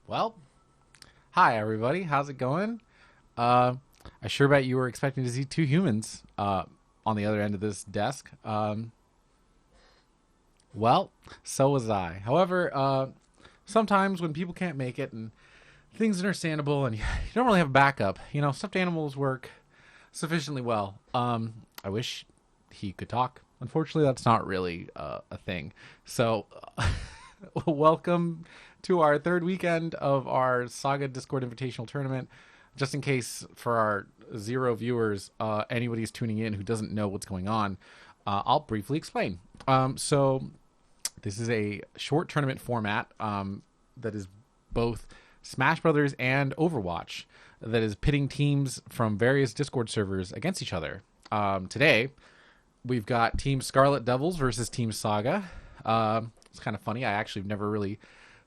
Well, hi everybody. How's it going? I sure bet you were expecting to see two humans on the other end of this desk. Well, so was I. However, sometimes when people can't make it and things are understandable and you don't really have a backup, stuffed animals work sufficiently well. I wish he could talk. Unfortunately, that's not really a thing. So, welcome to our third weekend of our Saga Discord Invitational Tournament. Just in case for our zero viewers, anybody's tuning in who doesn't know what's going on, I'll briefly explain. So this is a short tournament format that is both Smash Brothers and Overwatch that is pitting teams from various Discord servers against each other. Today, we've got Team Scarlet Devils versus Team Saga. It's kind of funny. I actually never really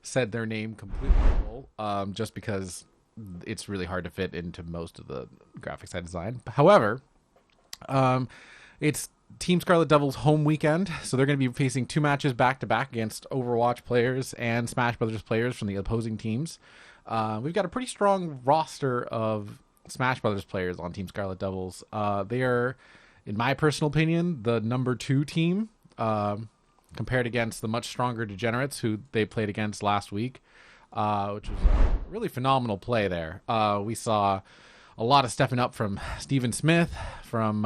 said their name completely full, just because it's really hard to fit into most of the graphics I designed. However, it's Team Scarlet Devils home weekend, so they're going to be facing two matches back-to-back against Overwatch players and Smash Brothers players from the opposing teams. We've got a pretty strong roster of Smash Brothers players on Team Scarlet Devils. They are, in my personal opinion, the number 2 team, compared against the much stronger Degenerates, who they played against last week, which was a really phenomenal play there. We saw a lot of stepping up from Steven Smith, from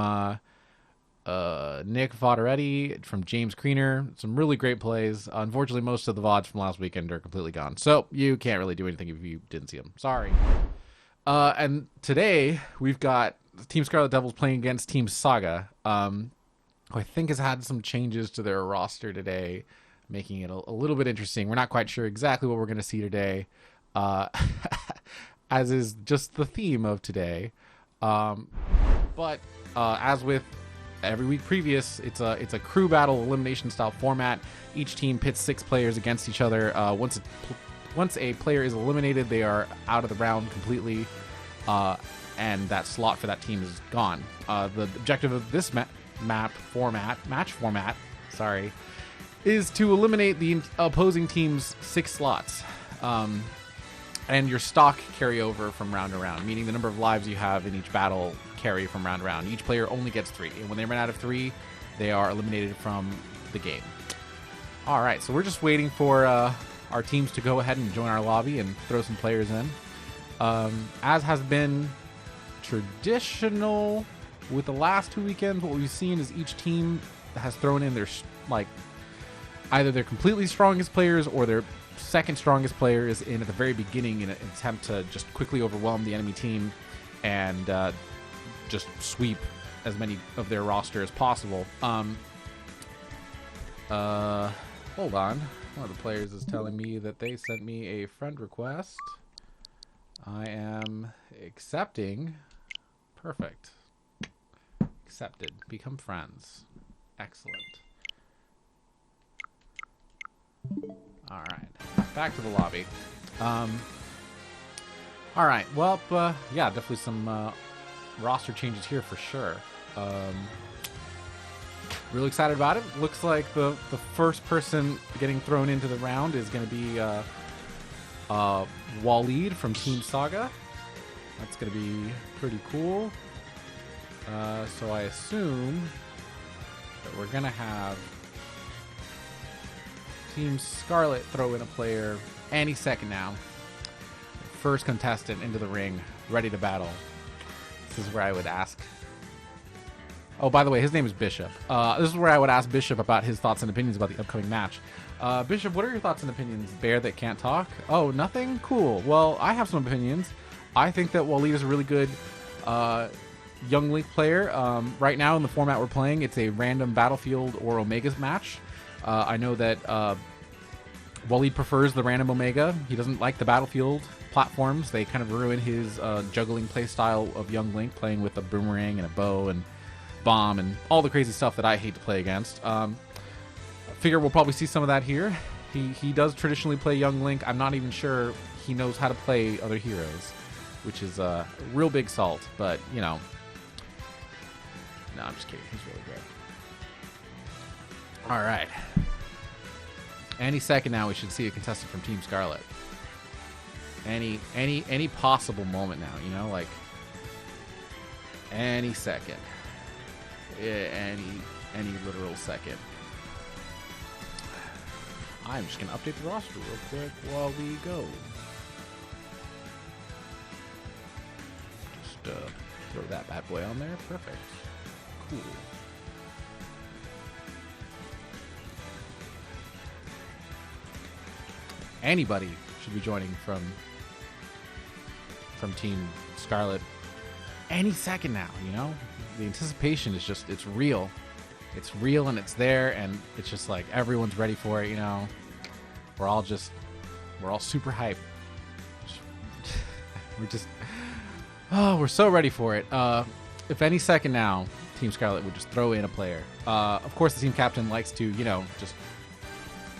Nick Vodaretti, from James Creener. Some really great plays. Unfortunately, most of the VODs from last weekend are completely gone, so you can't really do anything if you didn't see them. Sorry. And today, we've got Team Scarlet Devils playing against Team Saga, who I think has had some changes to their roster today, making it a little bit interesting. We're not quite sure exactly what we're going to see today, as is just the theme of today. But as with every week previous, it's a crew battle elimination style format. Each team pits 6 players against each other. Once a player is eliminated, they are out of the round completely, and that slot for that team is gone. The objective of this match format, is to eliminate the opposing team's 6 slots, and your stock carry over from round to round, meaning the number of lives you have in each battle carry from round to round. Each player only gets 3, and when they run out of 3, they are eliminated from the game. All right, so we're just waiting for our teams to go ahead and join our lobby and throw some players in. As has been traditional with the last 2 weekends, what we've seen is each team has thrown in their, either their completely strongest players or their second strongest players in at the very beginning in an attempt to just quickly overwhelm the enemy team and just sweep as many of their roster as possible. Hold on. One of the players is telling me that they sent me a friend request. I am accepting. Perfect. Accepted. Become friends. Excellent. All right. Back to the lobby. All right. Well, yeah, definitely some roster changes here for sure. Really excited about it. Looks like the first person getting thrown into the round is going to be Walid from Team Saga. That's going to be pretty cool. So I assume that we're going to have Team Scarlet throw in a player any second now. First contestant into the ring, ready to battle. This is where I would ask. Oh, by the way, his name is Bishop. This is where I would ask Bishop about his thoughts and opinions about the upcoming match. Bishop, what are your thoughts and opinions? Bear that can't talk? Oh, nothing? Cool. Well, I have some opinions. I think that Walid is a really good Young Link player. Right now in the format we're playing, it's a random Battlefield or Omega match. I know that Walid prefers the random Omega. He doesn't like the Battlefield platforms. They kind of ruin his juggling playstyle of Young Link, playing with a boomerang and a bow and bomb and all the crazy stuff that I hate to play against. I figure we'll probably see some of that here. He does traditionally play Young Link. I'm not even sure he knows how to play other heroes, which is a real big salt, but, No, I'm just kidding. He's really great. All right. Any second now, we should see a contestant from Team Scarlet. Any possible moment now, you know, like any second. Any literal second. I'm just gonna update the roster real quick while we go. Just throw that bad boy on there. Perfect. Cool. Anybody should be joining from Team Scarlet any second now, you know? The anticipation is just, it's real. It's real and it's there, and it's just like everyone's ready for it, you know? We're all super hyped. We're so ready for it. If any second now, Team Scarlet would just throw in a player. Of course, the team captain likes to, you know, just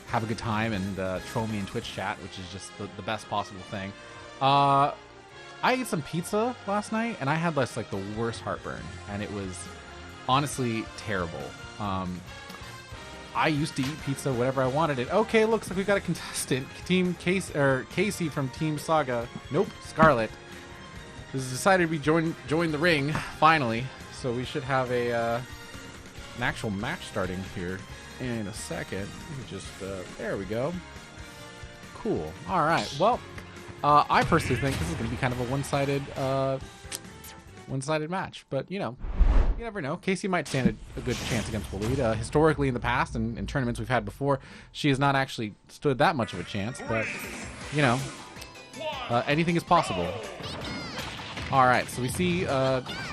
have a good time and troll me in Twitch chat, which is just the best possible thing. I ate some pizza last night, and I had like the worst heartburn, and it was honestly terrible. I used to eat pizza whenever I wanted it. Okay, looks like we got a contestant, Team Kacie from Team Saga. Nope, Scarlet. Has decided to join the ring finally, so we should have an actual match starting here in a second. Just there we go. Cool. All right. Well. I personally think this is going to be kind of a one-sided match, but you know, you never know. Kacie might stand a good chance against Walid. Historically, in the past and in tournaments we've had before, she has not actually stood that much of a chance, but you know, anything is possible. All right, so we see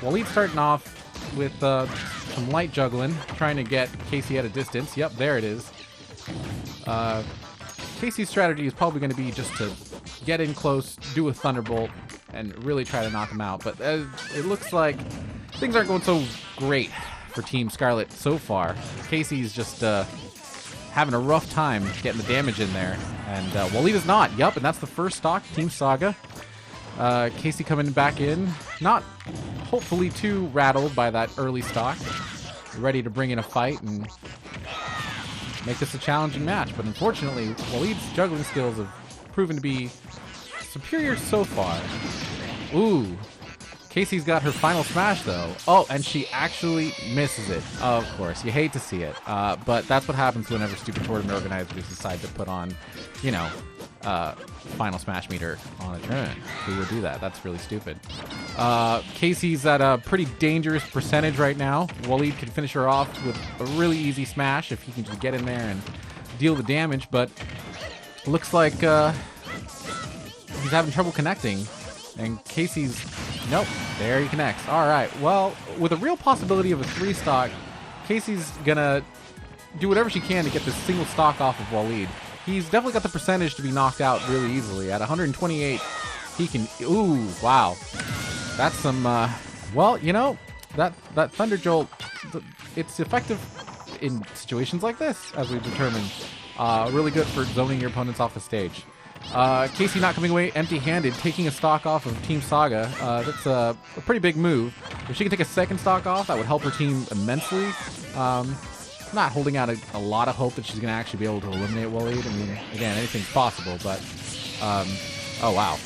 Walid starting off with some light juggling, trying to get Kacie at a distance. Yep, there it is. Kacie's strategy is probably going to be just to get in close, do a Thunderbolt, and really try to knock him out. But it looks like things aren't going so great for Team Scarlet so far. Kacie's just having a rough time getting the damage in there. And Walid is not. Yup, and that's the first stock, Team Saga. Kacie coming back in. Not hopefully too rattled by that early stock. Ready to bring in a fight and make this a challenging match. But unfortunately, Walid's juggling skills have proven to be superior so far. Ooh. Kacie's got her final smash, though. Oh, and she actually misses it. Of course. You hate to see it. But that's what happens whenever stupid tournament organizers decide to put on, you know, final smash meter on a tournament. Who would do that? That's really stupid. Kacie's at a pretty dangerous percentage right now. Walid can finish her off with a really easy smash if he can just get in there and deal the damage, but looks like he's having trouble connecting. And Kacie's... Nope. There he connects. All right. Well, with a real possibility of a 3-stock, Kacie's going to do whatever she can to get this single stock off of Walid. He's definitely got the percentage to be knocked out really easily. At 128, he can... Ooh, wow. That's some... well, you know, that Thunder Jolt, it's effective in situations like this, as we've determined. Really good for zoning your opponents off the stage. Kacie not coming away empty-handed, taking a stock off of Team Saga. That's a pretty big move. If she can take a second stock off, that would help her team immensely. Not holding out a lot of hope that she's going to actually be able to eliminate Walid. I mean, again, anything's possible, but... oh, wow.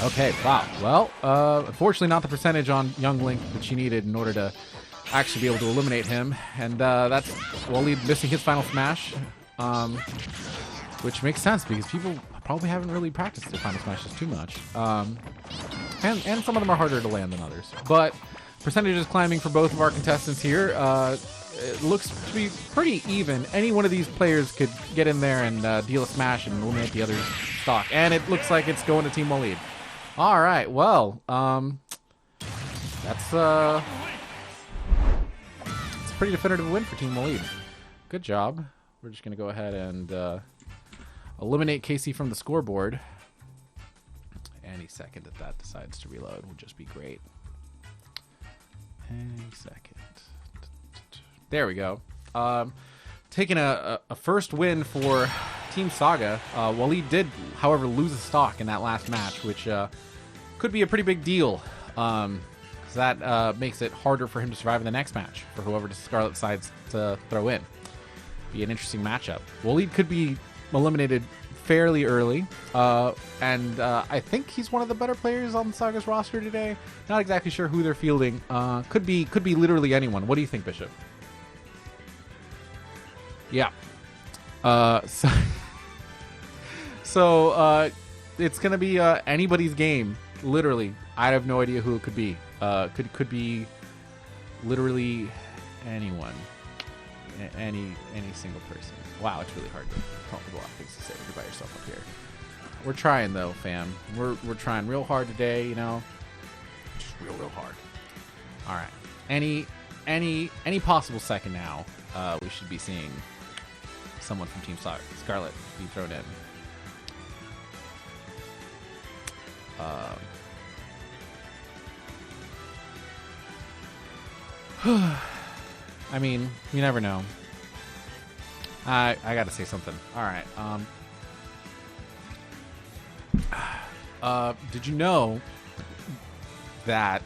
Okay, wow. Well, unfortunately not the percentage on Young Link that she needed in order to actually be able to eliminate him. And that's Walid missing his final smash. Which makes sense because people probably haven't really practiced their final smashes too much. And some of them are harder to land than others. But percentage is climbing for both of our contestants here. It looks to be pretty even. Any one of these players could get in there and deal a smash and eliminate the other stock. And it looks like it's going to Team Walid. All right, well, that's a pretty definitive win for Team Walid. Good job. We're just going to go ahead and eliminate Kacie from the scoreboard. Any second that decides to reload would just be great. Any second. There we go. Taking a first win for Team Saga. Walid did, however, lose a stock in that last match, which could be a pretty big deal. Because that makes it harder for him to survive in the next match for whoever Scarlet decides to throw in. Be an interesting matchup. Walid could be eliminated fairly early, and I think he's one of the better players on Saga's roster today. Not exactly sure who they're fielding. Could be literally anyone. What do you think, Bishop? Yeah. So it's gonna be anybody's game. Literally, I have no idea who it could be. Could be literally anyone, any single person. Wow, it's really hard to come up with a lot of things to say when you're by yourself up here. We're trying though, fam. We're trying real hard today. You know, just real hard. All right. Any possible second now, we should be seeing someone from Team Scarlet be thrown in. I mean, you never know. I gotta say something. All right. Did you know that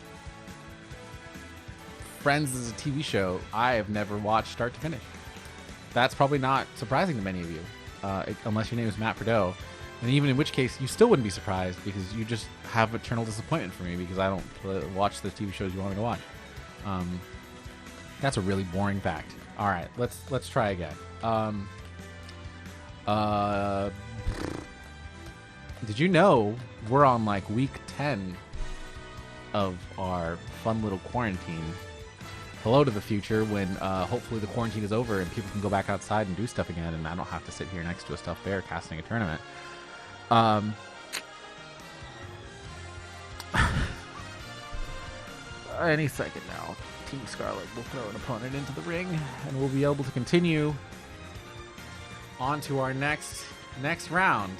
Friends is a TV show I have never watched start to finish? That's probably not surprising to many of you, unless your name is Matt Prideaux. And even in which case, you still wouldn't be surprised because you just have eternal disappointment for me because I don't watch the TV shows you want me to watch. That's a really boring fact. All right, let's try again. Did you know we're on like week 10 of our fun little quarantine? Hello to the future when hopefully the quarantine is over and people can go back outside and do stuff again, and I don't have to sit here next to a stuffed bear casting a tournament. Any second now, Team Scarlet will throw an opponent into the ring, and we'll be able to continue on to our next round.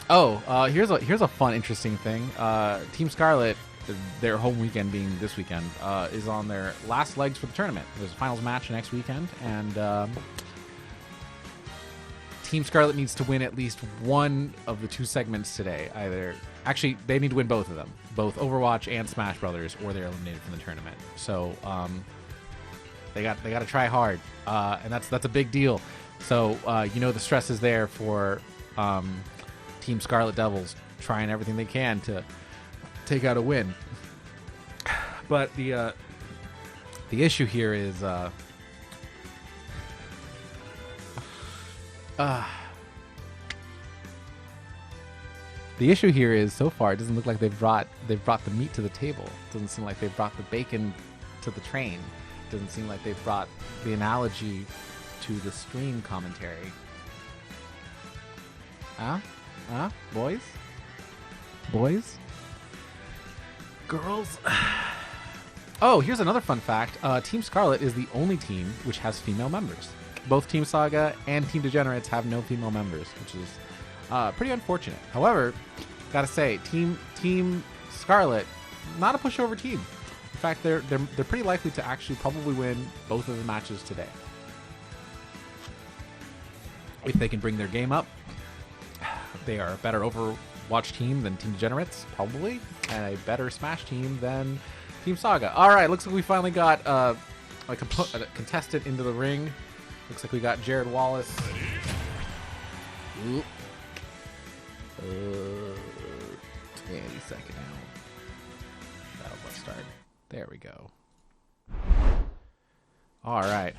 Here's a fun, interesting thing. Team Scarlet, their home weekend being this weekend, is on their last legs for the tournament. There's a finals match next weekend, and Team Scarlet needs to win at least one of the two segments today. Actually, they need to win both of them, both Overwatch and Smash Brothers, or they're eliminated from the tournament. So they got to try hard, and that's a big deal. So the stress is there for Team Scarlet Devils trying everything they can to take out a win. But the issue here is so far it doesn't look like they've brought the meat to the table. It doesn't seem like they've brought the bacon to the train. It doesn't seem like they've brought the analogy to the stream commentary. Boys? Girls? Oh, here's another fun fact. Team Scarlet is the only team which has female members. Both Team Saga and Team Degenerates have no female members, which is pretty unfortunate. However, gotta say, Team Scarlet, not a pushover team. In fact, they're pretty likely to actually probably win both of the matches today. If they can bring their game up, they are a better Overwatch team than Team Degenerates, probably, and a better Smash team than Team Saga. All right, looks like we finally got a contestant into the ring. Looks like we got Gered Wallace. Oop. 20 second out. Let's start. There we go. All right.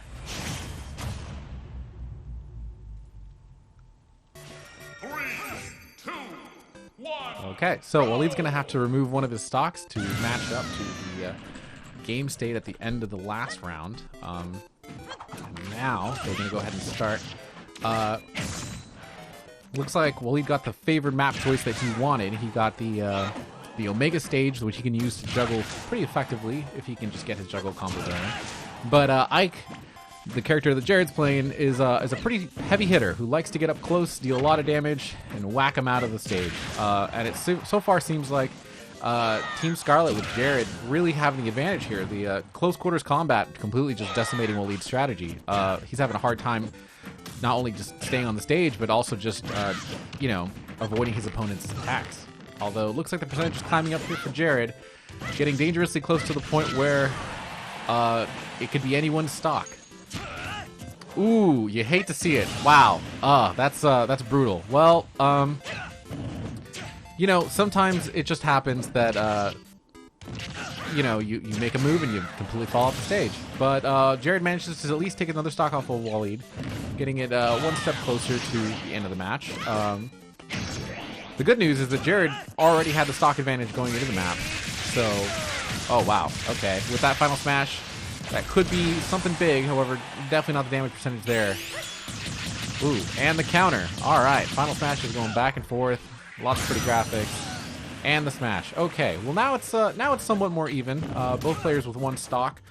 Okay, so Walid's going to have to remove one of his stocks to match up to the game state at the end of the last round. And now they're going to go ahead and start. Looks like Walid got the favored map choice that he wanted. He got the Omega stage, which he can use to juggle pretty effectively if he can just get his juggle combo going. But Ike, the character that Jared's playing, is a pretty heavy hitter who likes to get up close, deal a lot of damage, and whack him out of the stage. And it so far seems like Team Scarlet with Gered really having the advantage here. The close quarters combat completely just decimating Walid's strategy. He's having a hard time not only just staying on the stage, but also just, avoiding his opponent's attacks. Although it looks like the percentage is climbing up here for Gered, getting dangerously close to the point where it could be anyone's stock. Ooh, you hate to see it. Wow. That's brutal. Well, you know, sometimes it just happens that, you know, you make a move and you completely fall off the stage. But Gered manages to at least take another stock off of Walid, getting it one step closer to the end of the match. The good news is that Gered already had the stock advantage going into the map. So, oh wow, okay. With that final smash, that could be something big. However, definitely not the damage percentage there. Ooh, and the counter. All right, final smash is going back and forth. Lots of pretty graphics. And the smash. Okay, well now it's somewhat more even. Both players with one stock.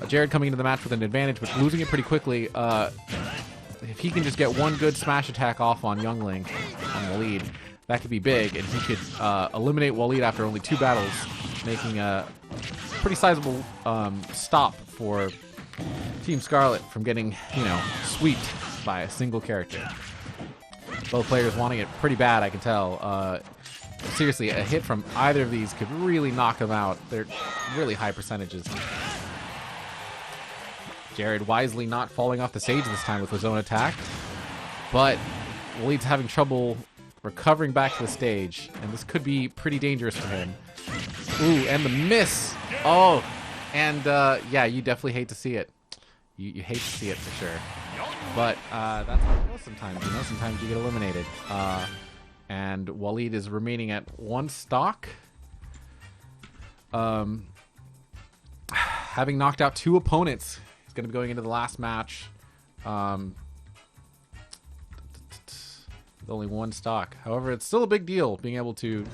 Gered coming into the match with an advantage, but losing it pretty quickly. If he can just get one good smash attack off on Youngling, on Walid, that could be big, and he could eliminate Walid after only 2 battles, making a pretty sizable stop for Team Scarlet from getting, you know, swept by a single character. Both players wanting it pretty bad, I can tell. Seriously, a hit from either of these could really knock them out. They're really high percentages. Gered wisely not falling off the stage this time with his own attack, but Walid's having trouble recovering back to the stage, and this could be pretty dangerous for him. Ooh, and the miss! Oh, and yeah, you definitely hate to see it. You hate to see it for sure. But that's how it goes sometimes, you know? Sometimes you get eliminated. And Walid is remaining at 1 stock. Having knocked out 2 opponents, he's going to be going into the last match. With only 1 stock. However, it's still a big deal being able to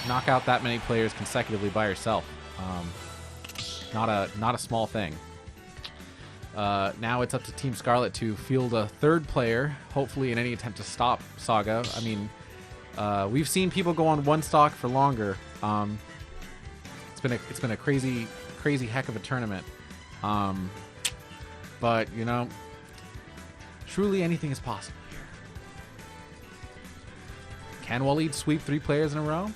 knock out that many players consecutively by yourself. Not a small thing. Now it's up to Team Scarlet to field a 3rd player, hopefully in any attempt to stop Saga. I mean, we've seen people go on 1 stock for longer. It's been a crazy heck of a tournament. But you know, truly anything is possible here. Can Walid sweep 3 players in a row?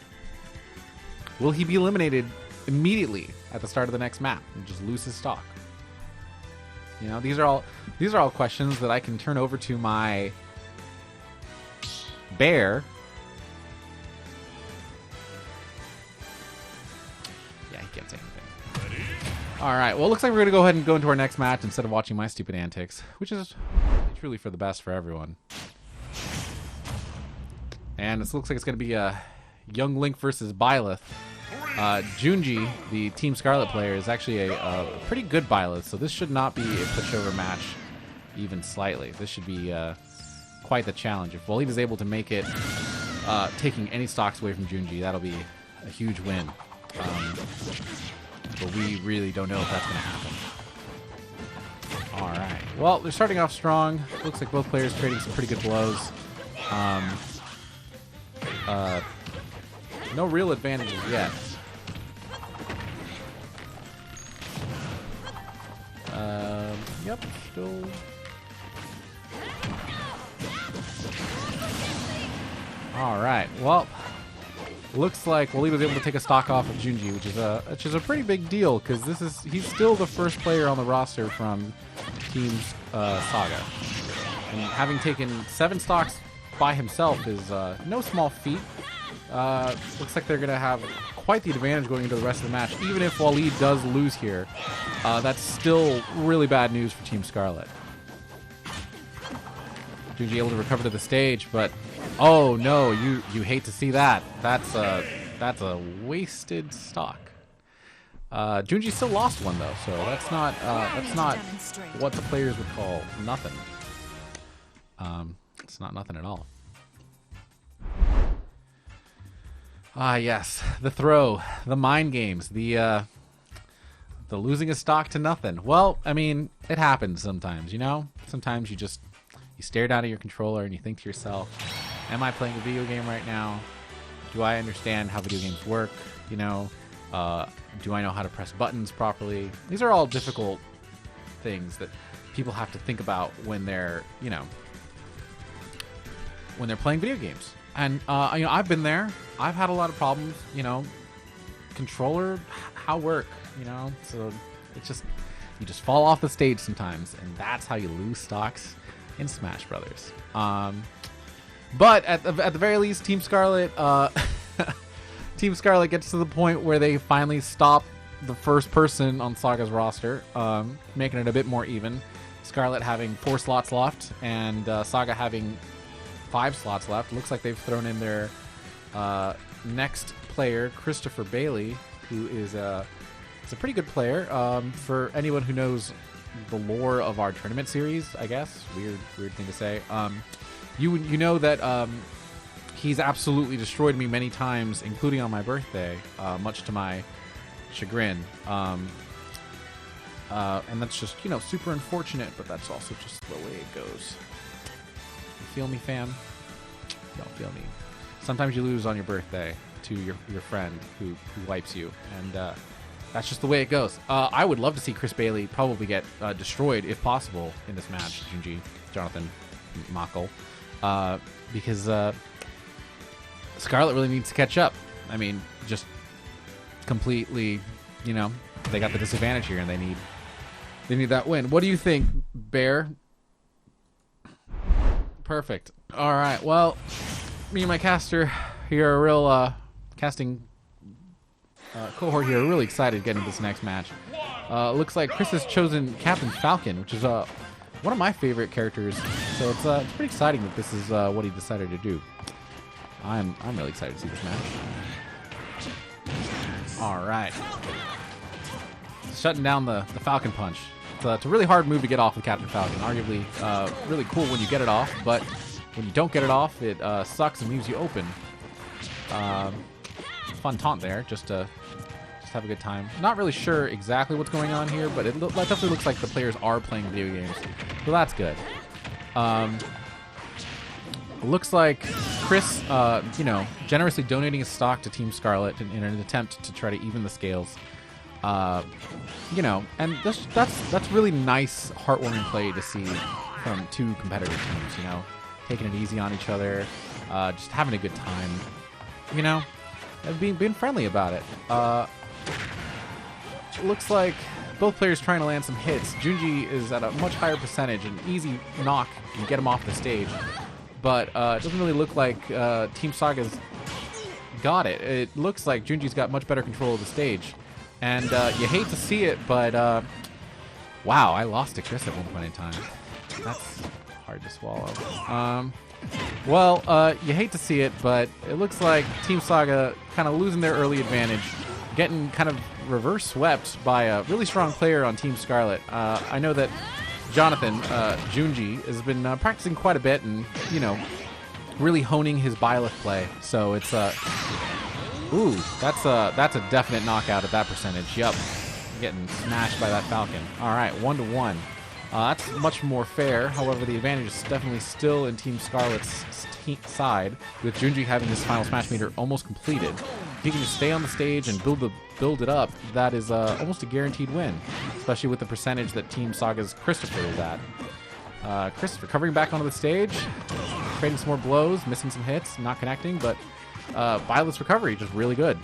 Will he be eliminated immediately at the start of the next map and just lose his stock? You know, these are all questions that I can turn over to my bear. Yeah, he can't say anything. All right, well, it looks like we're going to go ahead and go into our next match instead of watching my stupid antics, which is truly for the best for everyone. And it looks like it's going to be Young Link versus Byleth. Junji, the Team Scarlet player, is actually a pretty good Byleth, so this should not be a pushover match even slightly. This should be quite the challenge. If Walid is able to make it, taking any stocks away from Junji, that'll be a huge win. But we really don't know if that's going to happen. Alright, well, they're starting off strong. Looks like both players trading some pretty good blows. No real advantages yet. Yep, still. All right. Well, looks like Walid was able to take a stock off of Junji, which is a pretty big deal because he's still the first player on the roster from Team Saga, and having taken 7 stocks by himself is no small feat. Looks like they're going to have quite the advantage going into the rest of the match. Even if Walid does lose here, that's still really bad news for Team Scarlet. Junji able to recover to the stage, but oh no, you hate to see that. That's a wasted stock. Junji still lost 1 though, so that's not what the players would call nothing. It's not nothing at all. Ah, yes, the throw, the mind games, the losing a stock to nothing. Well, I mean, it happens sometimes, you know? Sometimes you stare down at your controller and you think to yourself, am I playing a video game right now? Do I understand how video games work? You know, do I know how to press buttons properly? These are all difficult things that people have to think about when they're, you know, when they're playing video games. And, you know, I've been there. I've had a lot of problems, you know, controller, how work, you know, so it's just, You just fall off the stage sometimes, and that's how you lose stocks in Smash Brothers. But at the very least, Team Scarlet, Team Scarlet gets to the point where they finally stop the first person on Saga's roster, making it a bit more even. Scarlet having 4 slots left, and Saga having 5 slots left. Looks like they've thrown in their next player, Christopher Bailey, who is a pretty good player. For anyone who knows the lore of our tournament series, I guess. Weird thing to say. You know that he's absolutely destroyed me many times, including on my birthday, much to my chagrin. And that's just, super unfortunate, but that's also just the way it goes. You feel me, fam? You don't feel me. Sometimes you lose on your birthday to your friend who wipes you, and that's just the way it goes. I would love to see Chris Bailey probably get destroyed, if possible, in this match. Junji, Jonathon, Mako. Because Scarlet really needs to catch up. I mean, just completely, they got the disadvantage here, and they need that win. What do you think, Bear? Perfect. All right. Well, me and my caster here are real casting cohort here. We're really excited getting this next match. Looks like Chris has chosen Captain Falcon, which is one of my favorite characters. So it's pretty exciting that this is what he decided to do. I'm really excited to see this match. All right. Shutting down the Falcon Punch. It's a really hard move to get off with Captain Falcon. Arguably really cool when you get it off, but when you don't get it off, it sucks and leaves you open. Fun taunt there, just to have a good time. Not really sure exactly what's going on here, but it definitely looks like the players are playing video games, so that's good. Looks like Chris, generously donating his stock to Team Scarlet in an attempt to try to even the scales. And that's really nice, heartwarming play to see from 2 competitive teams. Taking it easy on each other, just having a good time. Being friendly about it. Looks like both players trying to land some hits. Junji is at a much higher percentage. An easy knock can get him off the stage. But it doesn't really look like Team Saga's got it. It looks like Junji's got much better control of the stage. And you hate to see it, but wow, I lost to Chris at one point in time. That's hard to swallow. You hate to see it, but it looks like Team Saga kind of losing their early advantage, getting kind of reverse swept by a really strong player on Team Scarlet. I know that Jonathon, Junji, has been practicing quite a bit and, really honing his Byleth play. So it's ooh, that's a definite knockout at that percentage. Yup, getting smashed by that Falcon. All right, 1-1. That's much more fair. However, the advantage is definitely still in Team Scarlet's side, with Junji having his final Smash meter almost completed. If he can just stay on the stage and build it up, that is almost a guaranteed win, especially with the percentage that Team Saga's Christopher is at. Christopher covering back onto the stage, creating some more blows, missing some hits, not connecting, but Violet's recovery just really good.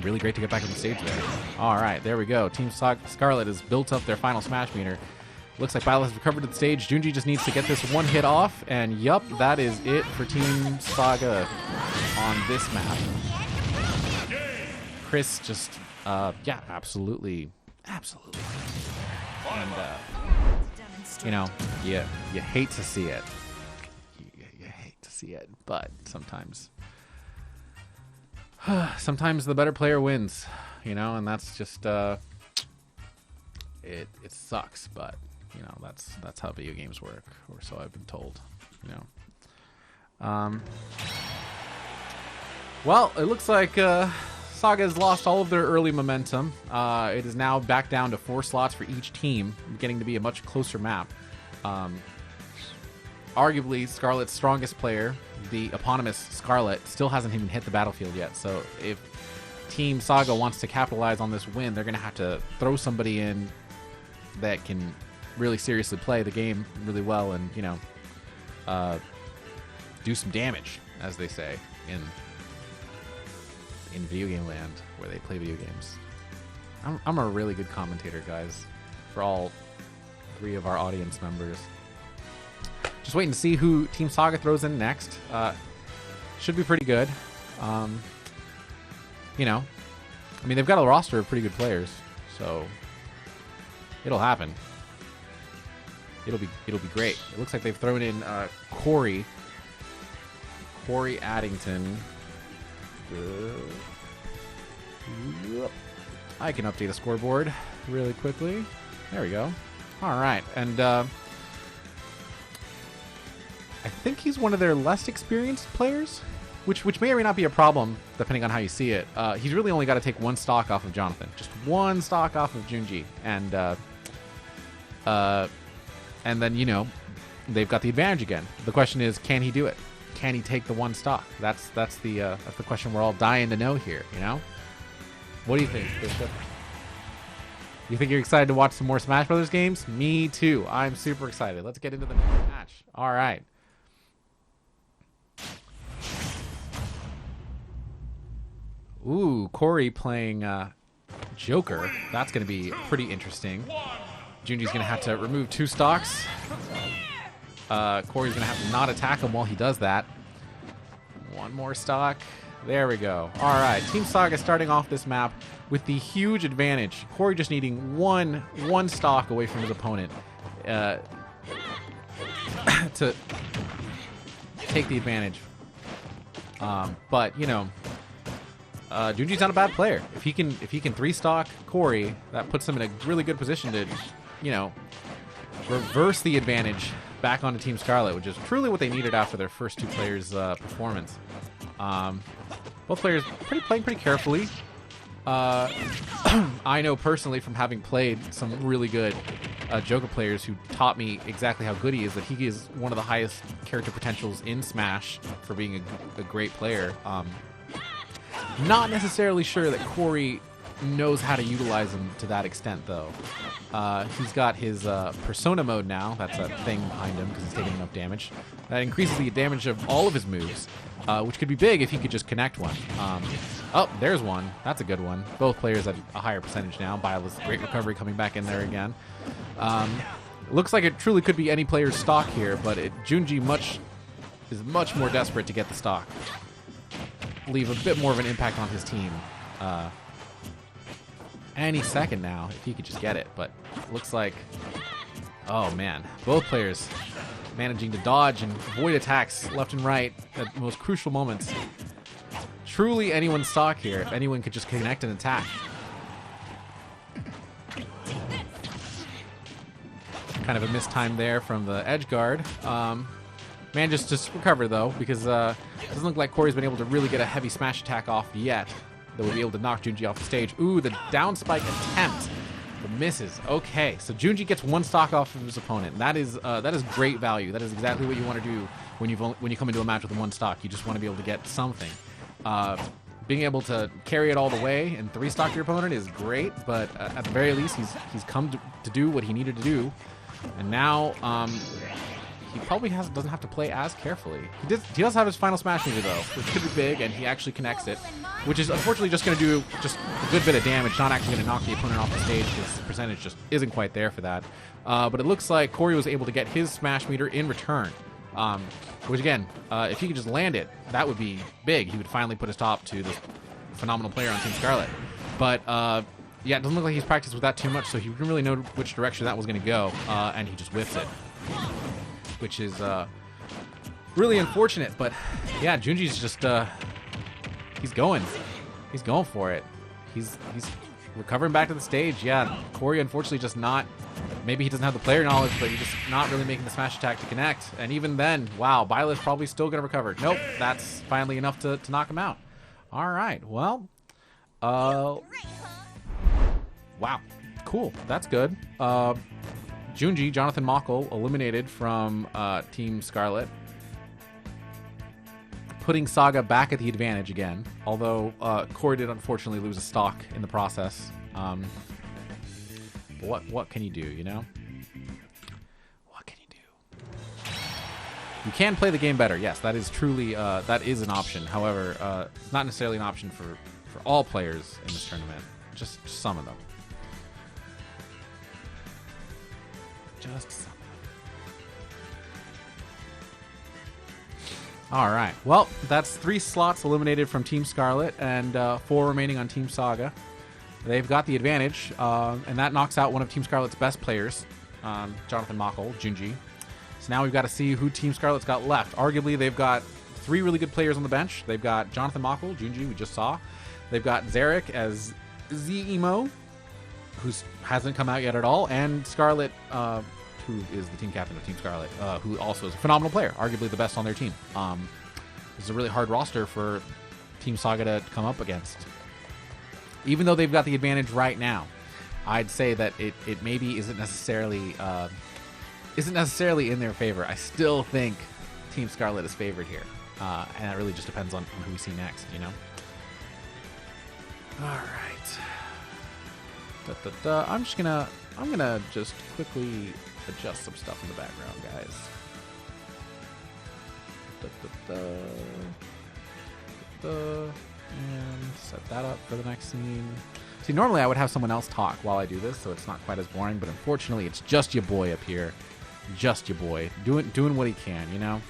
Really great to get back on the stage there. All right, there we go. Team Scarlet has built up their final Smash meter. Looks like Violet has recovered to the stage. Junji just needs to get this one hit off, and yup, that is it for Team Saga on this map. Chris just, yeah, absolutely. And, you hate to see it. You hate to see it, but sometimes the better player wins, and that's just it sucks, but that's how video games work, or so I've been told. Well, it looks like Saga has lost all of their early momentum. It is now back down to 4 slots for each team, getting to be a much closer map. Arguably, Scarlet's strongest player, the eponymous Scarlet, still hasn't even hit the battlefield yet. So if Team Saga wants to capitalize on this win, they're going to have to throw somebody in that can really seriously play the game really well and, do some damage, as they say, in video game land, where they play video games. I'm a really good commentator, guys, for all 3 of our audience members. Just waiting to see who Team Saga throws in next. Should be pretty good. You know, I mean, they've got a roster of pretty good players, so it'll happen. It'll be great. It looks like they've thrown in Cory Addington. I can update a scoreboard really quickly. There we go. All right, and I think he's one of their less experienced players, which may or may not be a problem depending on how you see it. He's really only got to take 1 stock off of Jonathon, just 1 stock off of Junji, and then, you know, they've got the advantage again. The question is, can he do it? Can he take the 1 stock? That's the question we're all dying to know here, you know? What do you think, Bishop? You think you're excited to watch some more Smash Brothers games? Me too. I'm super excited. Let's get into the next match. All right. Ooh, Cory playing Joker. That's going to be pretty interesting. Junji's going to have to remove 2 stocks. Cory's going to have to not attack him while he does that. 1 more stock. There we go. All right, Team Saga starting off this map with the huge advantage. Cory just needing one stock away from his opponent to take the advantage. But you know, Junji's not a bad player. If he can 3-stock Cory, that puts him in a really good position to, you know, reverse the advantage back onto Team Scarlet, which is truly what they needed after their first 2 players' performance. Both players playing pretty carefully. I know personally from having played some really good Joker players who taught me exactly how good he is, that he is one of the highest character potentials in Smash for being a great player. Not necessarily sure that Cory knows how to utilize him to that extent, though. He's got his Persona mode now. That's a thing behind him because he's taking enough damage. That increases the damage of all of his moves, which could be big if he could just connect one. Oh, there's one. That's a good one. Both players at a higher percentage now. Byleth's great recovery coming back in there again. Looks like it truly could be any player's stock here, but Junji is much more desperate to get the stock. Leave a bit more of an impact on his team. Any second now, if he could just get it. But looks like, oh man, both players managing to dodge and avoid attacks left and right at the most crucial moments. Truly anyone's stock here, if anyone could just connect and attack. Kind of a mistime there from the edge guard. Manages to recover though, because it doesn't look like Cory's been able to really get a heavy smash attack off yet that will be able to knock Junji off the stage. Ooh, the down spike attempt. The misses. Okay, so Junji gets 1 stock off of his opponent. That is great value. That is exactly what you want to do when you come into a match with 1 stock. You just want to be able to get something. Being able to carry it all the way and 3-stock your opponent is great, but at the very least, he's come to do what he needed to do, and now he probably doesn't have to play as carefully. He does have his final smash meter though, which could be big, and he actually connects it, which is unfortunately just going to do just a good bit of damage, not actually going to knock the opponent off the stage. His percentage just isn't quite there for that. But it looks like Cory was able to get his smash meter in return, which again, if he could just land it, that would be big. He would finally put a stop to this phenomenal player on Team Scarlet. But yeah, it doesn't look like he's practiced with that too much, so he didn't really know which direction that was going to go, and he just whiffs it, which is really unfortunate. But yeah, Junji's just he's going for it. He's recovering back to the stage. Yeah, Cory unfortunately just not. Maybe he doesn't have the player knowledge, but he's just not really making the smash attack to connect. And even then, wow, Byleth's probably still going to recover. Nope, that's finally enough to knock him out. All right, well, wow, cool, that's good. Junji, Jonathon Mockel, eliminated from Team Scarlet, putting Saga back at the advantage again, although Cory did unfortunately lose a stock in the process. What can you do, you know? What can you do? You can play the game better, yes, that is truly, that is an option. However, it's not necessarily an option for all players in this tournament, just some of them. Just something. All right. Well, that's 3 slots eliminated from Team Scarlet and 4 remaining on Team Saga. They've got the advantage, and that knocks out one of Team Scarlet's best players, Jonathon Mockel, Junji. So now we've got to see who Team Scarlet's got left. Arguably, they've got 3 really good players on the bench. They've got Jonathon Mockel, Junji, we just saw. They've got Zarek as Z-Emo, who hasn't come out yet at all, and Scarlet, who is the team captain of Team Scarlet, who also is a phenomenal player, arguably the best on their team. This is a really hard roster for Team Saga to come up against. Even though they've got the advantage right now, I'd say that it maybe isn't necessarily in their favor. I still think Team Scarlet is favored here, and it really just depends on who we see next, you know? All right. I'm gonna just quickly adjust some stuff in the background, guys. And set that up for the next scene. See, normally I would have someone else talk while I do this, so it's not quite as boring, but unfortunately it's just your boy up here. Just your boy. Doing what he can, you know?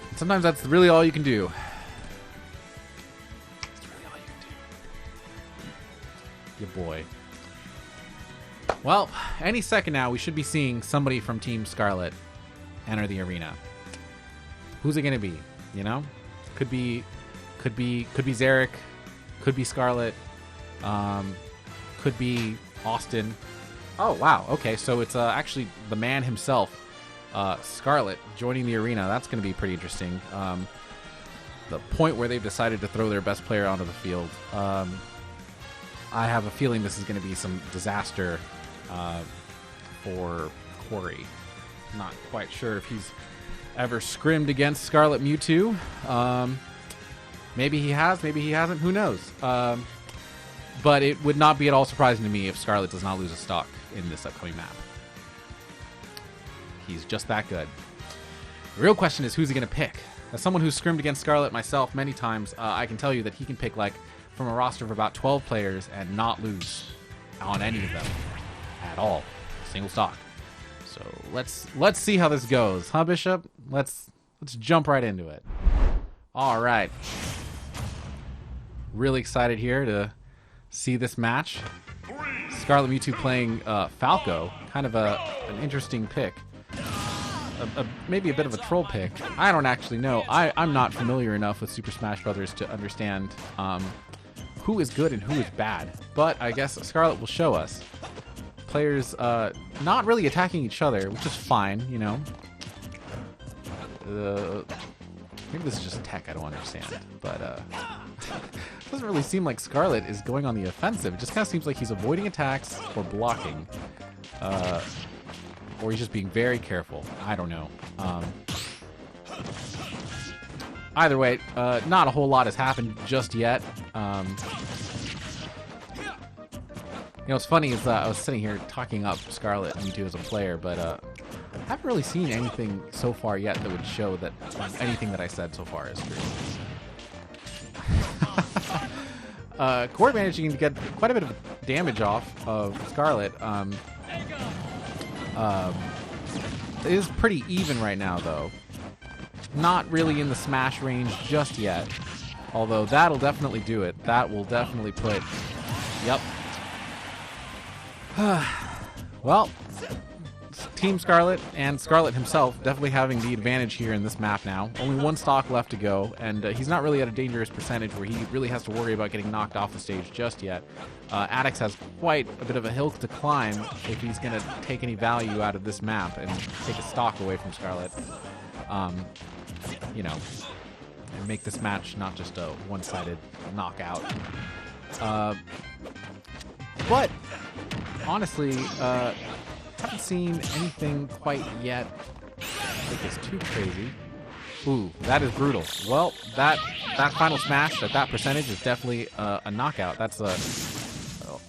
And sometimes that's really all you can do. That's really all you can do. Your boy. Well, any second now, we should be seeing somebody from Team Scarlet enter the arena. Who's it going to be? You know? Could be Zarek. Could be Scarlet. Could be Austin. Oh, wow. Okay, so it's actually the man himself, Scarlet, joining the arena. That's going to be pretty interesting. The point where they've decided to throw their best player onto the field. I have a feeling this is going to be some disaster for Cory. Not quite sure if he's ever scrimmed against Scarlet Mewtwo. Maybe he has, maybe he hasn't. Who knows? But it would not be at all surprising to me if Scarlet does not lose a stock in this upcoming map. He's just that good. The real question is, who's he going to pick? As someone who's scrimmed against Scarlet myself many times, I can tell you that he can pick like from a roster of about 12 players and not lose on any of them at all. Single stock. So let's see how this goes, huh, Bishop? Let's jump right into it. All right. Really excited here to see this match. Scarlet Mewtwo playing Falco, kind of an interesting pick. Maybe a bit of a troll pick. I don't actually know. I'm not familiar enough with Super Smash Bros. To understand who is good and who is bad. But I guess Scarlet will show us. Players not really attacking each other, which is fine, you know. Maybe this is just tech I don't understand. But it doesn't really seem like Scarlet is going on the offensive. It just kind of seems like he's avoiding attacks or blocking. Or he's just being very careful. I don't know. Either way, not a whole lot has happened just yet. You know, what's funny is I was sitting here talking up Scarlet Mewtwo as a player, but I haven't really seen anything so far yet that would show that anything that I said so far is true. Cory managing to get quite a bit of damage off of Scarlet. It is pretty even right now, though. Not really in the smash range just yet. Although that'll definitely do it. That will definitely put... Yep. Well, Team Scarlet and Scarlet himself definitely having the advantage here in this map now. Only one stock left to go, and he's not really at a dangerous percentage where he really has to worry about getting knocked off the stage just yet. Addix has quite a bit of a hill to climb if he's going to take any value out of this map and take a stock away from Scarlet. You know, and make this match not just a one-sided knockout. But honestly, haven't seen anything quite yet I think is too crazy. Ooh, that is brutal. Well, that final smash at that percentage is definitely a knockout. That's a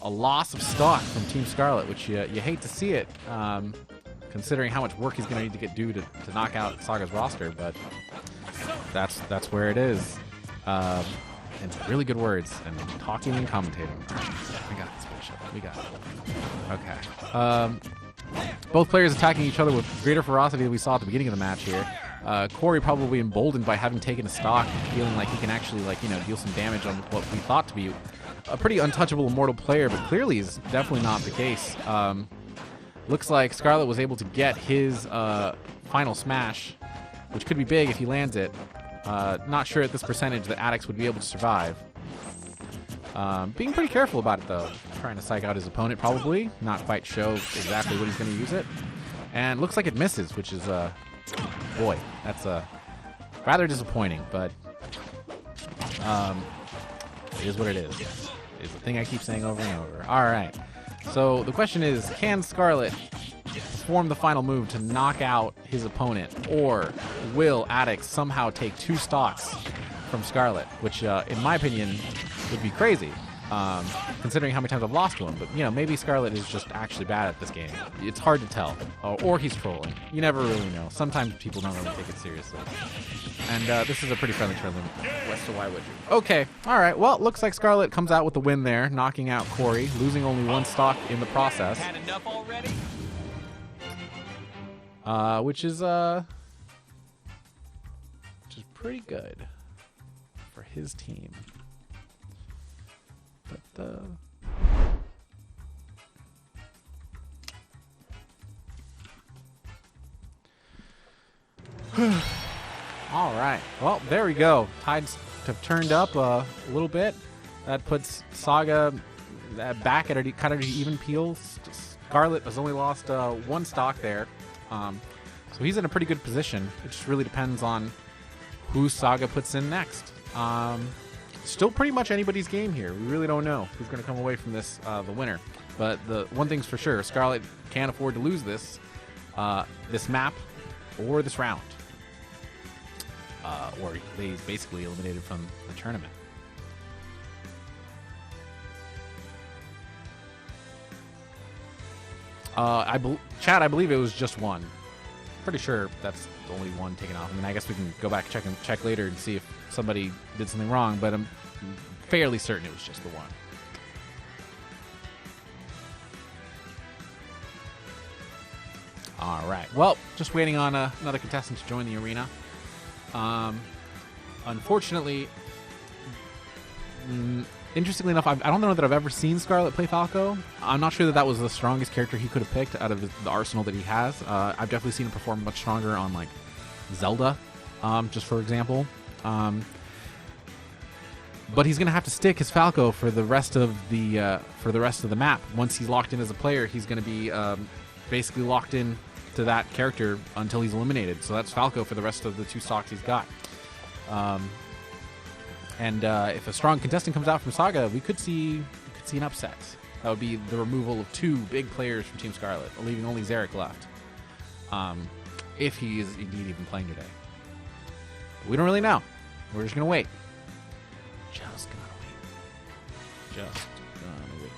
loss of stock from Team Scarlet, which you hate to see it, considering how much work he's going to need to do to knock out Saga's roster. But that's where it is. And really good words and talking and commentating. We got this, Bishop. We got it. Okay. Both players attacking each other with greater ferocity than we saw at the beginning of the match here. Cory probably emboldened by having taken a stock, feeling like he can actually, like, you know, deal some damage on what we thought to be a pretty untouchable immortal player, but clearly is definitely not the case. Looks like Scarlet was able to get his final smash, which could be big if he lands it. Not sure at this percentage that Addicts would be able to survive. Being pretty careful about it, though. Trying to psych out his opponent, probably. Not quite show exactly what he's going to use it. And looks like it misses, which is, boy, that's rather disappointing, but it is what it is. It's the thing I keep saying over and over. All right. So the question is, can Scarlet perform the final move to knock out his opponent, or will Addicts somehow take 2 stocks from Scarlet, which, in my opinion, would be crazy, considering how many times I've lost to him. But, you know, maybe Scarlet is just actually bad at this game. It's hard to tell. Or he's trolling. You never really know. Sometimes people don't really take it seriously. And this is a pretty friendly tournament, so why would you? Okay, all right. Well, looks like Scarlet comes out with the win there, knocking out Cory, losing only 1 stock in the process. Had enough already? Which is pretty good for his team. But all right. Well, there we go. Tides have turned up a little bit. That puts Saga back at kind of even peels. Scarlet has only lost 1 stock there. So he's in a pretty good position. It just really depends on who Saga puts in next. Still pretty much anybody's game here. We really don't know who's going to come away from this the winner. But the one thing's for sure, Scarlet can't afford to lose this map or this round. Or he's basically eliminated from the tournament. Chad, I believe it was just 1. Pretty sure that's the only 1 taken off. I mean, I guess we can go back and check later and see if somebody did something wrong, but I'm fairly certain it was just the 1. All right. Well, just waiting on another contestant to join the arena. Unfortunately, interestingly enough, I don't know that I've ever seen Scarlet play Falco. I'm not sure that was the strongest character he could have picked out of the arsenal that he has. I've definitely seen him perform much stronger on, like, Zelda, just for example. But he's going to have to stick his Falco for the rest of the map. Once he's locked in as a player, he's going to be basically locked in to that character until he's eliminated. So that's Falco for the rest of the 2 stocks he's got. And if a strong contestant comes out from Saga, we could see an upset. That would be the removal of 2 big players from Team Scarlet, leaving only Xeric left. If he is indeed even playing today. But we don't really know. We're just going to wait. Just going to wait.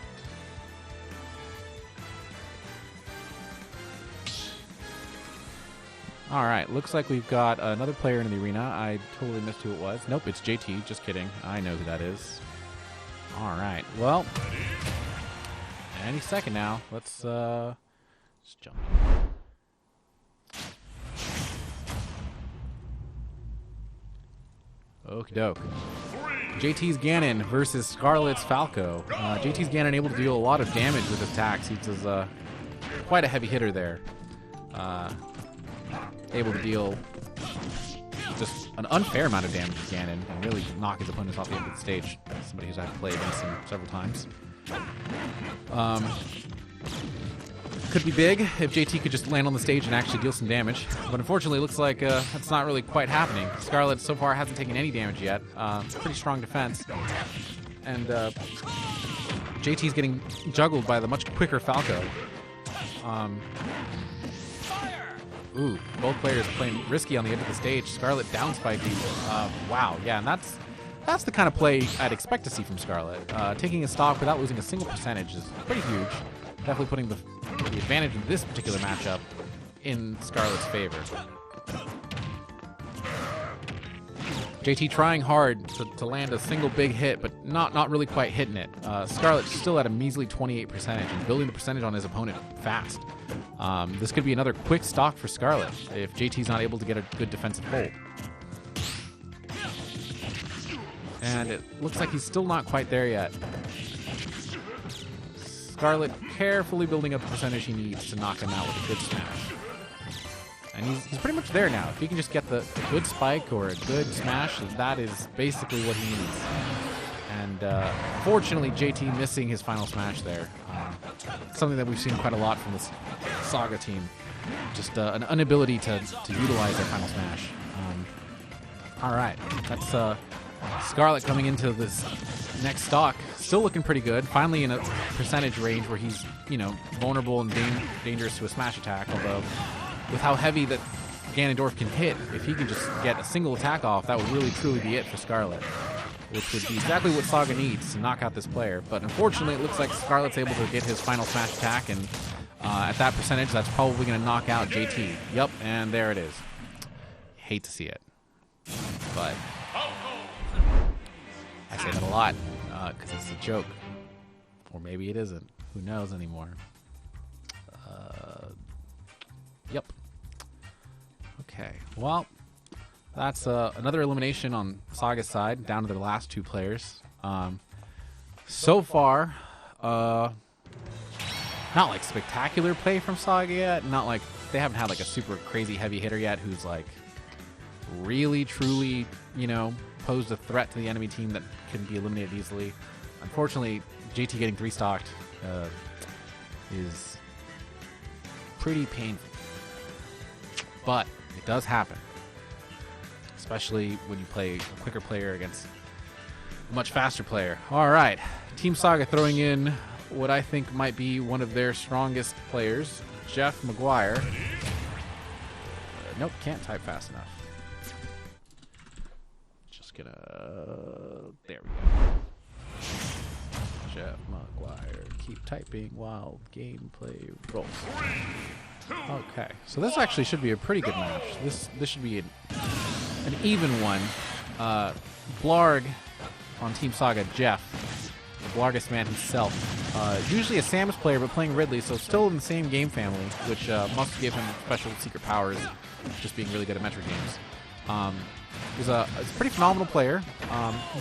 All right, looks like we've got another player in the arena. I totally missed who it was. Nope, it's JT. Just kidding. I know who that is. All right, well, any second now. Let's just jump. Okie doke. JT's Ganon versus Scarlet's Falco. JT's Ganon able to deal a lot of damage with his attacks. He's quite a heavy hitter there. Able to deal just an unfair amount of damage to Ganon and really knock his opponents off the end of the stage. That's somebody who's had to play against him several times. Could be big if JT could just land on the stage and actually deal some damage. But unfortunately, it looks like that's not really quite happening. Scarlet so far hasn't taken any damage yet. Pretty strong defense. And JT's getting juggled by the much quicker Falco. Ooh, both players playing risky on the edge of the stage. Scarlet down spiking. Wow, yeah, and that's the kind of play I'd expect to see from Scarlet. Taking a stock without losing a single percentage is pretty huge. Definitely putting the advantage in this particular matchup in Scarlet's favor. JT trying hard to land a single big hit, but not really quite hitting it. Scarlet's still at a measly 28% and building the percentage on his opponent fast. This could be another quick stock for Scarlet if JT's not able to get a good defensive hold. And it looks like he's still not quite there yet. Scarlet carefully building up the percentage he needs to knock him out with a good smash. And he's pretty much there now. If he can just get the good spike or a good smash, that is basically what he needs. And fortunately, JT missing his final smash there. Something that we've seen quite a lot from this Saga team. Just an inability to utilize their final smash. All right, that's Scarlet coming into this next stock. Still looking pretty good. Finally in a percentage range where he's, you know, vulnerable and dangerous to a smash attack, although with how heavy that Ganondorf can hit, if he can just get a single attack off, that would really truly be it for Scarlet, which would be exactly what Saga needs to knock out this player. But unfortunately, it looks like Scarlet's able to get his final smash attack, and at that percentage, that's probably going to knock out JT. Yep, and there it is. Hate to see it. But I say that a lot because it's a joke. Or maybe it isn't. Who knows anymore? Yep. Okay, well, that's another elimination on Saga's side, down to the last two players. So far, not like spectacular play from Saga yet. Not like they haven't had like a super crazy heavy hitter yet who's like really, truly, you know, posed a threat to the enemy team that can be eliminated easily. Unfortunately, JT getting 3-stocked is pretty painful. But it does happen, especially when you play a quicker player against a much faster player. All right, Team Saga throwing in what I think might be one of their strongest players, Jeff McGuire. Nope, can't type fast enough. Just gonna... there we go. Jeff McGuire, keep typing while gameplay rolls. Okay, so this actually should be a pretty good match. This should be an even one. Blarg on Team Saga, Jeff, the Blargest man himself. Usually a Samus player, but playing Ridley, so still in the same game family, which must give him special secret powers, just being really good at Metroid games. He's a pretty phenomenal player.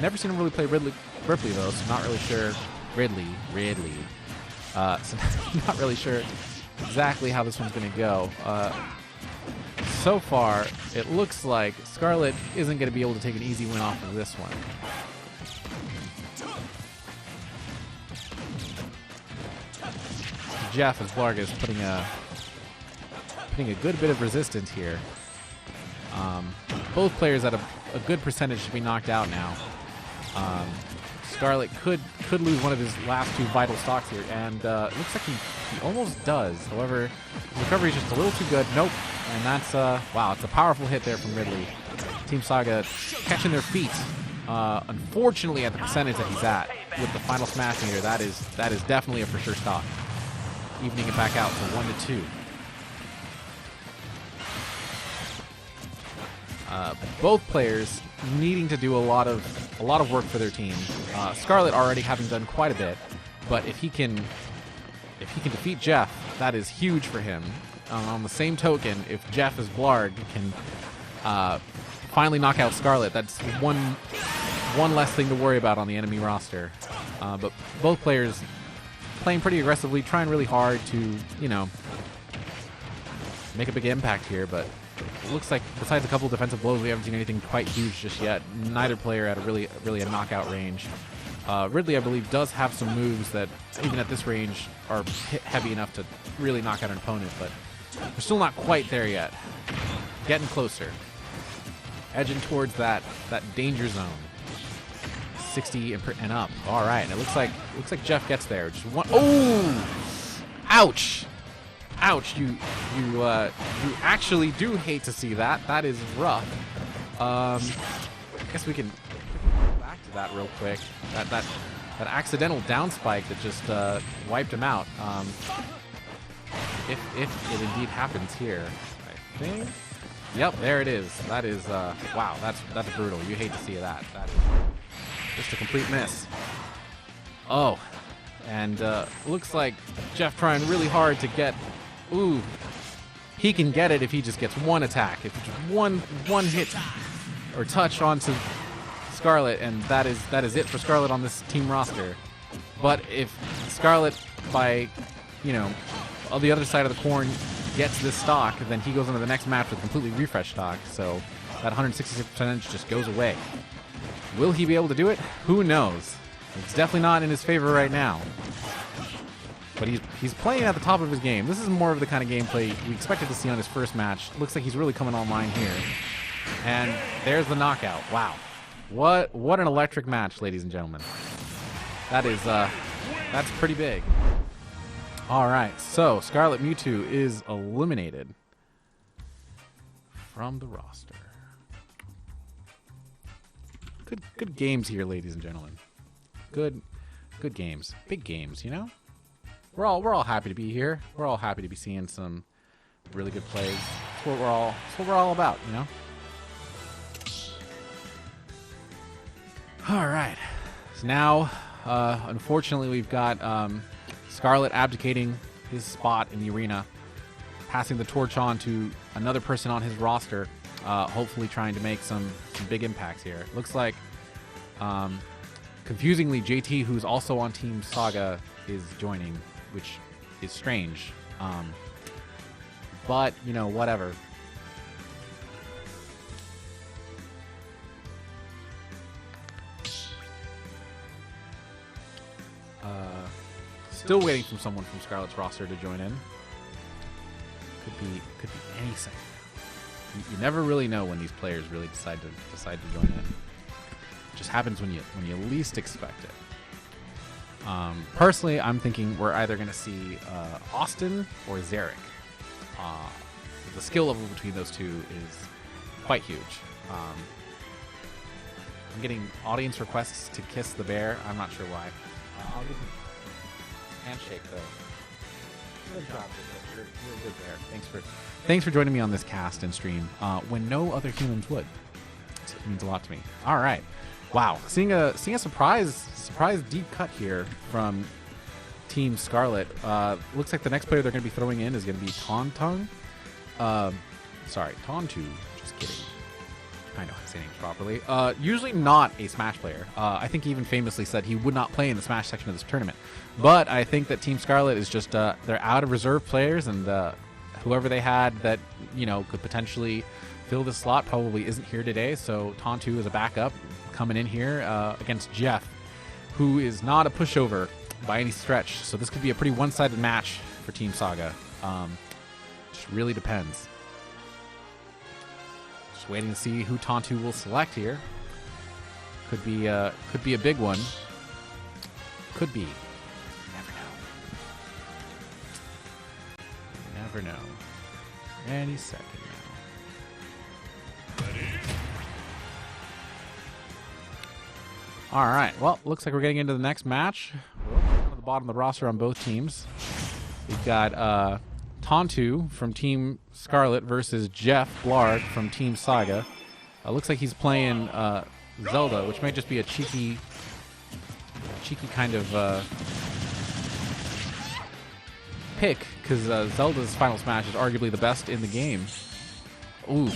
Never seen him really play Ripley though, so not really sure. Ridley. So not really sure exactly how this one's going to go. So far, it looks like Scarlet isn't going to be able to take an easy win off of this one. Jeff, as Blarg, is putting a good bit of resistance here. Both players at a good percentage to be knocked out now. Scarlet could lose one of his last two vital stocks here, and it looks like he almost does. However, his recovery is just a little too good. Nope. And that's, wow, it's a powerful hit there from Ridley. Team Saga catching their feet. Unfortunately, at the percentage that he's at with the final smash meter, that is definitely a for sure stock. Evening it back out to 1-2. Both players needing to do a lot of work for their team. Scarlet already having done quite a bit, but if he can defeat Jeff, that is huge for him. On the same token, if Jeff as Blarg can finally knock out Scarlet, that's one less thing to worry about on the enemy roster. But both players playing pretty aggressively, trying really hard to, you know, make a big impact here, but it looks like besides a couple defensive blows, we haven't seen anything quite huge just yet. Neither player at a really a knockout range. Ridley, I believe, does have some moves that, even at this range, are hit heavy enough to really knock out an opponent, but we're still not quite there yet. Getting closer. Edging towards that danger zone. 60 and up. All right, and it looks like Jeff gets there. Just one. Oh! Ouch! Ouch! You actually do hate to see that. That is rough. I guess we can go back to that real quick. That accidental down spike that just wiped him out. If it indeed happens here, I think. Yep, there it is. That is, wow, that's brutal. You hate to see that. That is just a complete miss. Oh, and looks like Jeff trying really hard to get, ooh, he can get it if he just gets one attack. If just one hit or touch onto Scarlet, and that is it for Scarlet on this team roster. But if Scarlet, by, you know, on the other side of the corn, gets this stock, then he goes into the next match with completely refreshed stock, so that 166% just goes away. Will he be able to do it? Who knows? It's definitely not in his favor right now. But he's playing at the top of his game. This is more of the kind of gameplay we expected to see on his first match. Looks like he's really coming online here. And there's the knockout. Wow. What an electric match, ladies and gentlemen. That is, that's pretty big. All right, so Scarlet Mewtwo is eliminated from the roster. Good games here, ladies and gentlemen. Good games, big games. You know, we're all happy to be here. We're all happy to be seeing some really good plays. That's what we're all about. You know. All right, so now, unfortunately, we've got Scarlet abdicating his spot in the arena, passing the torch on to another person on his roster, hopefully trying to make some big impacts here. Looks like, confusingly, JT, who's also on Team Saga, is joining, which is strange. But, you know, whatever. Still waiting for someone from Scarlet's roster to join in. Could be any second. You never really know when these players really decide to join in. It just happens when you least expect it. Personally, I'm thinking we're either going to see Austin or Zarek. The skill level between those two is quite huge. I'm getting audience requests to kiss the bear. I'm not sure why. I'll give him a handshake though. Good job. You're a good bear. Thanks for joining me on this cast and stream when no other humans would. It means a lot to me. All right. Wow. Seeing a surprise deep cut here from Team Scarlet. Looks like the next player they're going to be throwing in is going to be Tontung. Sorry, Tontu. Just kidding. I know how to say names properly. Usually not a Smash player. I think he even famously said he would not play in the Smash section of this tournament. But I think that Team Scarlet is just, they're out of reserve players, and whoever they had that, you know, could potentially fill this slot probably isn't here today. So Tontu is a backup coming in here against Jeff, who is not a pushover by any stretch. So this could be a pretty one-sided match for Team Saga. Just really depends. Just waiting to see who Tontu will select here. Could be a big one. Could be. Never know. Any second now. All right. Well, looks like we're getting into the next match. We're down at the bottom of the roster on both teams. We've got Tontu from Team Scarlet versus Jeff Blard from Team Saga. Looks like he's playing Zelda, which might just be a cheeky kind of pick, because Zelda's Final Smash is arguably the best in the game. Ooh,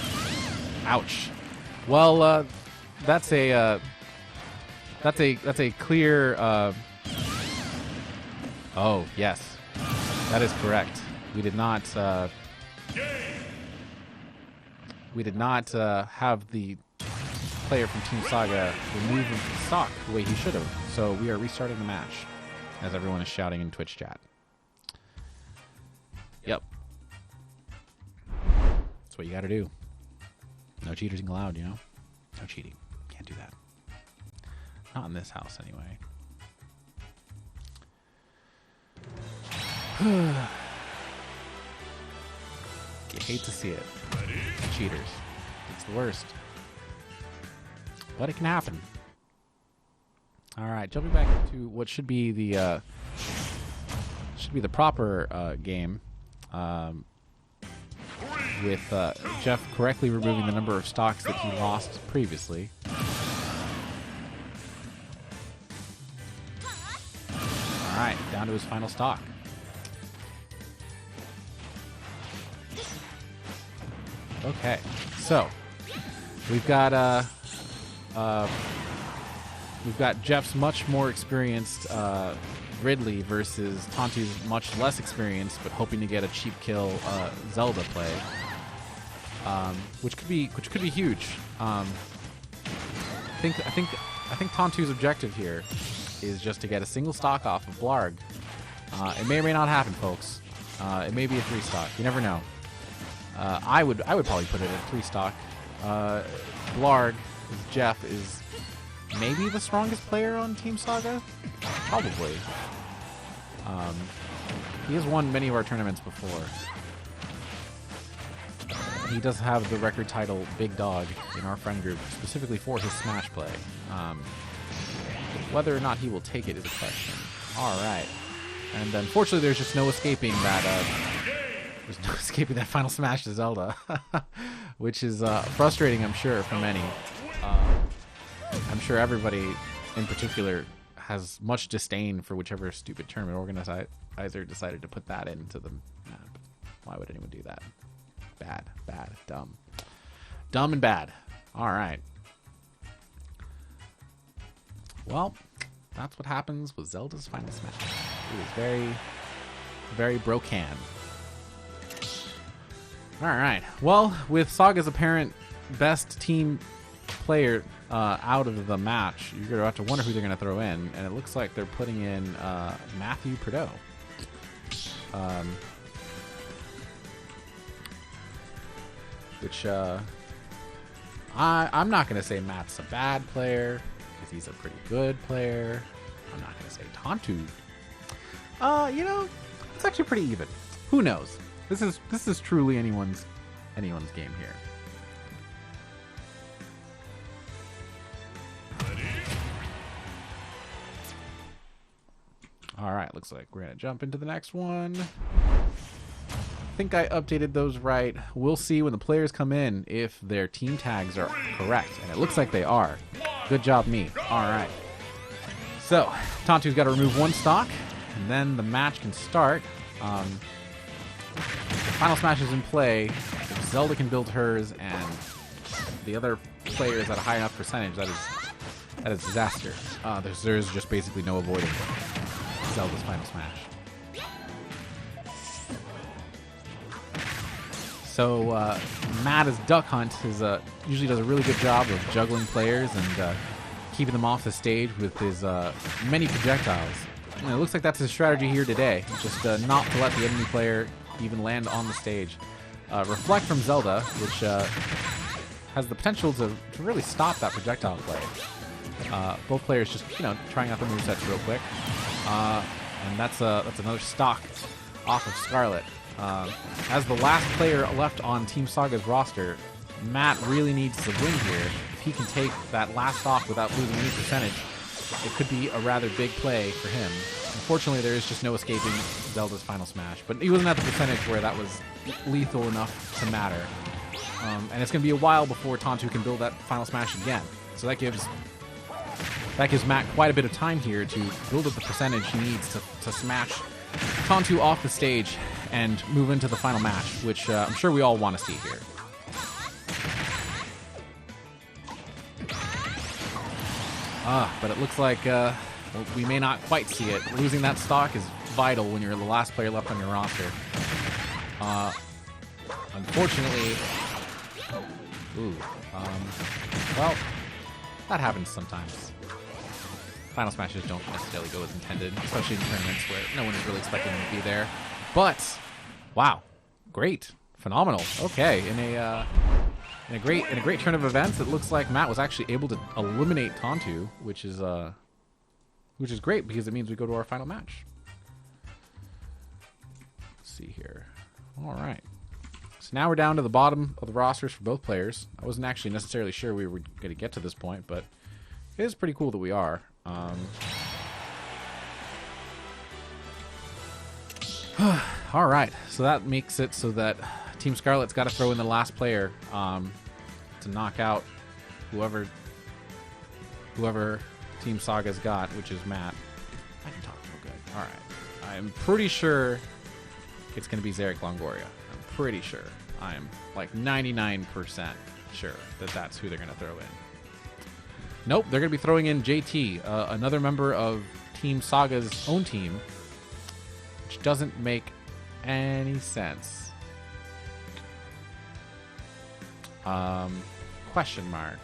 ouch. Well, that's a clear. Oh yes, that is correct. We did not have the player from Team Saga remove him from stock the way he should have. So we are restarting the match, as everyone is shouting in Twitch chat. Yep. That's what you got to do. No cheaters allowed, you know? No cheating. Can't do that. Not in this house, anyway. You hate to see it. Cheaters. It's the worst. But it can happen. Alright, jumping back to what should be the proper game. with Jeff correctly removing the number of stocks that he lost previously. Alright, down to his final stock. Okay, so we've got Jeff's much more experienced Ridley versus Tantu's much less experienced, but hoping to get a cheap kill Zelda play, which could be huge. I think Tantu's objective here is just to get a single stock off of Blarg. It may or may not happen, folks. It may be a 3 stock. You never know. I would probably put it at 3 stock. Blarg, Jeff, is maybe the strongest player on Team Saga? Probably. He has won many of our tournaments before. He does have the record title Big Dog in our friend group, specifically for his Smash play. Whether or not he will take it is a question. Alright. And unfortunately there's just no escaping that final smash to Zelda. Which is frustrating, I'm sure, for many. I'm sure everybody in particular has much disdain for whichever stupid tournament organizer decided to put that into the map. Why would anyone do that? Bad, dumb. Dumb and bad. Alright. Well, that's what happens with Zelda's final smash. It was very, very broken. Alright. Well, with Saga's apparent best team player out of the match, you're going to have to wonder who they're going to throw in, and it looks like they're putting in Matthew Prideaux. Which I'm not going to say Matt's a bad player, because he's a pretty good player. I'm not going to say Tantu. You know, it's actually pretty even. Who knows? This is truly anyone's game here. Alright, looks like we're going to jump into the next one. I think I updated those right. We'll see when the players come in if their team tags are correct. And it looks like they are. Good job, me. Alright. So, Tantu's got to remove 1 stock, and then the match can start. The final smash is in play. If Zelda can build hers and the other player is at a high enough percentage, that is disaster. There's just basically no avoiding Zelda's final smash. So Matt as Duck Hunt usually does a really good job of juggling players and keeping them off the stage with his many projectiles. And it looks like that's his strategy here today, just not to let the enemy player even land on the stage. Reflect from Zelda, which has the potential to really stop that projectile play. Both players just, trying out the movesets real quick. And that's another stock off of Scarlet. As the last player left on Team Saga's roster, Matt really needs to win here. If he can take that last stock without losing any percentage, it could be a rather big play for him. Unfortunately, there is just no escaping Zelda's final smash, but he wasn't at the percentage where that was lethal enough to matter. And it's going to be a while before Tantu can build that final smash again. So that gives Matt quite a bit of time here to build up the percentage he needs to smash Tantu off the stage and move into the final match, which I'm sure we all want to see here. But it looks like we may not quite see it. Losing that stock is vital when you're the last player left on your roster. Unfortunately, well, that happens sometimes. Final smashes don't necessarily go as intended, especially in tournaments where no one is really expecting them to be there. But wow, great, phenomenal. Okay, in a great turn of events, it looks like Matt was actually able to eliminate Tantu, which is great because it means we go to our final match. Let's see here. All right. So now we're down to the bottom of the rosters for both players. I wasn't actually necessarily sure we were going to get to this point, but it is pretty cool that we are. All right. So that makes it so that Team Scarlet's got to throw in the last player to knock out whoever Team Saga's got, which is Matt. I can talk real good. All right. I'm pretty sure it's going to be Zarek Longoria. I'm pretty sure. I am like 99% sure that that's who they're going to throw in. Nope, they're going to be throwing in JT, another member of Team Saga's own team, which doesn't make any sense. Question mark.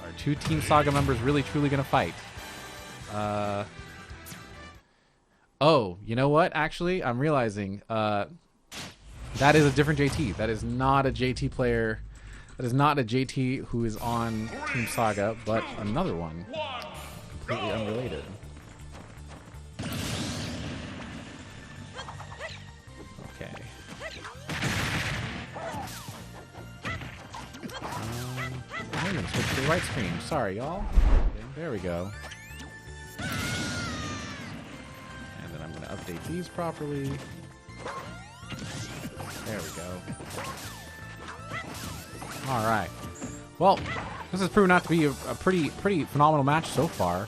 Are two Team Saga members really truly going to fight? Oh, you know what? Actually, I'm realizing that is a different JT. That is not a JT player. That is not a JT who is on Team Saga, but another one. Completely unrelated. Okay. I'm going to switch to the right screen. Sorry, y'all. Okay, there we go. And then I'm going to update these properly. There we go. All right. Well, this has proven out to be a pretty phenomenal match so far.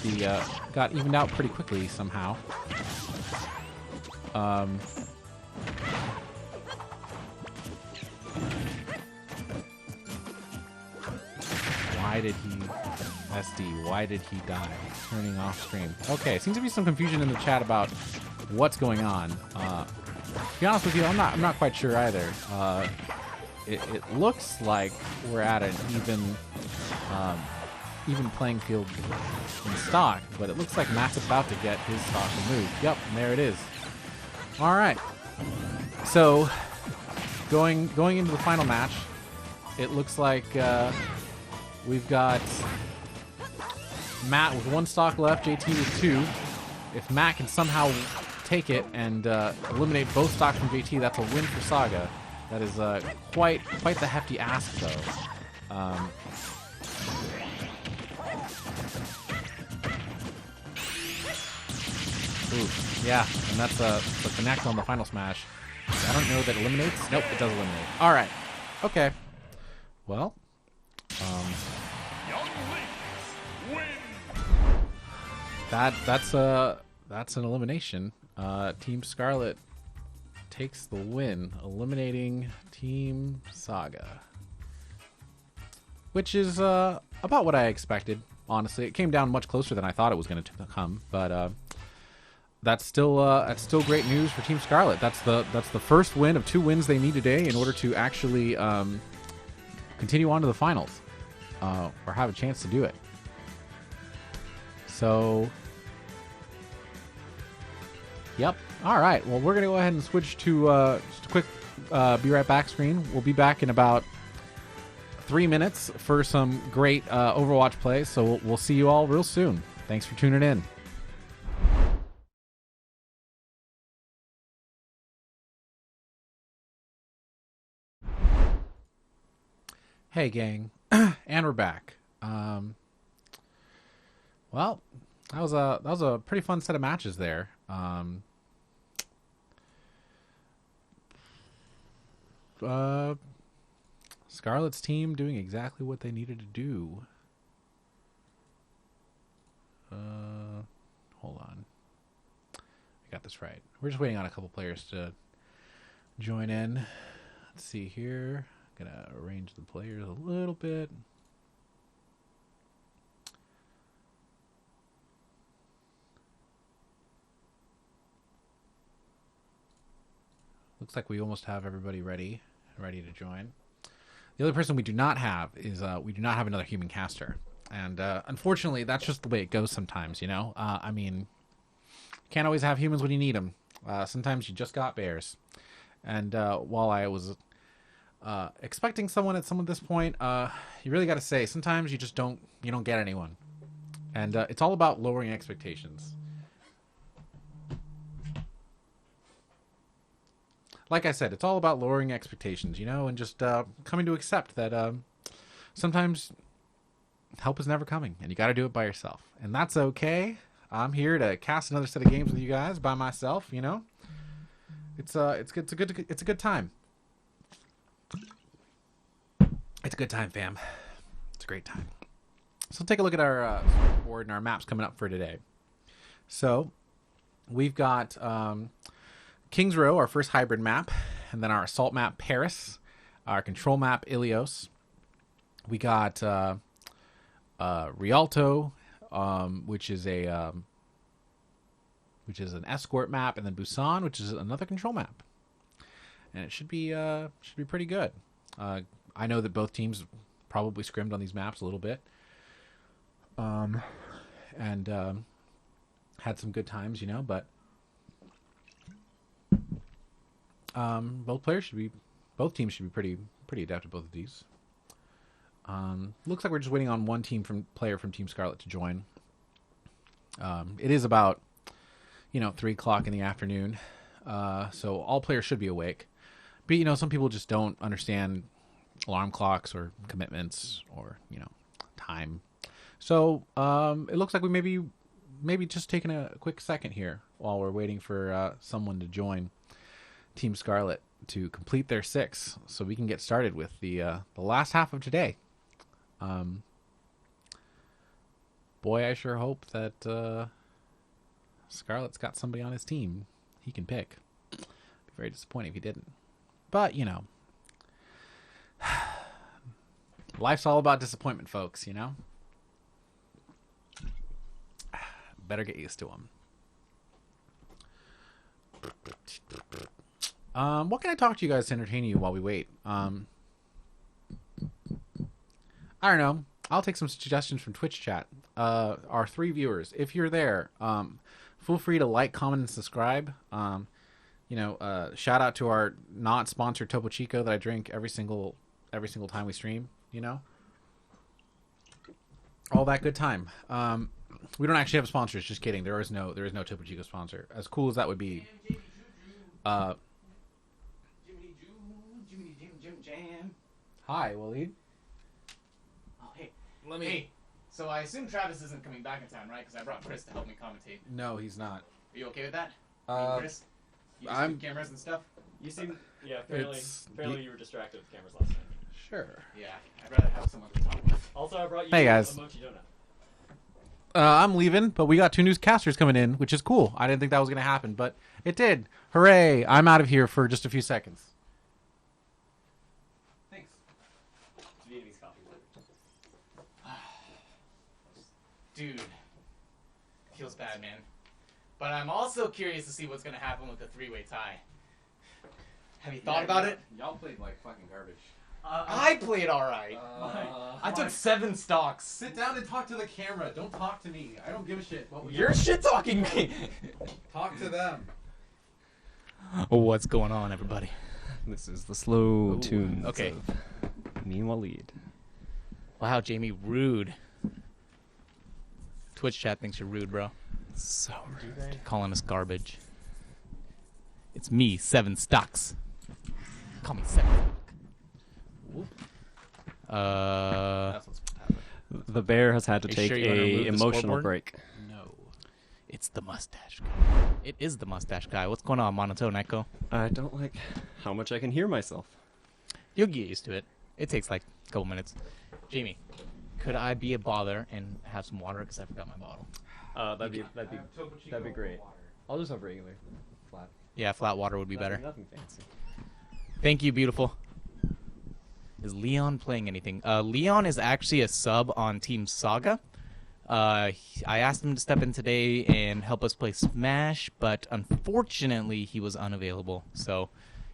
The got evened out pretty quickly somehow. Why did he SD? Why did he die? Turning off stream. Okay, seems to be some confusion in the chat about what's going on. To be honest with you, I'm not quite sure either. It looks like we're at an even playing field in stock, but it looks like Matt's about to get his stock removed. Yep, and there it is. All right. So going into the final match, it looks like we've got Matt with 1 stock left, JT with 2. If Matt can somehow take it and eliminate both stocks from JT, that's a win for Saga. That is quite the hefty ask, though. Ooh, yeah, and that's the connect on the final smash. I don't know that eliminates. Nope, it does eliminate. All right, okay. Well, that's an elimination. Team Scarlet takes the win, eliminating Team Saga, which is about what I expected. Honestly, it came down much closer than I thought it was going to come, but that's still great news for Team Scarlet. That's the first win of 2 wins they need today in order to actually continue on to the finals, or have a chance to do it. So, yep. All right. Well, we're going to go ahead and switch to just a quick be right back screen. We'll be back in about 3 minutes for some great Overwatch play. So we'll see you all real soon. Thanks for tuning in. Hey, gang. And we're back. Well, that was a pretty fun set of matches there. Scarlet's team doing exactly what they needed to do. Hold on. I got this right. We're just waiting on a couple players to join in. Let's see here. Gonna arrange the players a little bit. Looks like we almost have everybody ready to join. The other person we do not have is we do not have another human caster, and unfortunately, that's just the way it goes sometimes. You know, I mean, you can't always have humans when you need them. Sometimes you just got bears. And while I was expecting someone at some of this point, you really got to say sometimes you don't get anyone, and it's all about lowering expectations. Like I said, it's all about lowering expectations, you know, and just coming to accept that sometimes help is never coming, and you got to do it by yourself, and that's okay. I'm here to cast another set of games with you guys by myself, you know. It's good. It's a good time. It's a good time, fam. It's a great time. So take a look at our board and our maps coming up for today. So we've got Kings Row, our first hybrid map, and then our assault map, Paris, our control map, Ilios. We got Rialto, which is an escort map, and then Busan, which is another control map. And it should be pretty good. I know that both teams probably scrimmed on these maps a little bit, and had some good times, but both teams should be pretty adept at both of these. Looks like we're just waiting on one player from Team Scarlet to join. It is about 3 o'clock in the afternoon, so all players should be awake. But some people just don't understand alarm clocks or commitments or time. So it looks like we maybe just taking a quick second here while we're waiting for someone to join Team Scarlet to complete their 6, so we can get started with the last half of today. Boy, I sure hope that Scarlet's got somebody on his team he can pick. Be very disappointed if he didn't. But life's all about disappointment, folks. Better get used to them. What can I talk to you guys to entertain you while we wait? I don't know. I'll take some suggestions from Twitch chat. Our 3 viewers, if you're there, feel free to like, comment, and subscribe. Shout out to our not sponsored Topo Chico that I drink every single time we stream. All that good time. We don't actually have sponsors. Just kidding. There is no Topo Chico sponsor. As cool as that would be. Hi, Walid. Oh, hey. So I assume Travis isn't coming back in town, right? Because I brought Chris to help me commentate. No, he's not. Are you okay with that? Chris? You just do cameras and stuff? You seem, fairly you were distracted with cameras last night. Sure. Yeah, I'd rather have someone to talk with. Also, I brought you Hey, guys. a mochi donut. I'm leaving, but we got 2 newscasters coming in, which is cool. I didn't think that was going to happen, but it did. Hooray. I'm out of here for just a few seconds. Thanks. Vietnamese coffee. Dude. Feels bad, man. But I'm also curious to see what's going to happen with the 3-way tie. Have you thought about it? Y'all played like fucking garbage. I played alright. I took 7 stocks. Sit down and talk to the camera. Don't talk to me. I don't give a shit. You're shit-talking me. Talk to them. What's going on, everybody? This is the slow tunes okay. of me and Walid. Wow, Jamie, rude. Twitch chat thinks you're rude, bro. So rude. Calling us garbage. It's me, 7 stocks. Call me 7. That's what's happening. The bear has had to take sure you wanna remove a the emotional scoreboard? break. No. It's the mustache guy. It is the mustache guy. What's going on, Monotone Echo? I don't like how much I can hear myself. You'll get used to it. It takes like a couple minutes. Jamie, could I be a bother and have some water? Because I forgot my bottle. That'd be great. I'll just have regular, flat. Yeah, flat water would be better. Nothing fancy. Thank you, beautiful. Is Leon playing anything? Leon is actually a sub on Team Saga. I asked him to step in today and help us play Smash, but unfortunately he was unavailable. So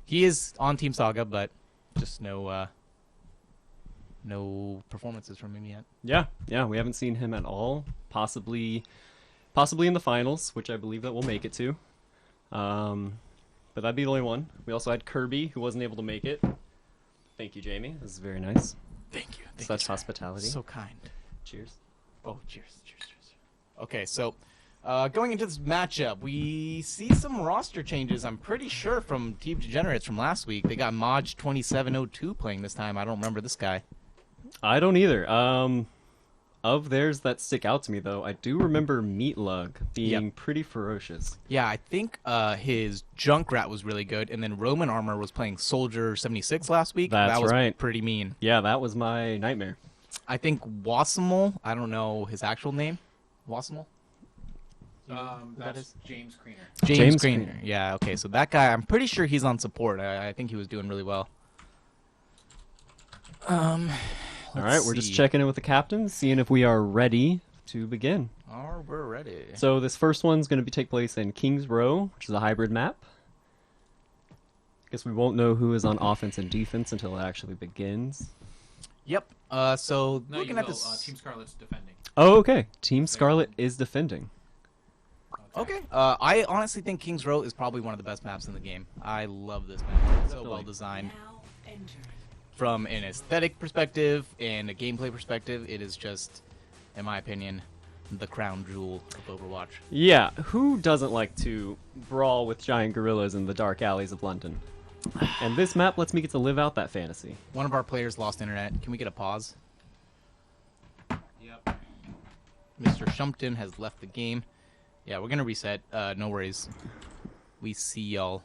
he is on Team Saga, but just no performances from him yet. Yeah, we haven't seen him at all. Possibly in the finals, which I believe that we'll make it to. But that'd be the only one. We also had Kirby, who wasn't able to make it. Thank you, Jamie. This is very nice. Thank you. Such hospitality. So kind. Cheers. Oh, cheers. Okay, so going into this matchup, we see some roster changes, I'm pretty sure, from Team Degenerates from last week. They got Maj 2702 playing this time. I don't remember this guy. I don't either. of theirs that stick out to me, though, I do remember Meatlug being Yep. pretty ferocious. Yeah, I think his Junkrat was really good, and then Roman Armor was playing Soldier 76 last week. That's that was right. pretty mean. Yeah, that was my nightmare. I think Wassimal, I don't know his actual name. Wassimal? That's James Creener. James James Greener. Yeah, okay, so that guy, I'm pretty sure he's on support. I think he was doing really well. All right, we're just checking in with the captains, seeing if we are ready to begin. Oh, we're ready. So this first one's going to take place in Kings Row, which is a hybrid map. Guess we won't know who is on offense and defense until it actually begins. Yep. So No, looking you at will. this. Team Scarlet's defending. Oh, okay. Team Scarlet is defending. Okay. I honestly think Kings Row is probably one of the best maps in the game. I love this map. It's so well designed. From an aesthetic perspective and a gameplay perspective, it is just, in my opinion, the crown jewel of Overwatch. Yeah, who doesn't like to brawl with giant gorillas in the dark alleys of London? And this map lets me get to live out that fantasy. One of our players lost internet. Can we get a pause? Yep. Mr. Shumpton has left the game. Yeah, we're going to reset. No worries. We see y'all.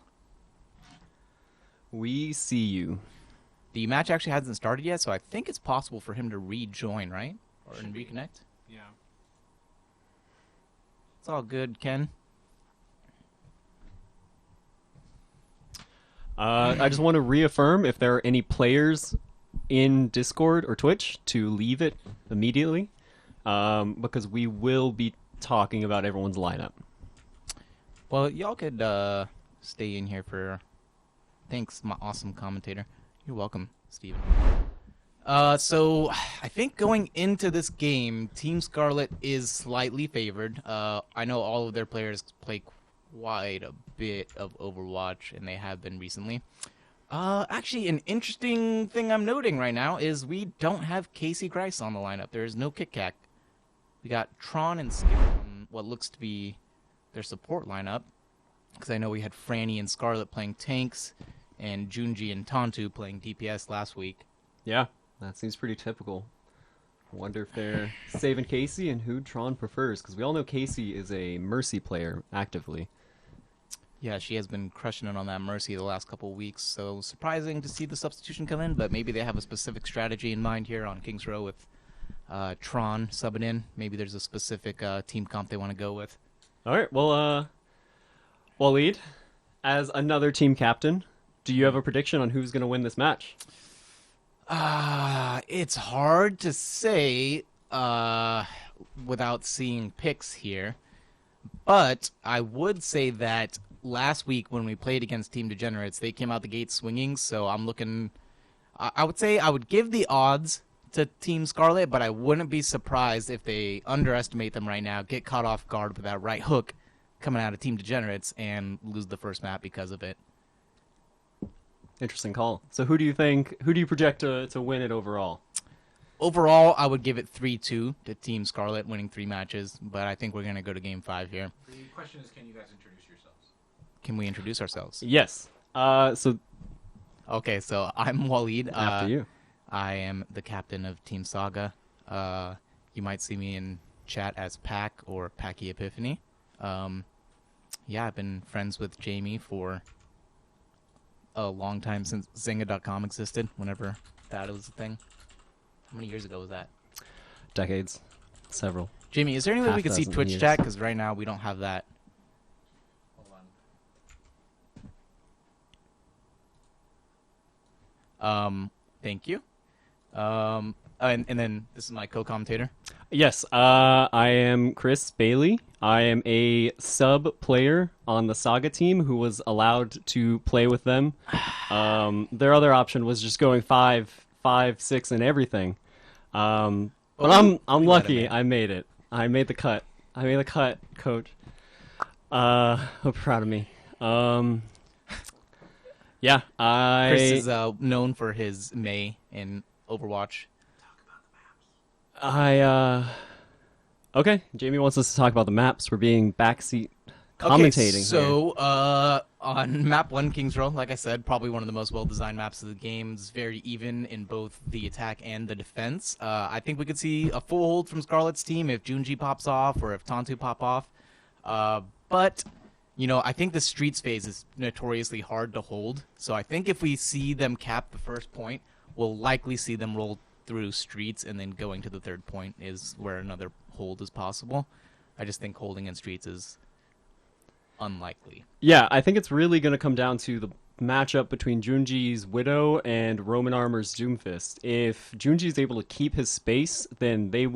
We see you. The match actually hasn't started yet, so I think it's possible for him to rejoin, right? Or reconnect? Yeah. It's all good, Ken. I just want to reaffirm if there are any players in Discord or Twitch to leave it immediately, because we will be talking about everyone's lineup. Well, y'all could stay in here for... Thanks, my awesome commentator. You're welcome, Steven. So, I think going into this game, Team Scarlet is slightly favored. I know all of their players play quite a bit of Overwatch, and they have been recently. Actually, an interesting thing I'm noting right now is we don't have Kacie Grice on the lineup. There is no Kit Kat. We got Tron and Skip on what looks to be their support lineup, because I know we had Franny and Scarlet playing tanks, and Junji and Tantu playing DPS last week. Yeah, that seems pretty typical. I wonder if they're saving Kacie and who Tron prefers, because we all know Kacie is a Mercy player actively. Yeah, she has been crushing it on that Mercy the last couple of weeks, so surprising to see the substitution come in, but maybe they have a specific strategy in mind here on Kings Row with Tron subbing in. Maybe there's a specific team comp they want to go with. All right, well, Walid, as another team captain, do you have a prediction on who's going to win this match? It's hard to say without seeing picks here, but I would say that last week when we played against Team Degenerates, they came out the gate swinging, so I'm looking... I would say I would give the odds to Team Scarlet, but I wouldn't be surprised if they underestimate them right now, get caught off guard with that right hook coming out of Team Degenerates, and lose the first map because of it. Interesting call. So who do you project to win it overall? Overall, I would give it 3-2 to Team Scarlet, winning 3 matches, but I think we're going to go to Game 5 here. The question is, can you guys introduce yourselves? Can we introduce ourselves? Yes. So Okay, so I'm Walid. after you. I am the captain of Team Saga. You might see me in chat as Pack or Packy Epiphany. Yeah, I've been friends with Jamie for a long time, since Zynga.com existed, whenever that was a thing. How many years ago was that? Decades. Several. Jamie, is there any way we could see Half-dozen Twitch years. chat? Because right now we don't have that. Hold on. Thank you. And then this is my co-commentator. Yes, I am Chris Bailey. I am a sub player on the Saga team who was allowed to play with them. Their other option was just going 5, 6, and everything. But I'm lucky. I made it. I made the cut. I made the cut, coach. I'm proud of me. Yeah, Chris is known for his May in Overwatch. Okay, Jamie wants us to talk about the maps. We're being backseat commentating. Okay, so on map 1, King's Row, like I said, probably one of the most well-designed maps of the game. It's very even in both the attack and the defense. I think we could see a full hold from Scarlet's team if Junji pops off or if Tantu pop off. But, you know, I think the Streets phase is notoriously hard to hold. So I think if we see them cap the first point, we'll likely see them roll through Streets, and then going to the third point is where another hold is possible. I just think holding in Streets is unlikely. Yeah, I think it's really going to come down to the matchup between Junji's Widow and Roman Armor's Doomfist. If Junji is able to keep his space, then they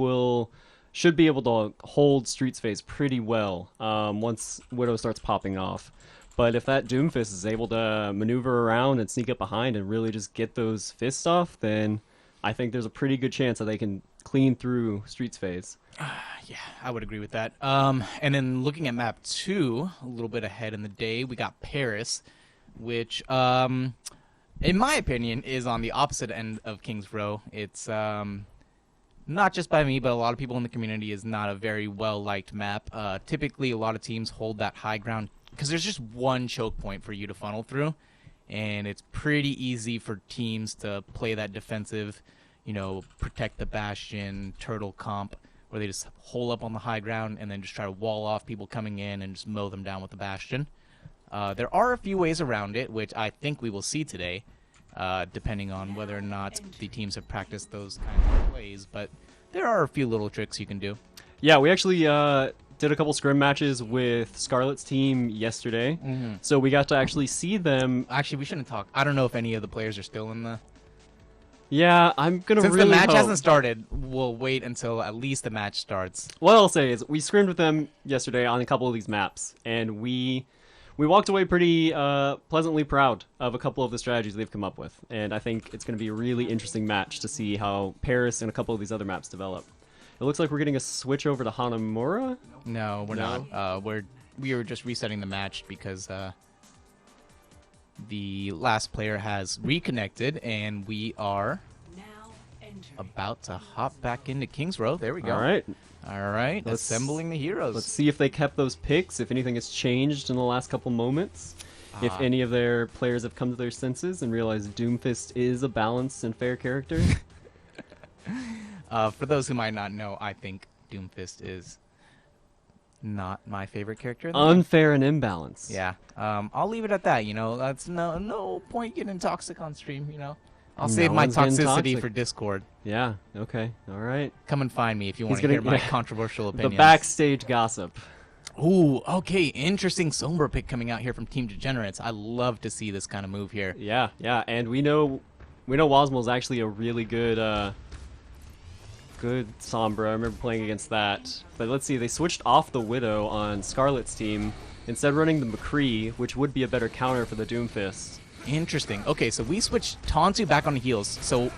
should be able to hold Streets phase pretty well once Widow starts popping off. But if that Doomfist is able to maneuver around and sneak up behind and really just get those fists off, then I think there's a pretty good chance that they can clean through Streets phase. Yeah, I would agree with that. And then looking at map 2, a little bit ahead in the day, we got Paris, which, in my opinion, is on the opposite end of King's Row. It's not just by me, but a lot of people in the community is not a very well-liked map. Typically, a lot of teams hold that high ground because there's just one choke point for you to funnel through, and it's pretty easy for teams to play that defensive, you know, protect the bastion, turtle comp, where they just hole up on the high ground and then just try to wall off people coming in and just mow them down with the bastion. There are a few ways around it, which I think we will see today, depending on whether or not the teams have practiced those kinds of plays, but there are a few little tricks you can do. Yeah, we actually did a couple scrim matches with Scarlet's team yesterday, so we got to actually see them. Actually, we shouldn't talk. I don't know if any of the players are still in the... Yeah, I'm gonna Since really the match hope. hasn't started, we'll wait until at least the match starts. What I'll say is we scrimmed with them yesterday on a couple of these maps, and we walked away pretty pleasantly proud of a couple of the strategies they've come up with, and I think it's going to be a really interesting match to see how Paris and a couple of these other maps develop. It looks like we're getting a switch over to Hanamura. No, we're No? not. We were just resetting the match because the last player has reconnected, and we are about to hop back into King's Row. There we go. All right. All right. Assembling the heroes. Let's see if they kept those picks, if anything has changed in the last couple moments, if any of their players have come to their senses and realized Doomfist is a balanced and fair character. For those who might not know, I think Doomfist is not my favorite character in the game. Unfair and imbalanced. Yeah. I'll leave it at that, you know. That's no point getting toxic on stream, you know. I'll save my one's getting toxicity toxic. for Discord. Yeah, okay, all right. Come and find me if you want to gonna- hear my yeah. controversial The opinions. backstage gossip. Ooh, okay. Interesting Sombra pick coming out here from Team Degenerates. I love to see this kind of move here. Yeah, and we know Wasmo's actually a really good good Sombra. I remember playing against that. But let's see, they switched off the Widow on Scarlet's team, instead running the McCree, which would be a better counter for the Doomfist. Interesting. Okay, so we switched Tantu back on the heels. So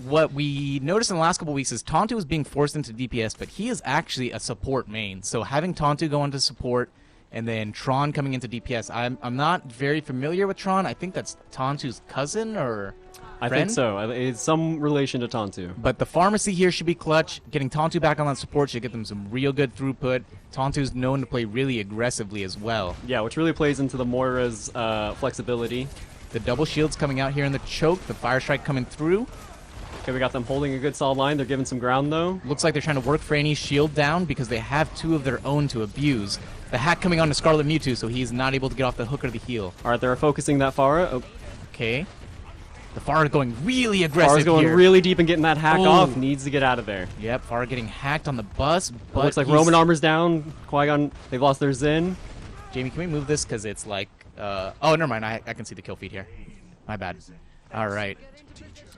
what we noticed in the last couple weeks is Tantu was being forced into DPS, but he is actually a support main. So having Tantu go into support and then Tron coming into DPS, I'm not very familiar with Tron. I think that's Tantu's cousin or I friend? think so. It's some relation to Tantu. But the pharmacy here should be clutch. Getting Tantu back on that support should get them some real good throughput. Tantu's known to play really aggressively as well. Yeah, which really plays into the Moira's flexibility. The double shields coming out here in the choke. The fire strike coming through. Okay, we got them holding a good solid line. They're giving some ground, though. Looks like they're trying to work Franny's shield down because they have two of their own to abuse. The hack coming on to Scarlet Mewtwo, so he's not able to get off the hook or the heal. All right, they're focusing that Pharah. Oh, Okay. The Pharah going really aggressive Pharah's going here. really deep and getting that hack Ooh. off. Needs to get out of there. Yep, Pharah getting hacked on the bus, but Looks like he's- Roman Armor's down. Qui-Gon, they've lost their Zen. Jamie, can we move this? Because it's like... oh, never mind. I can see the kill feed here. My bad. All right.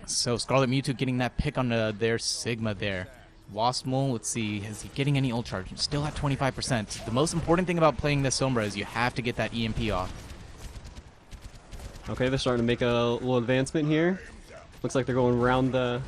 So Scarlet Mewtwo getting that pick on their Sigma there. Waspmol, let's see. Is he getting any ult charge? Still at 25%. The most important thing about playing this Sombra is you have to get that EMP off. Okay, they're starting to make a little advancement here. Looks like they're going around the...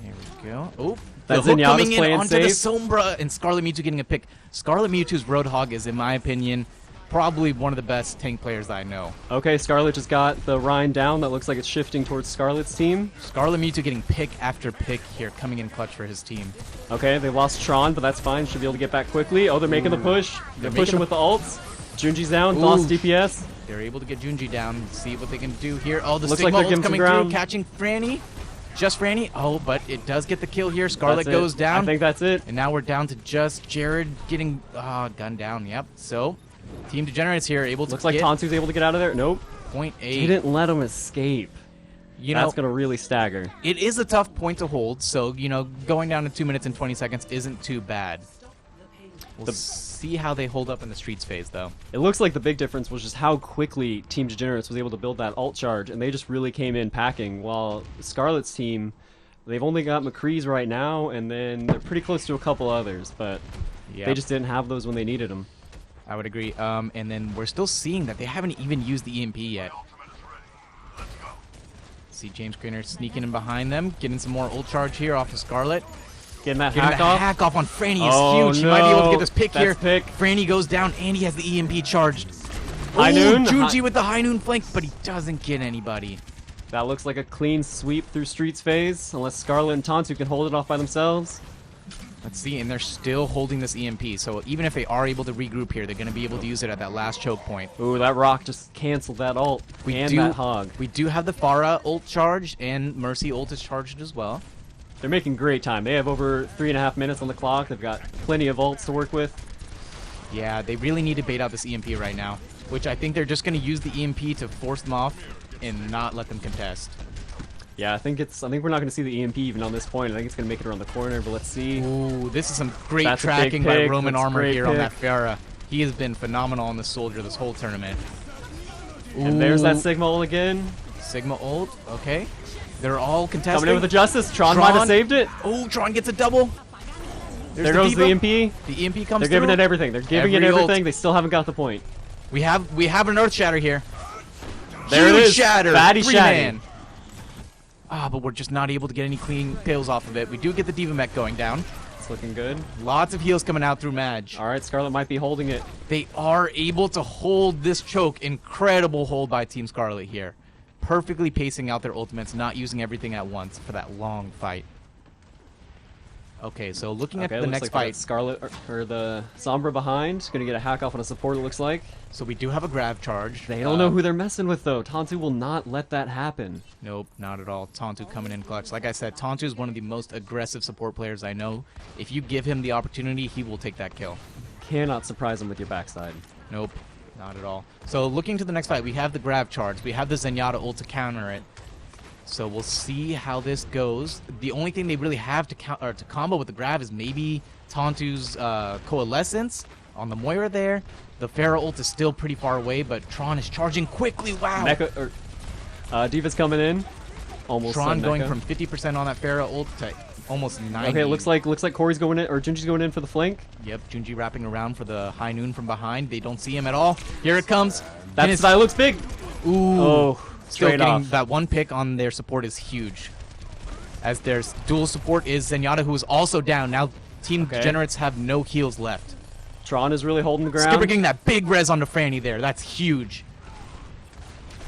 There we go. Oh, That's the hook Zenyatta's coming in playing onto the safe. Sombra, and Scarlet Mewtwo getting a pick. Scarlet Mewtwo's Roadhog is, in my opinion, probably one of the best tank players that I know. Okay, Scarlet just got the Rhine down. That looks like it's shifting towards Scarlet's team. Scarlet Mewtwo getting pick after pick here, coming in clutch for his team. Okay, they lost Tron, but that's fine. Should be able to get back quickly. Oh, they're making the push. They're pushing with the ults. Junji's down, lost DPS. They're able to get Junji down. See what they can do here. Oh, the Looks Sigma like they're ult's giving coming some through, ground. catching Franny. Just Franny. Oh, but it does get the kill here. Scarlet That's it. goes down. I think that's it. And now we're down to just Gered getting gunned down. Yep. So, Team Degenerates here able to Looks like get Tantu's able to get out of there. Nope. 0.8. Didn't let him escape. You know, That's going to really stagger. it is a tough point to hold. So, you know, going down to 2 minutes and 20 seconds isn't too bad. We'll see how they hold up in the streets phase, though. It looks like the big difference was just how quickly Team Degenerates was able to build that ult charge, and they just really came in packing, while Scarlet's team, they've only got McCree's right now, and then they're pretty close to a couple others, but they just didn't have those when they needed them. I would agree. And then we're still seeing that they haven't even used the EMP yet. See James Greener sneaking in behind them, getting some more ult charge here off of Scarlet. Getting that Getting hack the off. hack off on Franny is Oh, huge. He might be able to no. get this pick That's here. pick. Franny goes down, and he has the EMP charged. High Ooh, noon. Junji with the high noon flank, but he doesn't get anybody. That looks like a clean sweep through Streets phase, unless Scarlet and Tantu can hold it off by themselves. Let's see, and they're still holding this EMP, so even if they are able to regroup here, they're going to be able to use it at that last choke point. Ooh, that rock just canceled that ult and that hog. We do have the Pharah ult charged, and Mercy ult is charged as well. They're making great time. They have over 3.5 minutes on the clock. They've got plenty of ults to work with. Yeah, they really need to bait out this EMP right now, which I think they're just going to use the EMP to force them off and not let them contest. Yeah, I think we're not going to see the EMP even on this point. I think it's going to make it around the corner, but let's see. Ooh, this is some great That's a big tracking by pick. Roman That's a Armor great here on pick. that Pharah. He has been phenomenal on the soldier this whole tournament. And there's that Ooh, Sigma ult again. Sigma ult, okay. They're all contesting. Coming in with the Justice. Tron might have saved it. Oh, Tron gets a double. There's There goes the Diva. EMP. The EMP comes They're giving through. it everything. They're giving it Every ult. everything. They still haven't got the point. We have an Earth Shatter here. There it Huge is. Shatter. Fatty Free Shatty. man. But we're just not able to get any clean kills off of it. We do get the Diva Mech going down. It's looking good. Lots of heals coming out through Madge. All right, Scarlet might be holding it. They are able to hold this choke. Incredible hold by Team Scarlet here. Perfectly pacing out their ultimates, not using everything at once for that long fight. Okay, so looking at Okay, the looks next like fight. that Scarlet or the Sombra behind. Going to get a hack off on a support, it looks like. So we do have a grab charge. They don't know who they're messing with, though. Tantu will not let that happen. Nope, not at all. Tantu coming in clutch. Like I said, Tantu is one of the most aggressive support players I know. If you give him the opportunity, he will take that kill. Cannot surprise him with your backside. Nope, not at all. So looking to the next fight, we have the grab charge. We have the Zenyatta ult to counter it. So we'll see how this goes. The only thing they really have to combo with the grab is maybe Tantu's Coalescence on the Moira there. The Pharah ult is still pretty far away, but Tron is charging quickly. Wow. Diva's coming in. Almost. Tron going Mecha. from 50% on that Pharah ult to almost 90. Okay, it looks like Cory's going in, or Junji's going in for the flank. Yep, Junji wrapping around for the high noon from behind. They don't see him at all. Here it comes. That looks big. Ooh. Oh, Still straight getting off. that one pick on their support is huge. As their dual support is Zenyatta, who is also down. Now Team Degenerates have no heals left. Tron is really holding the ground. Skipper getting that big res onto Franny there. That's huge.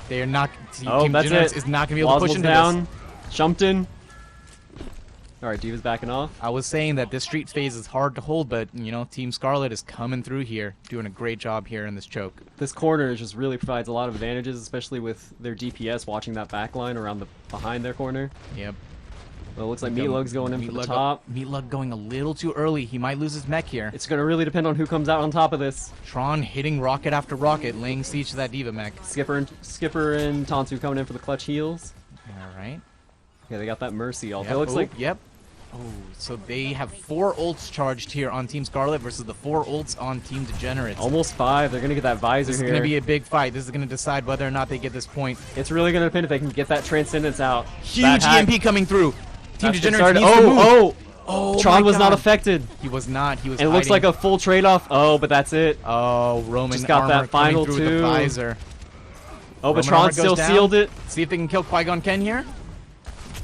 They are not. Oh, Team that's Degenerates it. is not going to be able to push Loswell's into down. this. Shumpton. All right, Diva's backing off. I was saying that this street phase is hard to hold, but, you know, Team Scarlet is coming through here, doing a great job here in this choke. This corner just really provides a lot of advantages, especially with their DPS watching that back line around behind their corner. Yep. Well, it looks like Meatlug's going in for the top. Meatlug going a little too early. He might lose his mech here. It's going to really depend on who comes out on top of this. Tron hitting rocket after rocket, laying siege to that Diva mech. Skipper and Tantu coming in for the clutch heals. All right. Okay, they got that Mercy ult. Yep. It looks like Yep. Oh, so they have 4 ults charged here on Team Scarlet versus the 4 ults on Team Degenerates. almost 5. They're going to get that visor This is here. going to be a big fight. This is going to decide whether or not they get this point. It's really going to depend if they can get that Transcendence out. Huge That hack- EMP coming through. Team That's Degenerates good needs start. to move. Oh, Oh, Tron my was not God. affected. He was not. He was It looks like hiding. a full trade-off. Oh, but that's it. Oh, Roman Just got armor that final coming through with the two. visor. Oh, but Roman Tron armor still goes down. sealed it. See if they can kill Qui-Gon Ken here.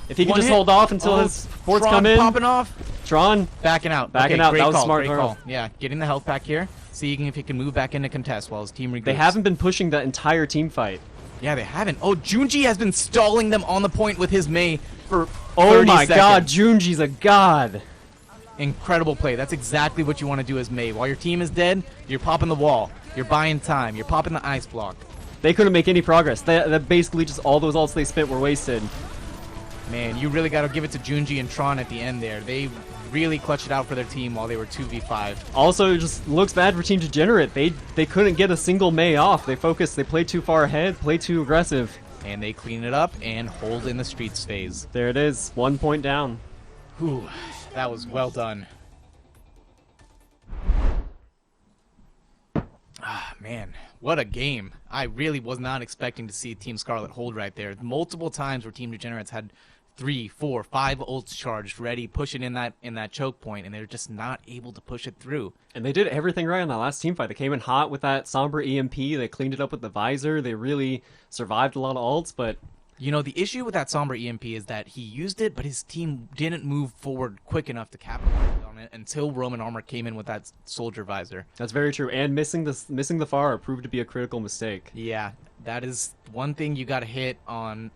If he can One just hit. hold off until Oh, his forts Tron come in. popping off. Tron. Backing out. Backing Okay, out. Great That was call, smart great call. call. Yeah, getting the health back here. seeing if he can move back into contest while his team regroups. They haven't been pushing that entire team fight. Yeah, they haven't. Oh, Junji has been stalling them on the point with his Mei for 30 Oh my seconds. god, Junji's a god. Incredible play. That's exactly what you want to do as Mei. While your team is dead, you're popping the wall. You're buying time. You're popping the ice block. They couldn't make any progress. That basically just all those ults they spent were wasted. Man, you really got to give it to Junji and Tron at the end there. They really clutched it out for their team while they were 2v5. Also, it just looks bad for Team Degenerate. They couldn't get a single Mei off. They focused. They played too far ahead, played too aggressive. And they clean it up and hold in the streets phase. There it is. 1 point down. Whew, that was well done. Ah, man, what a game. I really was not expecting to see Team Scarlet hold right there. Multiple times where Team Degenerates had 3, 4, 5 ults charged, ready, pushing in that choke point, and they're just not able to push it through. And they did everything right on that last team fight. They came in hot with that Sombra EMP. They cleaned it up with the visor. They really survived a lot of ults, but... You know, the issue with that Sombra EMP is that he used it, but his team didn't move forward quick enough to capitalize on it until Roman Armor came in with that soldier visor. That's very true. And missing the Pharah proved to be a critical mistake. Yeah, that is one thing you got to hit on,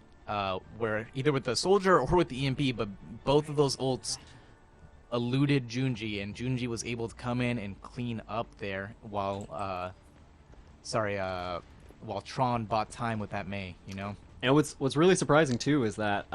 where either with the soldier or with the EMP, but both of those ults eluded Junji, and Junji was able to come in and clean up there while, while Tron bought time with that Mei, you know? And what's really surprising too is that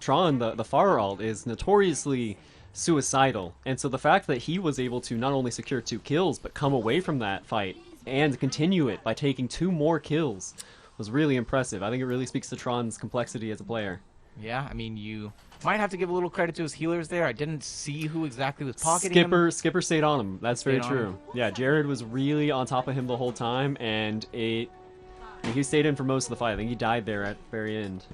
Tron, the Pharah ult, is notoriously suicidal, and so the fact that he was able to not only secure 2 kills but come away from that fight and continue it by taking 2 more kills was really impressive. I think it really speaks to Tron's complexity as a player. Yeah, I mean, you might have to give a little credit to his healers there. I didn't see who exactly was pocketing him. Skipper stayed on him. That's very Stayed on true. him. Yeah, Gered was really on top of him the whole time, and he stayed in for most of the fight. I think he died there at the very end.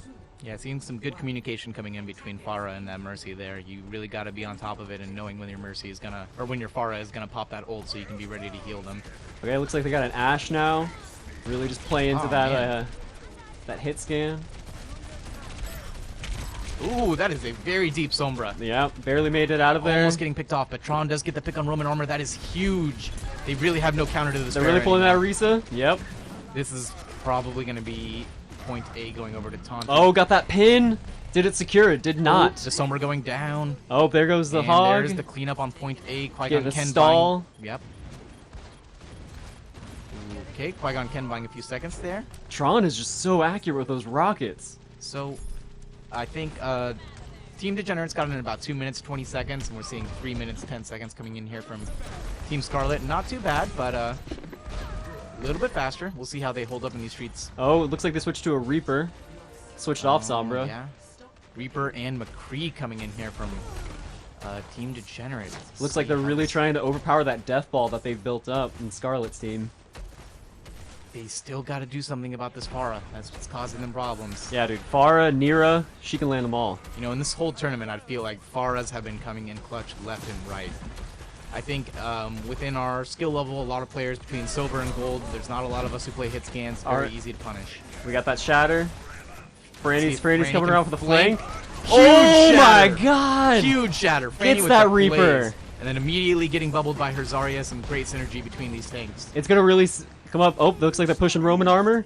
Yeah, seeing some good communication coming in between Pharah and that Mercy there. You really got to be on top of it and knowing when your Mercy is gonna, or when your Pharah is gonna pop that ult so you can be ready to heal them. Okay, looks like they got an Ashe now. Really just play into Oh, that hit scan. Ooh, that is a very deep Sombra. Yeah, barely made it out of there. Almost getting picked off, but Tron does get the pick on Roman Armor. That is huge. They really have no counter to this. They're really pulling that Risa. Yep. This is probably going to be point A going over to Taunton. Oh, got that pin. Did it secure it? Did not. The Sombra going down. Oh, there goes the And hog. there's the cleanup on point A. Get Qui-Gon the Ken stall. buying. Yep. Okay, Qui-Gon Ken buying a few seconds there. Tron is just so accurate with those rockets. So, I think Team Degenerates got in about 2 minutes 20 seconds, and we're seeing 3 minutes 10 seconds coming in here from Team Scarlet. Not too bad, but a little bit faster. We'll see how they hold up in these streets. Oh, it looks like they switched to a Reaper. Switched off Sombra. Yeah. Reaper and McCree coming in here from Team Degenerates. Looks like they're really trying to overpower that death ball that they've built up in Scarlet's team. They still got to do something about this Pharah. That's what's causing them problems. Yeah, dude. Pharah, Nira, she can land them all. You know, in this whole tournament, I feel like Pharahs have been coming in clutch left and right. I think within our skill level, a lot of players between silver and gold, there's not a lot of us who play hit scans. Very easy to punish. We got that shatter. Franny's Franny coming can around with a flank. Huge Oh my shatter. god! Huge shatter. Franny Gets with that the Reaper. blaze. And then immediately getting bubbled by her Zarya. Some great synergy between these tanks. It's gonna really come up. Oh, looks like they're pushing Roman armor.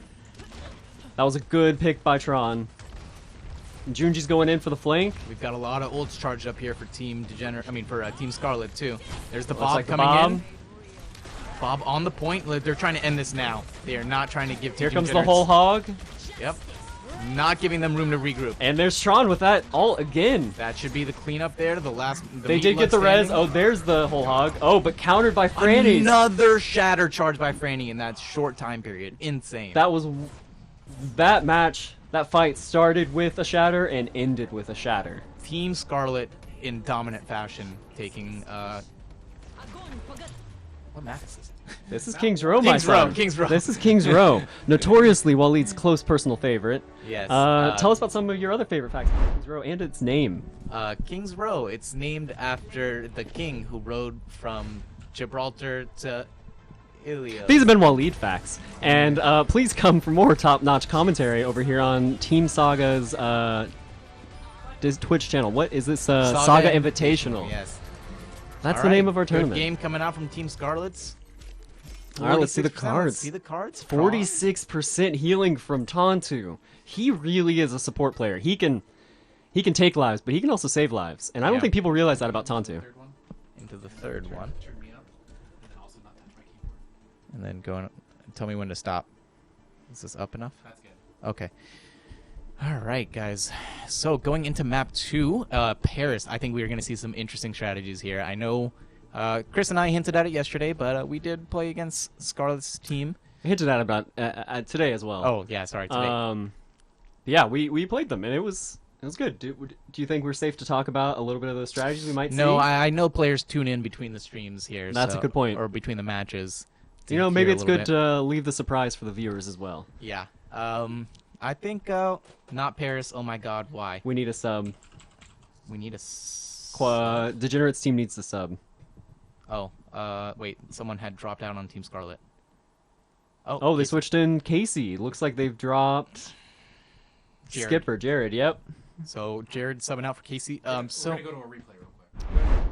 That was a good pick by Tron. And Junji's going in for the flank. We've got a lot of ults charged up here for Team Team Scarlet too. There's the Looks Bob like the coming Bob. in. Bob on the point. They're trying to end this now. They are not trying to give Here Team comes the Degenerates- whole hog. Yep. Not giving them room to regroup. And there's Tron with that ult again. That should be the cleanup there. The They meat did get left the res. standing. Oh, there's the whole hog. Oh, but countered by Franny's. Another shatter charged by Franny in that short time period. Insane. That match, that fight started with a shatter and ended with a shatter. Team Scarlet in dominant fashion taking what map is this? This is King's Row, my King's Row, son. King's Row. This is King's Row. Notoriously Walid's close personal favorite. Yes. Tell us about some of your other favorite facts about King's Row and its name. King's Row. It's named after the king who rode from Gibraltar to Ilios. These have been Walid facts. And please come for more top-notch commentary over here on Team Saga's Twitch channel. What is this? Saga Invitational. Yes. That's All the right, name of our good tournament. game coming out from Team Scarlet's. All right, let's see the 46%. cards. Let's see the cards. 46% healing from Tontu. He really is a support player. He can take lives, but he can also save lives. And I don't Yeah. think people realize that about Tontu. Third one. Into the third one. Turn me up. And then also not touch my keyboard. And then go and tell me when to stop. Is this up enough? That's good. Okay. All right, guys. So going into map 2, Paris, I think we're going to see some interesting strategies here. I know Chris and I hinted at it yesterday, but we did play against Scarlet's team. I hinted at about today as well. Oh, yeah, sorry, today. Yeah, we played them, and it was good. Do you think we're safe to talk about a little bit of the strategies we might see? No, I know players tune in between the streams here. That's a good point. Or between the matches. to You know, maybe hear a it's little good bit. to leave the surprise for the viewers as well. Yeah. I think not Paris. Oh my God, why? We need a sub. We need a. Degenerates team needs the sub. Oh, wait. Someone had dropped out on Team Scarlet. Oh, they Kacie. switched in Kacie. Looks like they've dropped Gered. Skipper, Gered. Yep. So Gered subbing out for Kacie. So we're gonna go to a replay real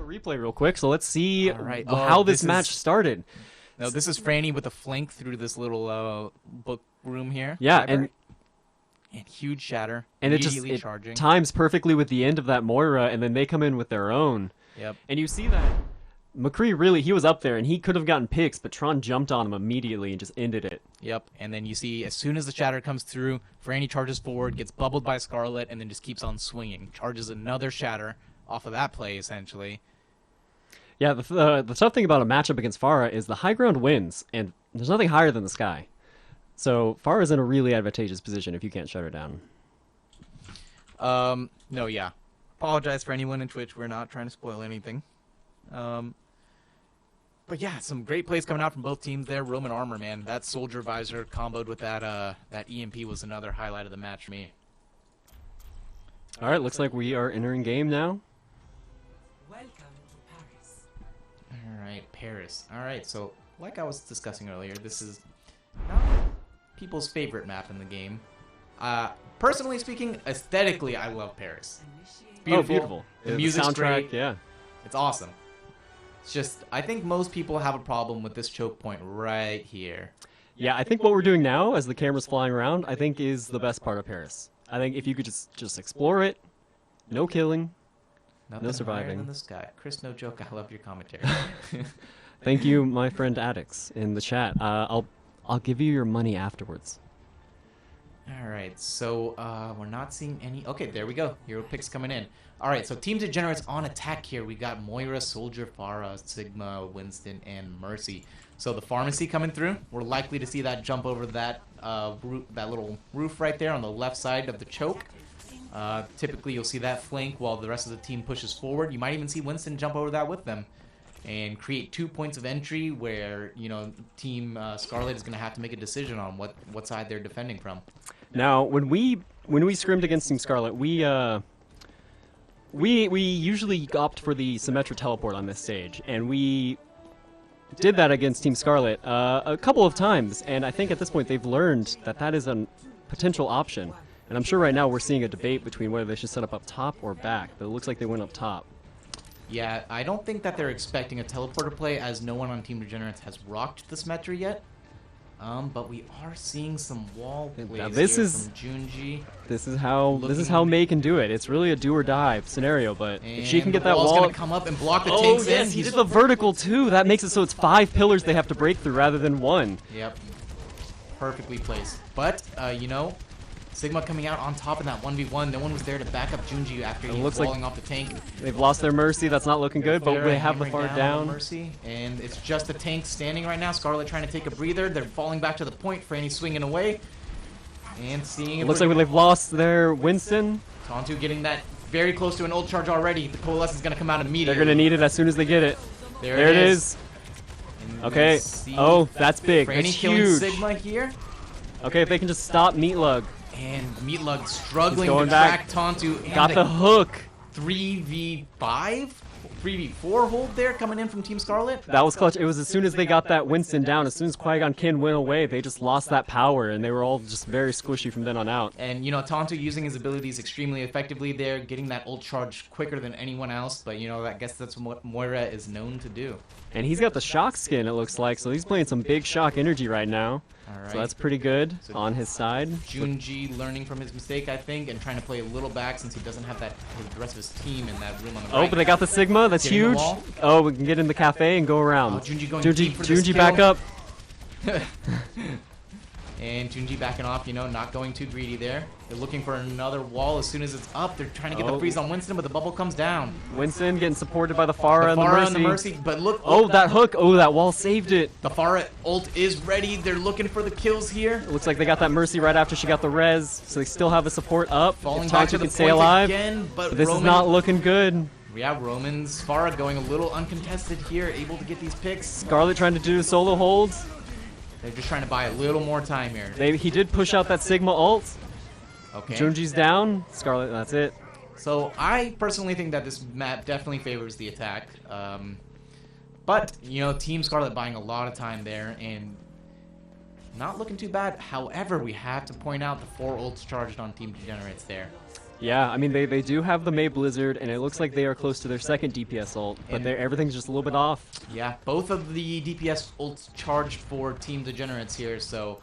quick. Replay real quick. So let's see All right. how Oh, this this match is- started. No, this is Franny with a flank through this little book room here. Yeah, Library. And huge shatter. And it just immediately charging. times perfectly with the end of that Moira, and then they come in with their own. Yep. And you see that McCree really, he was up there, and he could have gotten picks, but Tron jumped on him immediately and just ended it. Yep. And then you see as soon as the shatter comes through, Franny charges forward, gets bubbled by Scarlet, and then just keeps on swinging. Charges another shatter off of that play essentially. Yeah, the tough thing about a matchup against Pharah is the high ground wins, and there's nothing higher than the sky. So Pharah's in a really advantageous position if you can't shut her down. No, yeah. Apologize for anyone in Twitch. We're not trying to spoil anything. But yeah, some great plays coming out from both teams there. Roman armor, man. That soldier visor comboed with that EMP was another highlight of the match for me. All right, looks like we are entering game now. Welcome to Paris. All right, Paris. All right, so like I was discussing earlier, this is not people's favorite map in the game. Personally speaking, aesthetically, I love Paris. Initiate. Beautiful. Oh, beautiful. The music's soundtrack, great. yeah. It's awesome. It's just, I think most people have a problem with this choke point right here. Yeah, I think what we're doing now, as the camera's flying around, I think is the best part of Paris. I think if you could just explore it, no killing. Nothing No higher surviving. than the sky. Chris, no joke. I love your commentary. Thank you, my friend Addix, in the chat. I'll give you your money afterwards. All right, so we're not seeing any. Okay, there we go. Hero picks coming in. All right, so Team Degenerates on attack here. We got Moira, Soldier, Pharah, Sigma, Winston, and Mercy. So the pharmacy coming through. We're likely to see that jump over that that little roof right there on the left side of the choke. Typically, you'll see that flank while the rest of the team pushes forward. You might even see Winston jump over that with them and create 2 points of entry where, you know, Team Scarlet is going to have to make a decision on what side they're defending from. Now, when we scrimmed against Team Scarlet, we usually opt for the Symmetra teleport on this stage, and we did that against Team Scarlet a couple of times, and I think at this point they've learned that that is a potential option. And I'm sure right now we're seeing a debate between whether they should set up top or back, but it looks like they went up top. Yeah, I don't think that they're expecting a teleporter play, as no one on Team Degenerates has rocked the Symmetra yet. But we are seeing some wall plays Now this here is- from Junji. This is how Mei can do it. It's really a do or die scenario, but if she can get that wall's wall, gonna come up and block the oh tanks yes, in. he He's- did the vertical too. That makes it so it's 5 pillars they have to break through rather than 1. Yep. Perfectly placed. But, you know, Sigma coming out on top in that 1v1. No one was there to back up Junji after he was looks like falling off the tank. They've lost their Mercy. That's not looking good, but They're they have the hammering far on down. Mercy, and it's just the tank standing right now. Scarlet trying to take a breather. They're falling back to the point. Franny swinging away. And seeing It looks like they've lost their Winston. Tontu getting that very close to an ult charge already. The Coalesce is going to come out immediately. They're going to need it as soon as they get it. There it is. And Okay. let's see. Oh, that's big. Franny That's killing huge. Sigma here. Okay, if they can just stop Meatlug. And Meatlug struggling He's going to back. track Tontu. And Got the hook. 3v5? 3v4 hold there coming in from Team Scarlet. That was clutch. It was as soon as they got that Winston down, as soon as Qui-Gon Jinn went away, they just lost that power, and they were all just very squishy from then on out. And, you know, Tonto using his abilities extremely effectively there, getting that ult charge quicker than anyone else, but, you know, I guess that's what Moira is known to do. And he's got the shock skin, it looks like, so he's playing some big shock energy right now. Alright. So that's pretty good So on his side. Junji learning from his mistake, I think, and trying to play a little back since he doesn't have the rest of his team in that room on the right. Oh, but they got the Sigma. That's Getting the huge. wall. Oh, we can get in the cafe and go around. Oh, Junji going deep for this Junji kill. back up. And Junji backing off, you know, not going too greedy there. They're looking for another wall as soon as it's up. They're trying to get the freeze on Winston, but the bubble comes down. Winston getting supported by the Pharah and the Pharah Mercy. and the Mercy, but look. Oh, that hook. Oh, that wall saved it. The Pharah ult is ready. They're looking for the kills here. It looks like they got that Mercy right after she got the res, so they still have a support up. Falling If back to Tonto the can stay point alive. again, but But this Roman, is not looking good. Yeah, Roman's Pharah going a little uncontested here, able to get these picks. Scarlet trying to do solo holds. They're just trying to buy a little more time here. He did push out that Sigma ult. Okay. Junji's down. Scarlet, that's it. So I personally think that this map definitely favors the attack. But, you know, Team Scarlet buying a lot of time there and not looking too bad. However, we have to point out the 4 ults charged on Team Degenerates there. Yeah, I mean, they do have the May Blizzard, and it looks like they are close to their second DPS ult, but And- everything's just a little bit off. Yeah, both of the DPS ults charged for Team Degenerates here, so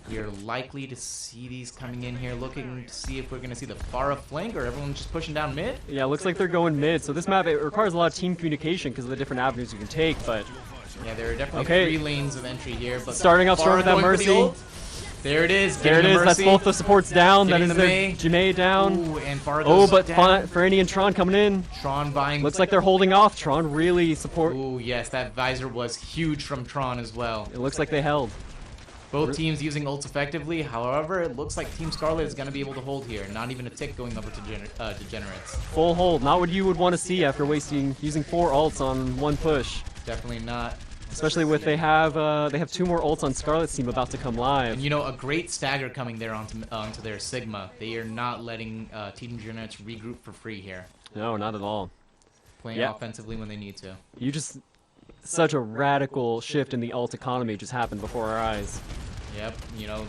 we are likely to see these coming in here, looking to see if we're going to see the Pharah flank or everyone's just pushing down mid. Yeah, it looks like they're going mid, so this map, it requires a lot of team communication because of the different avenues you can take, but Yeah, there are definitely Okay. 3 lanes of entry here, but Starting off strong Pharah with that going for the Mercy. ult. There it is. there it getting is, the that's Mercy. both the supports down, that Getting is the their May. Janae down. Ooh, and Pharah Oh, goes but down. Franny and Tron coming in. Tron buying. Looks like they're holding off. Tron really support. Ooh, yes, that visor was huge from Tron as well. It looks like they held. Both teams using ults effectively. However, it looks like Team Scarlet is going to be able to hold here. Not even a tick going over to Degenerates. Full hold, not what you would want to see after using 4 ults on one push. Definitely not. Especially with they have 2 more ults on Scarlet's team about to come live. And you know, a great stagger coming there onto their Sigma. They are not letting Team Degenerates regroup for free here. No, not at all. Playing Yeah. offensively when they need to. Such a radical shift in the ult economy just happened before our eyes. Yep, you know,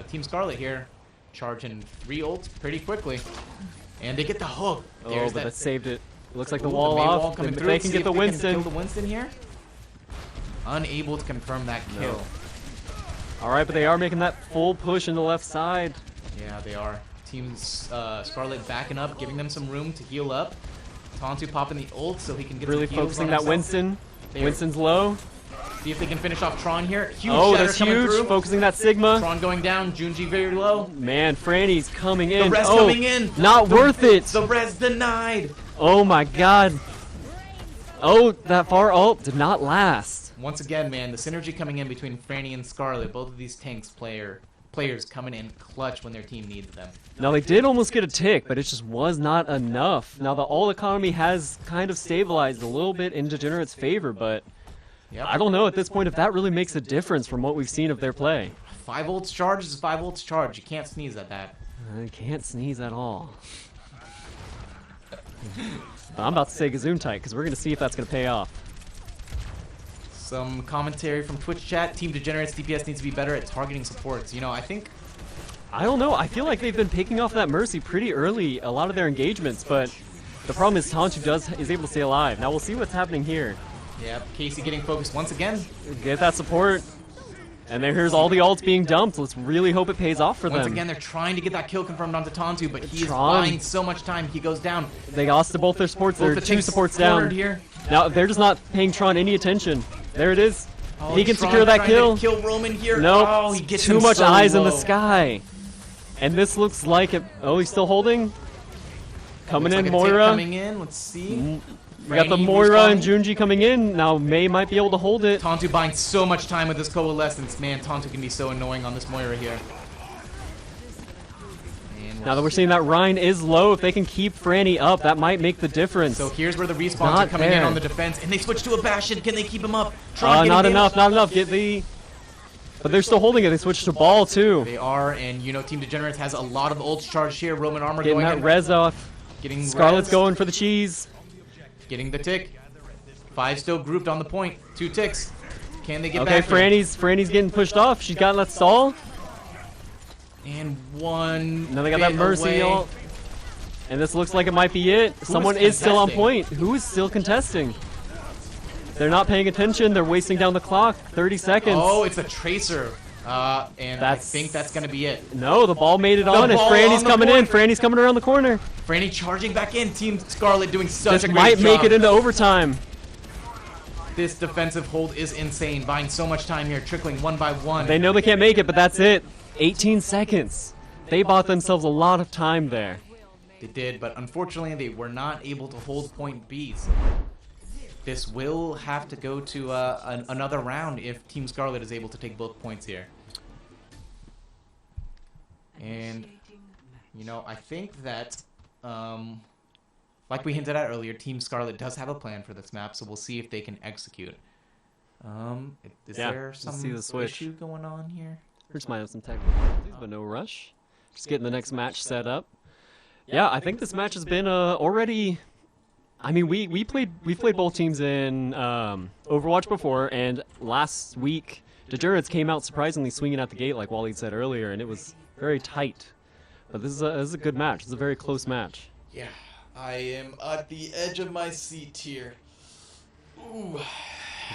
Team Scarlet here, charging 3 ults pretty quickly, and they get the hook. Oh, but that saved it. Looks like the Ooh, wall May off. coming If through. they can See get the if they can Winston. kill the Winston here. Unable to confirm that kill. All right, but they are making that full push in the left side. Yeah, they are. Team Scarlet backing up, giving them some room to heal up. Tonto popping the ult so he can get Really some heals focusing on that himself. Winston. There. Winston's low. See if they can finish off Tron here. Huge Oh, shatter that's coming huge. through. Focusing that Sigma. Tron going down. Junji very low. Man, Franny's coming in. rest oh, coming in. Not worth it. The res denied. Oh my god. Oh, that far ult did not last. Once again, man, the synergy coming in between Franny and Scarlet, both of these tanks players coming in clutch when their team needs them. Now they did almost get a tick, but it just was not enough. Now the ult economy has kind of stabilized a little bit in Degenerate's favor, but Yep. I don't know at this point if that really makes a difference from what we've seen of their play. 5 ults charge is 5 ults charge. You can't sneeze at that. I can't sneeze at all. I'm about to say Gesundheit because we're going to see if that's going to pay off. Some commentary from Twitch chat. Team Degenerates DPS needs to be better at targeting supports. You know, I think I don't know. I feel like they've been picking off that Mercy pretty early, a lot of their engagements, but the problem is Tonto is able to stay alive. Now we'll see what's happening here. yeah, Kacie getting focused once again. Get that support. And here's all the ults being dumped. Let's really hope it pays off for Once them. again, they're trying to get that kill confirmed onto Tonto, but he is Tron. buying so much time. He goes down. They lost to both their supports. There Both are the 2 tanks supports cornered down. here. Now they're just not paying Tron any attention. There it is. Oh, He can Tron secure that trying kill. to kill Roman here. Nope. Oh, he gets Too him much so eyes in the low. sky. And this looks like it. Oh, he's still holding. Coming Looks in, like a tick Moira. coming in. Let's see. We got the Franny Moira and respawning. Junji coming in. Now May might be able to hold it. Tonto buying so much time with this coalescence. Man, Tonto can be so annoying on this Moira here. And Now that we're seeing that Rhine is low, if they can keep Franny up, that might make the difference. So here's where the respawns Not are coming in there. on the defense, and they switch to a Bastion. Can they keep him up? Tron getting Not damage. enough, not enough. Get the... But they're still holding it. They switched to Ball, too. They are, and you know, Team Degenerates has a lot of ults charged here. Roman armor Getting going that in. res off. Getting Scarlet's rezzed. going for the cheese. Getting the tick. 5 still grouped on the point. 2 ticks. Can they get Okay, back? here? Franny's getting pushed off. She's got that stall. And 1. Now they got that bit Mercy away. ult. And this looks like it might be it. Someone is still on point. Who is still contesting? They're not paying attention. They're wasting down the clock. 30 seconds. Oh, it's a Tracer. And I That's- think that's going to be it. No, the ball made it on as ball Franny's on the coming in. point. Franny's coming around the corner. Franny charging back in. Team Scarlet doing such This a great might job. make it into overtime. This defensive hold is insane. Buying so much time here. Trickling one by one. They know they can't make it, but that's it. 18 seconds. They bought themselves a lot of time there. They did, but unfortunately they were not able to hold point B. So this will have to go to another round if Team Scarlet is able to take both points here. And, you know, I think that, like we hinted at earlier, Team Scarlet does have a plan for this map, so we'll see if they can execute. Is Yeah, there let's some see the switch. issue going on here? We just might have some technical difficulties, but no rush. Just getting the next match set up. Yeah, I think this match has been already. I mean, we've played both teams in Overwatch before, and last week Degenerates came out surprisingly swinging at the gate, like Walid said earlier, and it was very tight. But this is a good match. This is a very close match. Yeah, I am at the edge of my seat here. Ooh.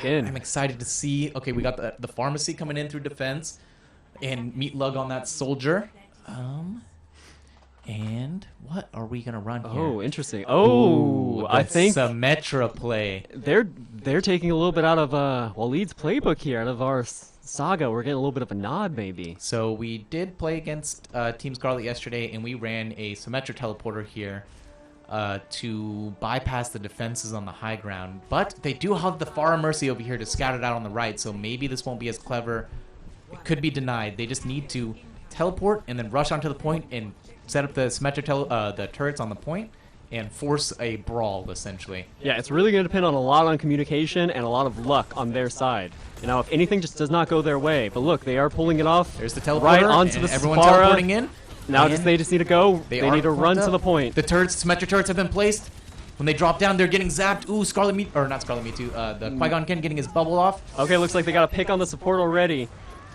Again, I'm excited to see. Okay, we got the pharmacy coming in through defense, and meat lug on that soldier. And what are we gonna run here? oh, interesting. Oh, I think Symmetra play. they're taking a little bit out of Walid's playbook here, out of our Saga. We're getting a little bit of a nod, maybe. So we did play against Team Scarlet yesterday, and we ran a Symmetra teleporter here to bypass the defenses on the high ground. But they do have the Pharah Mercy over here to scout it out on the right, so maybe this won't be as clever. It could be denied. They just need to teleport and then rush onto the point and set up the Symmetra the turrets on the point and force a brawl, essentially. Yeah, it's really going to depend a lot on communication and a lot of luck on their side. You know, if anything just does not go their way. But look, they are pulling it off. There's the teleporter, right onto and the everyone Sephara. teleporting in. Now And they just need to go. They are need to run fucked to up. the point. The turrets, Symmetra turrets have been placed. When they drop down, they're getting zapped. Ooh, Scarlet Me, or not Scarlet Me too. The Qui-Gon Ken getting his bubble off. Okay, looks like they got a pick on the support already.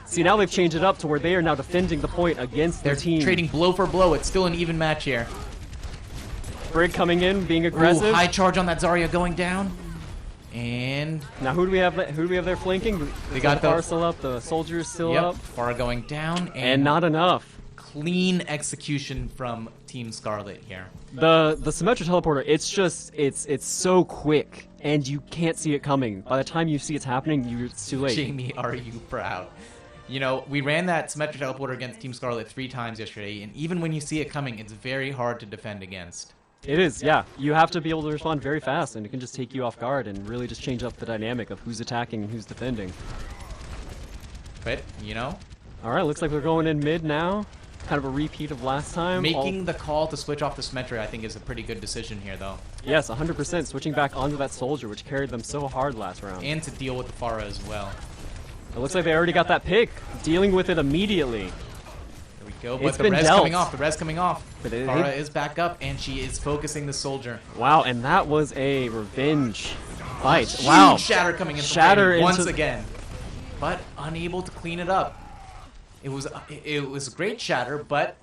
See, now they've changed it up to where they are now defending the point against They're their team. trading blow for blow. It's still an even match here. Brig coming in, being Ooh, aggressive. high charge on that Zarya going down. And Now who do we have? Who do we have there flanking? They got the the- Pharah still up. The soldiers still yep, up, Pharah going down. and not enough. clean execution from Team Scarlet here. The Symmetra teleporter, it's so quick, and you can't see it coming. By the time you see it's happening, it's too late. Jamie, are you proud? You know, we ran that Symmetra teleporter against Team Scarlet 3 times yesterday, and even when you see it coming, it's very hard to defend against. It is, yeah. You have to be able to respond very fast, and it can just take you off guard and really just change up the dynamic of who's attacking and who's defending. But, you know, All right, looks like we're going in mid now. Kind of a repeat of last time. making the call to switch off the Symmetra, I think, is a pretty good decision here, though. Yes, 100%. Switching back onto that soldier, which carried them so hard last round. And to deal with the Pharah as well. It looks like they already got that pick, dealing with it immediately. There we go, but It's the been res dealt. coming off, the res coming off. But it- Pharah is back up, and she is focusing the soldier. Wow, and that was a revenge fight. Huge Wow. shatter coming in Shatter once into- again, but unable to clean it up. It was a great shatter, but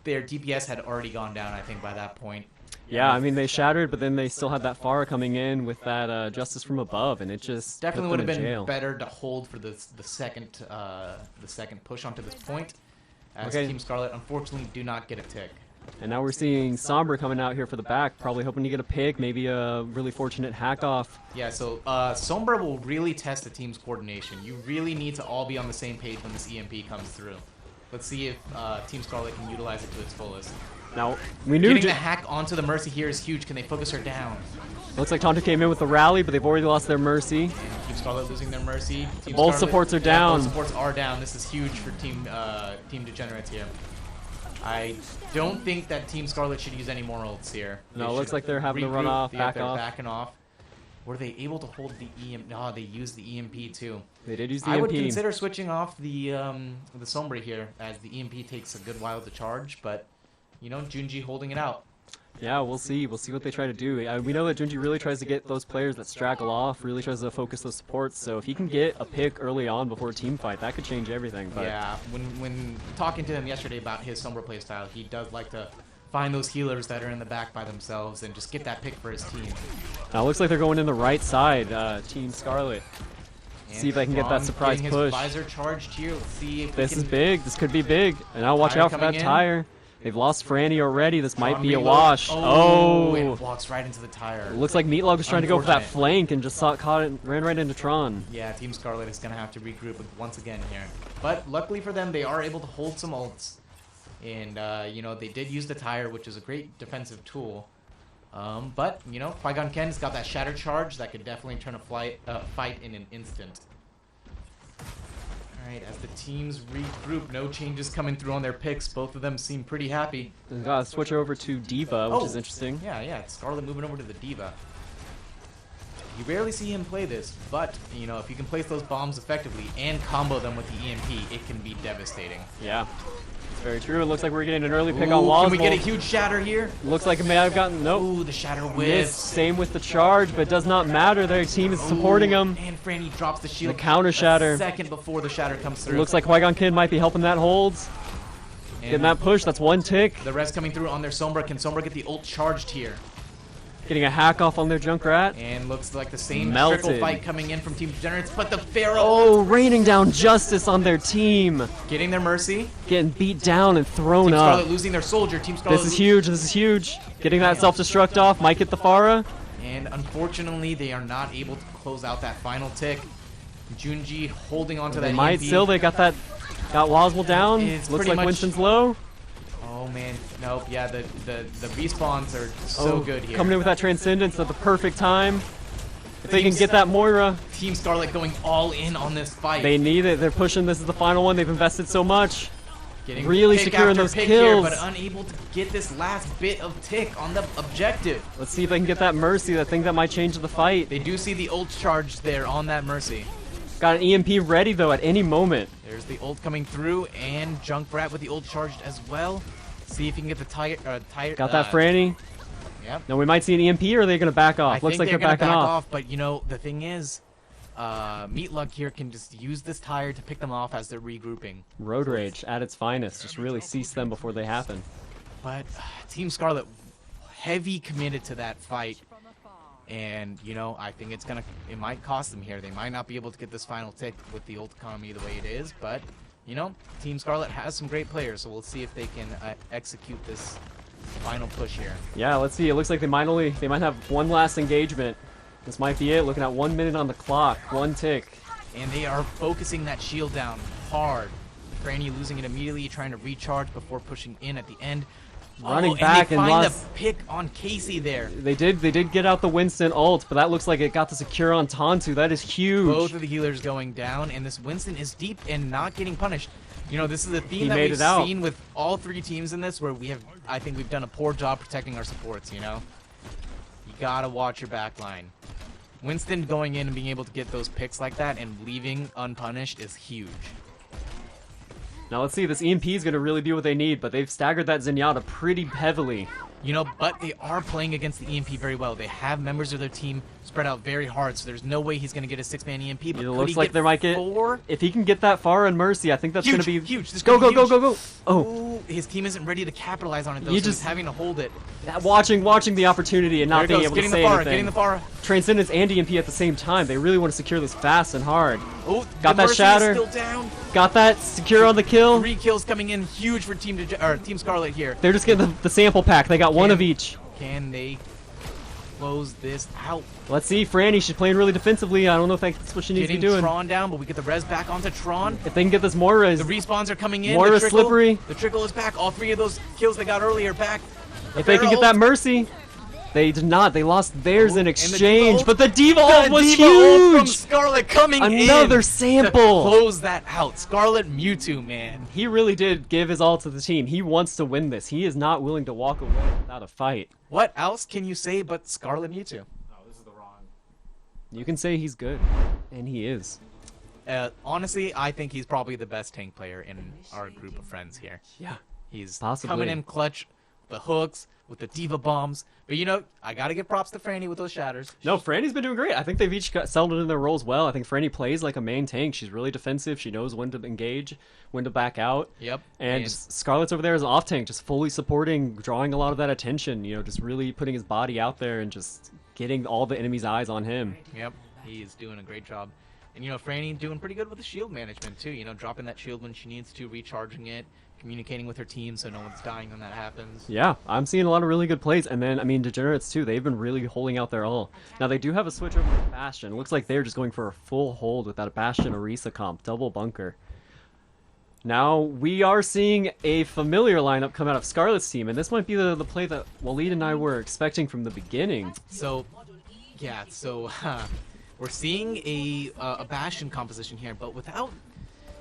their DPS had already gone down, I think, by that point. Yeah, I mean, they shattered, but then they still had that Pharah coming in with that Justice from Above, and it just Definitely put would them have in been jail. better to hold for the second push onto this point, as Okay. Team Scarlet unfortunately do not get a tick. And now we're seeing Sombra coming out here for the back, probably hoping to get a pick, maybe a really fortunate hack off. Yeah, so Sombra will really test the team's coordination. You really need to all be on the same page when this EMP comes through. Let's see if Team Scarlet can utilize it to its fullest. Now, we knew... Getting the hack onto the Mercy here is huge. Can they focus her down? Looks like Tonto came in with the rally, but they've already lost their Mercy. And Team Scarlet losing their Mercy. Team Both Scarlet- supports are yeah, down. Both supports are down. This is huge for Team Degenerates here. I don't think that Team Scarlet should use any more ults here. No, They it looks should like they're having to run regroup. off, Yeah, back they're off. backing off. Were they able to hold the EMP? No, they used the EMP too. They did use the I would EMP. consider switching off the Sombra here, as the EMP takes a good while to charge, but, you know, Junji holding it out. Yeah, we'll see. We'll see what they try to do. We know that Junji really tries to get those players that straggle off, really tries to focus those supports. So if he can get a pick early on before a team fight, that could change everything. But Yeah, when talking to him yesterday about his Sombra playstyle, he does like to find those healers that are in the back by themselves and just get that pick for his team. now it looks like they're going in the right side, Team Scarlet. See if they can get that Tron surprise getting push. His visor charged here. Let's see if This we is can... big. This could be big. And now watch Tire out for that coming in. tire. They've lost Franny already. This might Tron be a reload. wash. Oh, it walks right into the tire. It looks like Meatloaf was trying to go for that Unfortunate. flank and just ran right into Tron. Yeah, Team Scarlet is going to have to regroup once again here. But luckily for them, they are able to hold some ults. And, you know, they did use the tire, which is a great defensive tool. But, you know, Qui-Gon Jenn's got that shatter charge that could definitely turn a fight in an instant. Alright, as the teams regroup, no changes coming through on their picks. Both of them seem pretty happy. They've got to switch over to Diva, which is interesting. Yeah, Scarlet moving over to the Diva. You rarely see him play this, but, you know, if you can place those bombs effectively and combo them with the EMP, it can be devastating. Yeah, it's very true. It looks like we're getting an early pick Ooh, on Walls. can we get a huge shatter here? Looks like it may have gotten... Nope. Ooh, the shatter Missed. whiff. Same with the charge, but it does not matter. Their team is supporting them. And Franny drops the shield. The counter shatter. A second before the shatter comes It through. looks like Qui-Gon Kid might be helping that hold. Getting that push. That's one tick. The rest coming through on their Sombra. Can Sombra get the ult charged here? Getting a hack off on their Junkrat. And looks like the same Melted. trickle fight coming in from Team Degenerates, but the Pharaoh Oh, raining down justice on their team. getting their mercy. Getting beat down and thrown Team up. Scarlet losing their soldier. Team Scarlet This is huge. This is huge. Getting that self-destruct off. Might get the Pharah. And unfortunately, they are not able to close out that final tick. Junji holding on to They that might EMP. still. They got Waswell down. It's Looks pretty like much- Winston's low. Oh man, nope. Yeah, the respawns are so good here. Coming in with that Transcendence at the perfect time. If they can get that Moira, Team Scarlet going all in on this fight. they need it. They're pushing. This is the final one. They've invested so much. Getting really pick securing after those pick kills. here, but unable to get this last bit of tick on the objective. Let's see if they can get that Mercy. That thing that might change the fight. They do see the ult charge there on that Mercy. Got an EMP ready though at any moment. There's the ult coming through, and Junkrat with the ult charged as well. See if you can get the tire. Got that Franny. Yep. Now we might see an EMP, or are they going to back off? I Looks think like they're they're gonna backing back off. But you know, the thing is, Meatluck here can just use this tire to pick them off as they're regrouping. Road Rage at its finest. Just really cease them before they happen. But Team Scarlet heavy committed to that fight. And, you know, I think it might cost them here. They might not be able to get this final tick with the ult economy the way it is, but, you know, Team Scarlet has some great players, so we'll see if they can execute this final push here. Yeah, let's see. It looks like they might have one last engagement. This might be it. Looking at 1 minute on the clock. One tick. And they are focusing that shield down hard. Franny losing it immediately, trying to recharge before pushing in at the end. Running back and and they find lost. the pick on Kacie there. They did get out the Winston ult, but that looks like it got the secure on Tantu. That is huge. Both of the healers going down, and this Winston is deep and not getting punished. You know, this is a theme He that made we've it out. seen with all three teams in this, where I think we've done a poor job protecting our supports, you know? You gotta watch your back line. Winston going in and being able to get those picks like that and leaving unpunished is huge. Now let's see. This EMP is going to really be what they need, but they've staggered that Zenyatta pretty heavily. You know, but they are playing against the EMP very well. They have members of their team spread out very hard, so there's no way he's going to get a 6-man EMP. But It could looks he like get there might get 4? If he can get that far and Mercy, I think that's going to be huge. This Go could go be go huge. go go! Oh, Ooh, his team isn't ready to capitalize on it though. You So just- he's having to hold it. watching the opportunity and There not it being goes, able to getting say the Pharah, anything. getting the Pharah. Transcendence and EMP at the same time. They really want to secure this fast and hard. Oh, Got the that Mercy shatter. is still down. Got that secure on the kill. 3 kills coming in, huge for Team Scarlet here. They're just getting the sample pack. They got one of each. Can they close this out? Let's see. Franny, she's playing really defensively. I don't know if that's what she needs to Getting be doing. Tron down, but we get the res back onto Tron. If they can get this Moira, The respawns are coming in. Moira's the trickle, slippery. The trickle is back. All 3 of those kills they got earlier back. if they can get that Mercy. They did not. They lost theirs in and the exchange. Diva But the Diva ult was Diva ult from huge. Scarlet coming in. Another To sample. close that out. Scarlet Mewtwo, man. He really did give his all to the team. He wants to win this. He is not willing to walk away without a fight. What else can you say but Scarlet Mewtwo? Oh, this is the wrong. You can say he's good, and he is. Honestly, I think he's probably the best tank player in our group of friends here. Yeah. He's Possibly. coming in clutch the hooks, with the diva bombs. But you know, I gotta give props to Franny with those shatters. No, Franny's been doing great. I think they've each settled in their roles well. I think Franny plays like a main tank. She's really defensive. She knows when to engage, when to back out. Yep. And Scarlet's over there as an off tank, just fully supporting, drawing a lot of that attention. You know, just really putting his body out there and just getting all the enemy's eyes on him. Yep, he is doing a great job. And you know, Franny doing pretty good with the shield management too. You know, dropping that shield when she needs to, recharging it, communicating with her team so no one's dying when that happens. Yeah, I'm seeing a lot of really good plays. And then, I mean, Degenerates too, they've been really holding out their all. Now, they do have a switch over to Bastion. It looks like they're just going for a full hold with that Bastion Orisa comp, double bunker. Now, we are seeing a familiar lineup come out of Scarlet's team, and this might be the play that Walid and I were expecting from the beginning. So, yeah, so we're seeing a Bastion composition here, but without,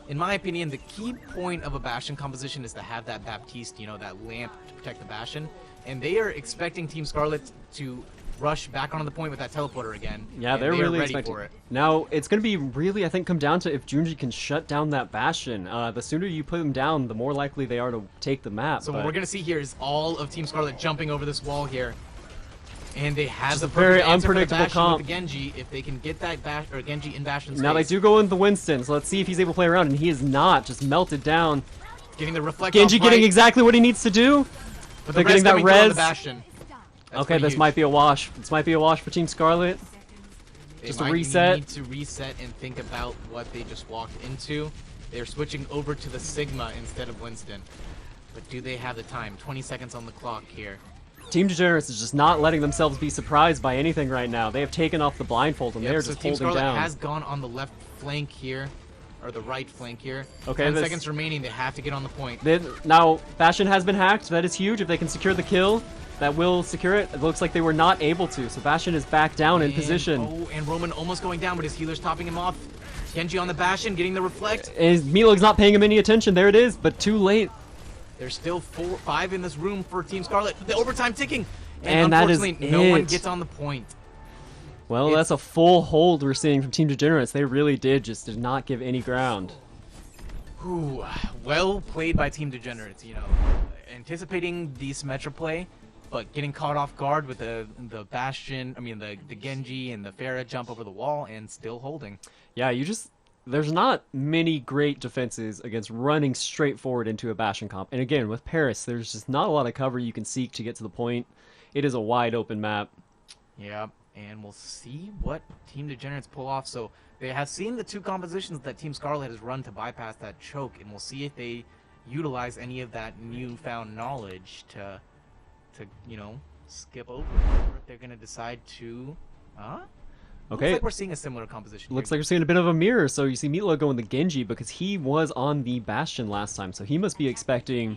in my opinion, the key point of a Bastion composition is to have that Baptiste, you know, that lamp to protect the Bastion, and they are expecting Team Scarlet to rush back onto the point with that teleporter again. Yeah, and they're they really are ready expecting for it. Now, it's going to be really, I think, come down to if Junji can shut down that Bastion. The sooner you put them down, the more likely they are to take the map. So what we're going to see here is all of Team Scarlet jumping over this wall here. And they have the very perfect answer for the unpredictable Bastion comp. with the Genji if they can get that Genji in Bastion's Now, they face. do go in the Winston, so let's see if he's able to play around, and he is not, just melted down. Getting the reflect Genji off getting right, exactly what he needs to do. but they're the getting that coming through on the res. Bastion. That's Okay, pretty this huge. might be a wash. This might be a wash for Team Scarlet. They just a might reset. need to reset and think about what they just walked into. They're switching over to the Sigma instead of Winston. But do they have the time? 20 seconds on the clock here. Team Degenerates is just not letting themselves be surprised by anything right now. They have taken off the blindfold, and Yep, they're so just Team holding Scarlet down. has gone on the left flank here, or the right flank here. Okay, 10 this- seconds remaining. They have to get on the point. Now, Bastion has been hacked. That is huge. If they can secure the kill, that will secure it. It looks like they were not able to, so Bastion is back down in position. Oh, and Roman almost going down, but his healer's topping him off. Genji on the Bastion, getting the reflect. Milog's not paying him any attention. There it is, but too late. There's still 5 in this room for Team Scarlet. The overtime ticking. And that is unfortunately, no one it. gets on the point. Well, It's- that's a full hold we're seeing from Team Degenerates. They really did not give any ground. Ooh, well played by Team Degenerates, you know. Anticipating the Symmetra play, but getting caught off guard with the Bastion, the Genji and the Pharah jump over the wall and still holding. Yeah, there's not many great defenses against running straight forward into a Bastion comp. And again, with Paris, there's just not a lot of cover you can seek to get to the point. It is a wide open map. Yep, and we'll see what Team Degenerates pull off. So they have seen the two compositions that Team Scarlet has run to bypass that choke, and we'll see if they utilize any of that newfound knowledge to you know, skip over, or if they're gonna decide to, Okay. Looks like we're seeing a similar composition. Looks here. like we're seeing a bit of a mirror. So you see Meatloaf going the Genji because he was on the Bastion last time. So he must be expecting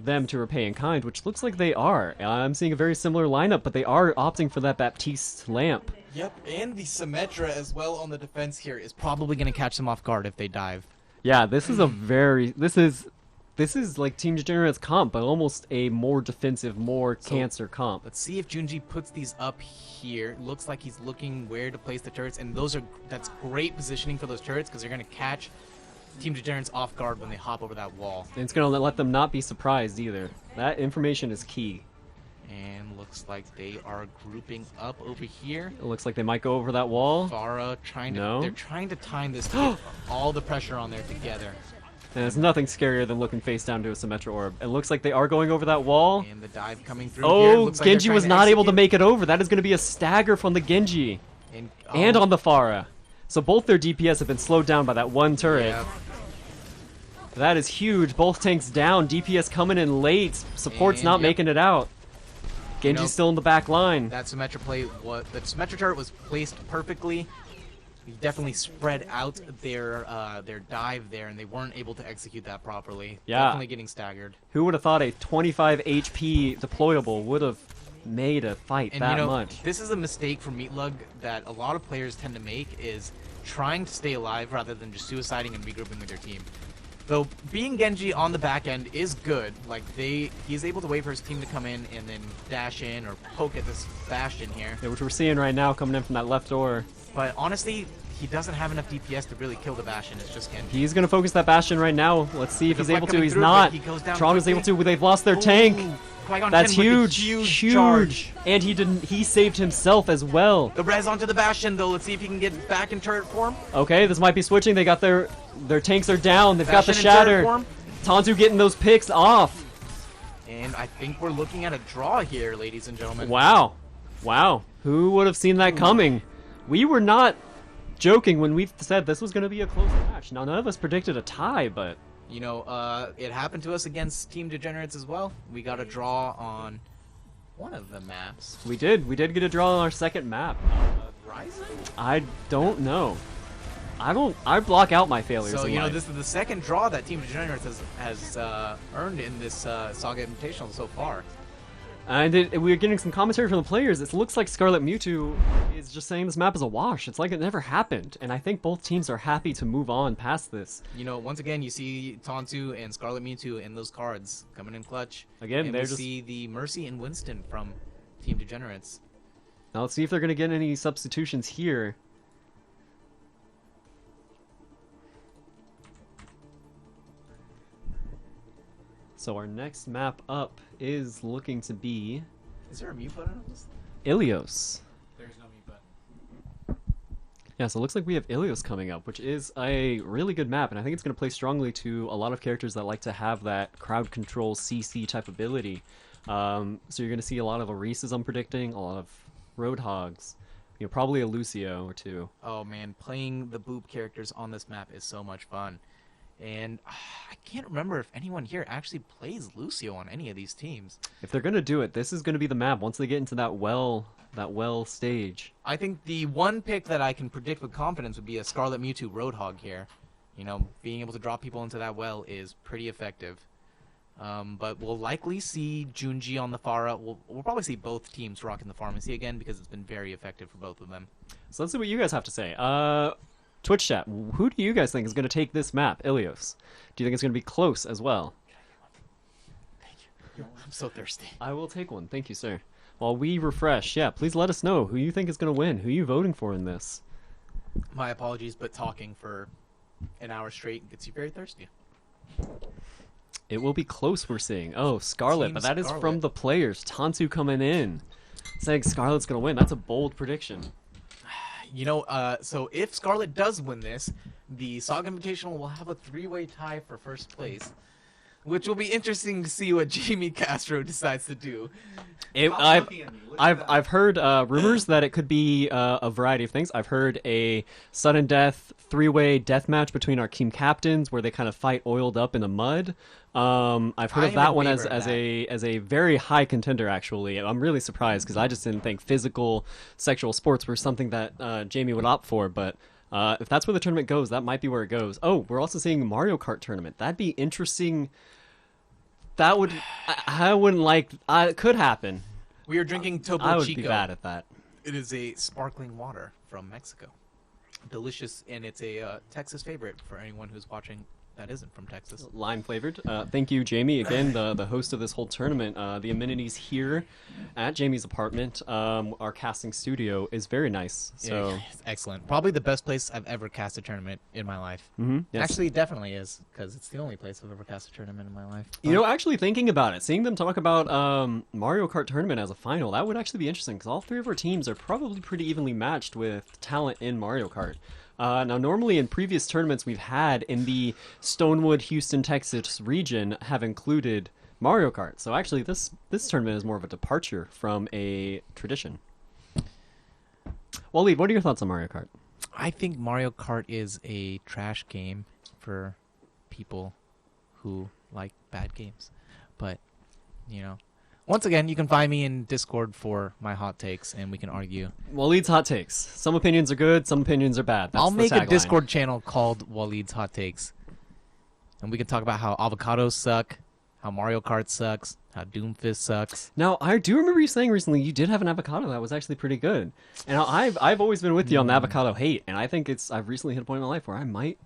them to repay in kind, which looks like they are. I'm seeing a very similar lineup, but they are opting for that Baptiste lamp. Yep, and the Symmetra as well on the defense here is probably gonna catch them off guard if they dive. Yeah, this is a very... This is like Team Degenerates comp, but almost a more defensive, more cancer comp. Let's see if Junji puts these up here. Looks like he's looking where to place the turrets, and that's great positioning for those turrets because they're gonna catch Team Degenerates off guard when they hop over that wall. And it's going to let them not be surprised either. That information is key. And looks like they are grouping up over here. It looks like they might go over that wall. Farah they're trying to time this to get all the pressure on there together. And there's nothing scarier than looking face down to a Symmetra orb. It looks like they are going over that wall. And the dive coming through here. Oh, Looks like they're Genji trying was to not able to execute. make it over. That is going to be a stagger from the Genji. And on the Farah. So both their DPS have been slowed down by that one turret. Yeah. That is huge. Both tanks down. DPS coming in late. Support's And, not yep. making it out. Genji's know, still in the back line. That Symmetra play, the Symmetra turret was placed perfectly. We definitely spread out their dive there, and they weren't able to execute that properly. Yeah. Definitely getting staggered. Who would have thought a 25 HP deployable would have made a fight And that you know, much? this is a mistake from Meatlug that a lot of players tend to make, is trying to stay alive rather than just suiciding and regrouping with their team. Though being Genji on the back end is good. Like he's able to wait for his team to come in and then dash in or poke at this Bastion here. Yeah, which we're seeing right now coming in from that left door. But honestly, he doesn't have enough DPS to really kill the Bastion. It's just Genji. He's going to focus that Bastion right now. Let's see if he's Deflect able to. coming He's through, not. but he goes down Toronto's able quickly. to. They've lost their tank. Ooh. Qui-Gon That's Jinn with huge, the charge. And he saved himself as well. The res onto the Bastion, though. Let's see if he can get back in turret form. Okay, this might be switching. They got their tanks are down. They've got the Bastion in turret shatter. form. Tantu getting those picks off. And I think we're looking at a draw here, ladies and gentlemen. Wow. Wow. Who would have seen that coming? We were not joking when we said this was going to be a close match. Now, none of us predicted a tie, but... You know, it happened to us against Team Degenerates as well. We got a draw on one of the maps. We did. We did get a draw on our second map. Rising? I don't know. I block out my failures So, in you know, life. this is the second draw that Team Degenerates has earned in this Saga Invitational so far. And we were getting some commentary from the players. It looks like Scarlet Mewtwo is just saying this map is a wash. It's like it never happened. And I think both teams are happy to move on past this. You know, once again, you see Tantu and Scarlet Mewtwo in those cards coming in clutch. Again, and they're we just... see the Mercy and Winston from Team Degenerates. Now let's see if they're going to get any substitutions here. So our next map up is looking to be Is there a mute button on this? Ilios. There's no mute button. Yeah, so it looks like we have Ilios coming up, which is a really good map, and I think it's going to play strongly to a lot of characters that like to have that crowd control CC type ability. So you're going to see a lot of Arises, I'm predicting, a lot of Roadhogs, you know, probably a Lucio or two. Oh man, playing the Boop characters on this map is so much fun. And I can't remember if anyone here actually plays Lucio on any of these teams. If they're going to do it, this is going to be the map once they get into that well stage. I think the one pick that I can predict with confidence would be a Scarlet Mewtwo Roadhog here. You know, being able to drop people into that well is pretty effective. But we'll likely see Junji on the far out. We'll probably see both teams rocking the pharmacy again because it's been very effective for both of them. So let's see what you guys have to say. Twitch chat, who do you guys think is going to take this map, Ilios? Do you think it's going to be close as well? Thank you. I'm so thirsty. I will take one. Thank you, sir. While we refresh, yeah, please let us know who you think is going to win. Who are you voting for in this? My apologies, but talking for an hour straight gets you very thirsty. It will be close, we're seeing. Oh, Scarlet, Team but that is from Scarlet. the players. Tantu coming in, saying Scarlet's going to win. That's a bold prediction. You know, so if Scarlet does win this, the Saga Invitational will have a three-way tie for first place, which will be interesting to see what Jamie Castro decides to do. I've heard rumors that it could be a variety of things. I've heard a sudden death three-way death match between our team captains where they kind of fight oiled up in the mud. I've heard I of am that in one favor as of a very high contender. Actually, I'm really surprised because I just didn't think physical sexual sports were something that Jamie would opt for. But if that's where the tournament goes, that might be where it goes. Oh, we're also seeing Mario Kart tournament. That'd be interesting. That would I wouldn't like. It could happen. We are drinking Topo I would Chico. be bad at that. It is a sparkling water from Mexico. Delicious, and it's a Texas favorite for anyone who's watching that isn't from Texas. Lime flavored. Thank you, Jamie. Again, the host of this whole tournament. The amenities here at Jamie's apartment, our casting studio, is very nice. So Yeah, it's excellent. Probably the best place I've ever cast a tournament in my life. yes. Actually, it definitely is, because it's the only place I've ever cast a tournament in my life. You know, actually thinking about it, seeing them talk about Mario Kart tournament as a final, that would actually be interesting because all three of our teams are probably pretty evenly matched with talent in Mario Kart. Now, normally in previous tournaments we've had in the Stonewood, Houston, Texas region have included Mario Kart. So actually, this tournament is more of a departure from a tradition. Walid, what are your thoughts on Mario Kart? I think Mario Kart is a trash game for people who like bad games. But, you know, once again, you can find me in Discord for my hot takes, and we can argue. Walid's hot takes. Some opinions are good, some opinions are bad. That's I'll the make a tagline. Discord channel called Walid's Hot Takes. And we can talk about how avocados suck, how Mario Kart sucks, how Doomfist sucks. Now, I do remember you saying recently you did have an avocado that was actually pretty good. And I've always been with you on the avocado hate, and I think I've recently hit a point in my life where I might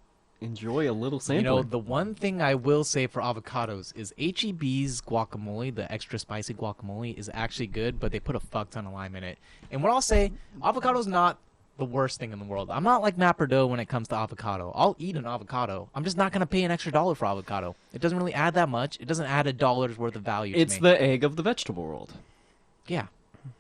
enjoy a little sampling. You know, the one thing I will say for avocados is H-E-B's guacamole, the extra spicy guacamole, is actually good, but they put a fuck ton of lime in it. And what I'll say, avocado's not the worst thing in the world. I'm not like Mapperdo when it comes to avocado. I'll eat an avocado. I'm just not going to pay an extra $1 for avocado. It doesn't really add that much. It doesn't add $1 worth of value It's to me. the egg of the vegetable world. Yeah.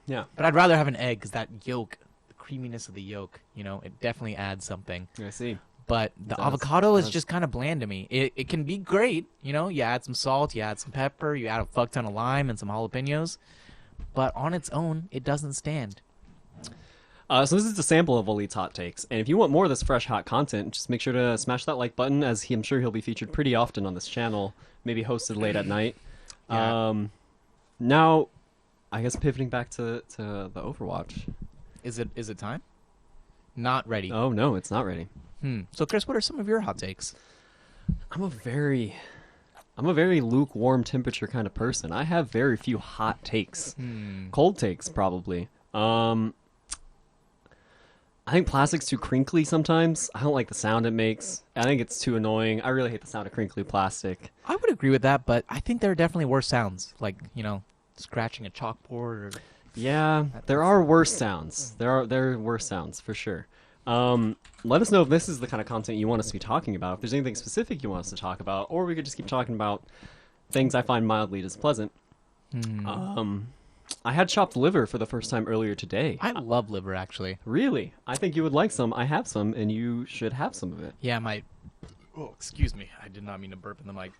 Yeah, But I'd rather have an egg because that yolk, the creaminess of the yolk, it definitely adds something. I see. But the does. avocado It is does. just kind of bland to me. It can be great. You add some salt, you add some pepper, you add a fuck ton of lime and some jalapenos. But on its own, it doesn't stand. So this is a sample of Walid's hot takes, and if you want more of this fresh, hot content, just make sure to smash that like button, as I'm sure he'll be featured pretty often on this channel, maybe hosted late at night. Yeah. Now, I guess pivoting back to the Overwatch. Is it time? Not ready. Oh no, it's not ready. So Chris, what are some of your hot takes? I'm a very lukewarm temperature kind of person. I have very few hot takes. Cold takes, probably. I think plastic's too crinkly sometimes. I don't like the sound it makes. I think it's too annoying. I really hate the sound of crinkly plastic. I would agree with that, but I think there are definitely worse sounds, like, scratching a chalkboard or... Yeah, there are worse sounds. There are worse sounds, for sure. Let us know if this is the kind of content you want us to be talking about, if there's anything specific you want us to talk about, or we could just keep talking about things I find mildly displeasant. I had chopped liver for the first time earlier today. I love liver, actually. Really? I think you would like some. I have some, and you should have some of it. Yeah, Oh, excuse me. I did not mean to burp in the mic.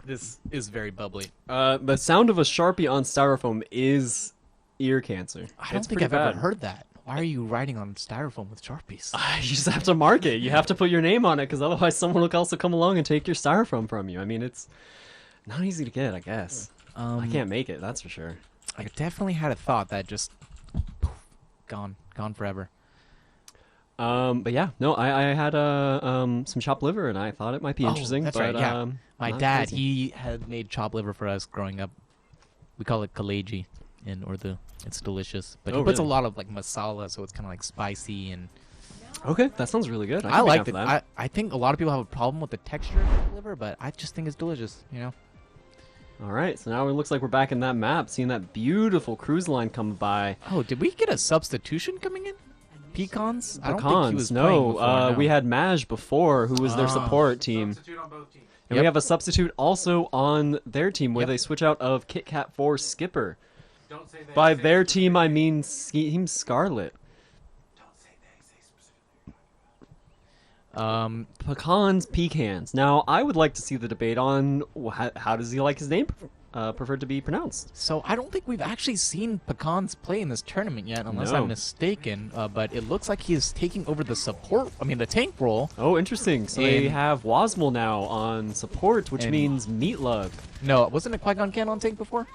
This is very bubbly. The sound of a Sharpie on styrofoam is ear cancer. I don't think I've ever heard that. Why are you writing on styrofoam with Sharpies? You just have to mark it. You have to put your name on it, because otherwise someone will also come along and take your styrofoam from you. I mean, it's not easy to get, I guess. I can't make it, that's for sure. I definitely had a thought that just... poof, gone forever. But yeah, no, I had some chopped liver, and I thought it might be interesting. That's but, right, yeah. My not dad, crazy. he had made chopped liver for us growing up. We call it Kacie in Urdu. It's delicious. But he puts really? a lot of masala, so it's kind of spicy and... Okay, that sounds really good. I like it. it. I think a lot of people have a problem with the texture of the liver, but I just think it's delicious, All right, so now it looks like we're back in that map, seeing that beautiful cruise line come by. Oh, did we get a substitution coming in? Pecans? I don't think he Pecans, was no. playing before, no. We had Maj before, who was their support team. Substitute on both teams. And Yep. we have a substitute also on their team, where Yep. they switch out of Kit Kat for Skipper. Don't say they. By say their specifically. team, I mean Team Scarlet. Don't say they. Say specifically. Pecans. Now, I would like to see the debate on how does he like his name preferred to be pronounced. So I don't think we've actually seen Pecans play in this tournament yet, unless No. I'm mistaken. But it looks like he's taking over the the tank role. Oh, interesting. So they And- have Wasmel now on support, which And- means Meatlug. No, wasn't it Qui-Gon Ken on tank before?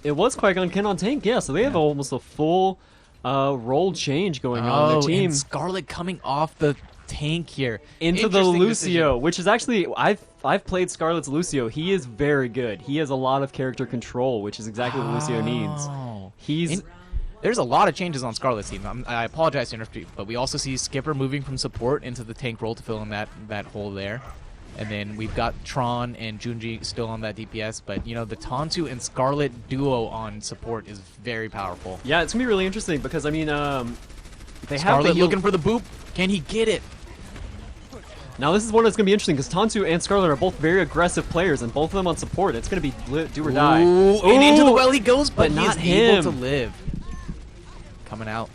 It was Qui-Gon Ken on tank, yeah. So they have almost a full role change going on their team. And Scarlet coming off the tank here Into the Interesting Lucio, decision. which is actually I've played Scarlet's Lucio. He is very good. He has a lot of character control, which is exactly what Lucio needs. Oh. He's There's a lot of changes on Scarlet's team. I apologize to interrupt you, but we also see Skipper moving from support into the tank role to fill in that hole there. And then we've got Tron and Junji still on that DPS, but the Tantu and Scarlet duo on support is very powerful. yeah, it's gonna be really interesting because I mean they have Scarlet the looking for the boop. Can he get it? Now this is one that's gonna be interesting because Tantu and Scarlet are both very aggressive players, and both of them on support. It's gonna be do or die. Ooh, and into the Ooh, well he goes, but he not is able to him. live. Coming out.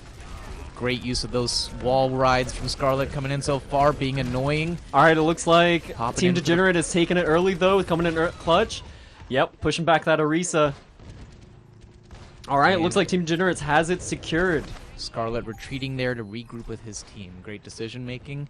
Great use of those wall rides from Scarlet coming in so far, being annoying. All right, it looks like Popping Team into the- Degenerate is taking it early though, coming in clutch. Yep, pushing back that Orisa. All right, it looks like Team Degenerates has it secured. Scarlet retreating there to regroup with his team. Great decision making.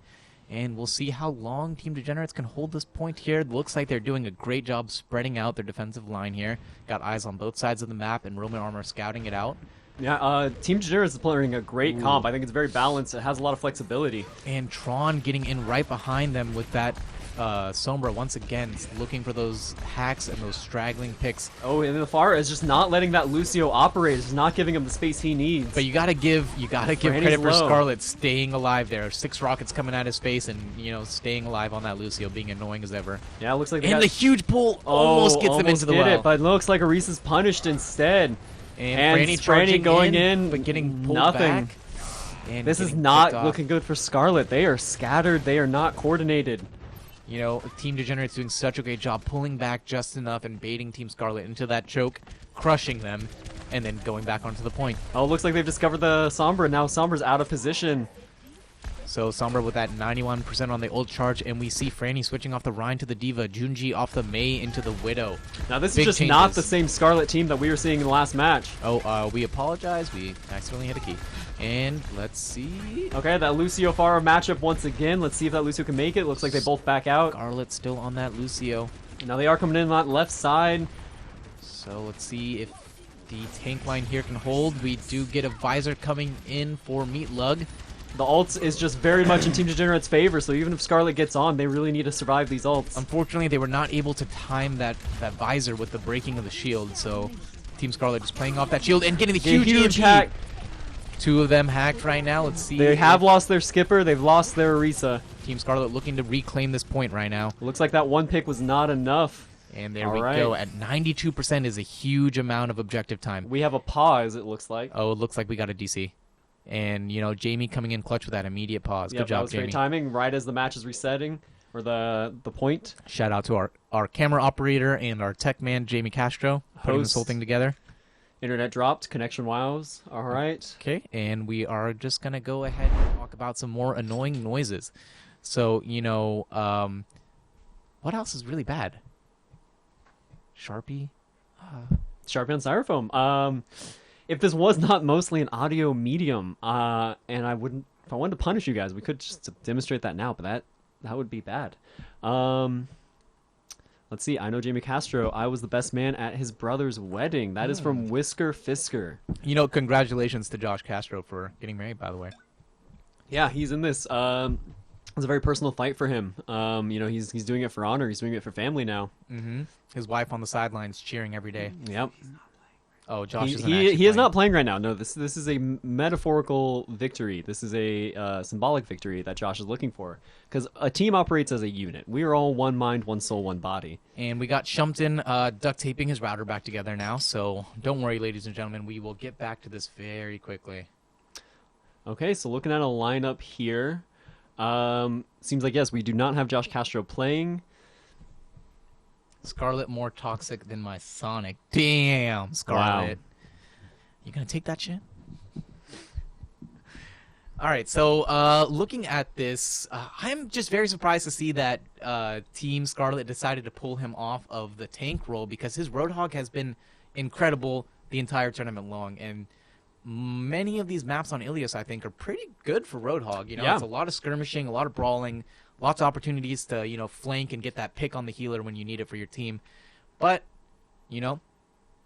And we'll see how long Team Degenerates can hold this point here. Looks like they're doing a great job spreading out their defensive line here. Got eyes on both sides of the map, and Roman Armor scouting it out. Yeah, Team Degenerates is playing a great comp. I think it's very balanced. It has a lot of flexibility. And Tron getting in right behind them with that Sombra once again, looking for those hacks and those straggling picks. Oh, and the Pharah is just not letting that Lucio operate. It's not giving him the space he needs. But you gotta give Franny's credit for low. Scarlet staying alive there. 6 rockets coming at his face, and staying alive on that Lucio, being annoying as ever. Yeah, it looks like they And got... the huge pull almost gets them almost into the did well. it, but it looks like Arisa's punished instead. And Franny Franny charging going in, in, but getting pulled nothing. back. And This is getting not picked off. looking good for Scarlet. They are scattered. They are not coordinated. You know, Team Degenerates doing such a great job pulling back just enough and baiting Team Scarlet into that choke, crushing them, and then going back onto the point. Oh, it looks like they've discovered the Sombra. Now Sombra's out of position. So Sombra with that 91% on the ult charge, and we see Franny switching off the Rhine to the Diva, Junji off the Mei into the Widow. Now this Big is just not changes. the same Scarlet team that we were seeing in the last match. Oh, we apologize. We accidentally hit a key. And let's see. Okay, that Lucio Pharah matchup once again. Let's see if that Lucio can make it. Looks like they both back out. Scarlet still on that Lucio. Now they are coming in on that left side. So let's see if the tank line here can hold. We do get a visor coming in for Meat Lug. The ults is just very much in Team Degenerates' favor, so even if Scarlet gets on, they really need to survive these ults. Unfortunately, they were not able to time that visor with the breaking of the shield, so Team Scarlet is playing off that shield and getting the huge EMP. hack. Two of them hacked right now. Let's see. They have lost their skipper. They've lost their Orisa. Team Scarlet looking to reclaim this point right now. It looks like that one pick was not enough. And there All we right. go. At 92% is a huge amount of objective time. We have a pause, it looks like. Oh, it looks like we got a DC. And, you know, Jamie coming in clutch with that immediate pause. Yep, Good job, that was Jamie. great timing, right as the match is resetting, or the point. Shout out to our camera operator and our tech man, Jamie Castro, putting this Host. whole thing together. Internet dropped, connection wows. All right. Okay, and we are just going to go ahead and talk about some more annoying noises. So, you know, what else is really bad? Sharpie? Sharpie on styrofoam. If this was not mostly an audio medium, and if I wanted to punish you guys, we could just demonstrate that now, but that would be bad. Let's see. I know Jamie Castro. I was the best man at his brother's wedding. That is from Whisker Fisker. You know, congratulations to Josh Castro for getting married, by the way. Yeah, he's in this. It's a very personal fight for him. You know, he's doing it for honor. He's doing it for family now. Mm-hmm. His wife on the sidelines cheering every day. Yep. Oh, Josh isn't He actually is not playing. playing right now. No, this is a metaphorical victory. This is a symbolic victory that Josh is looking for. Because a team operates as a unit. We are all one mind, one soul, one body. And we got Shumpton duct taping his router back together now. So don't worry, ladies and gentlemen. We will get back to this very quickly. Okay, so looking at a lineup here, seems like yes, we do not have Josh Castro playing. Scarlet more toxic than my Sonic. Damn, Scarlet. Wow. You gonna take that shit? All right, so looking at this, I'm just very surprised to see that Team Scarlet decided to pull him off of the tank role because his Roadhog has been incredible the entire tournament long, and many of these maps on Ilios, I think, are pretty good for Roadhog. You know, Yeah. it's a lot of skirmishing, a lot of brawling, lots of opportunities to, you know, flank and get that pick on the healer when you need it for your team. But, you know,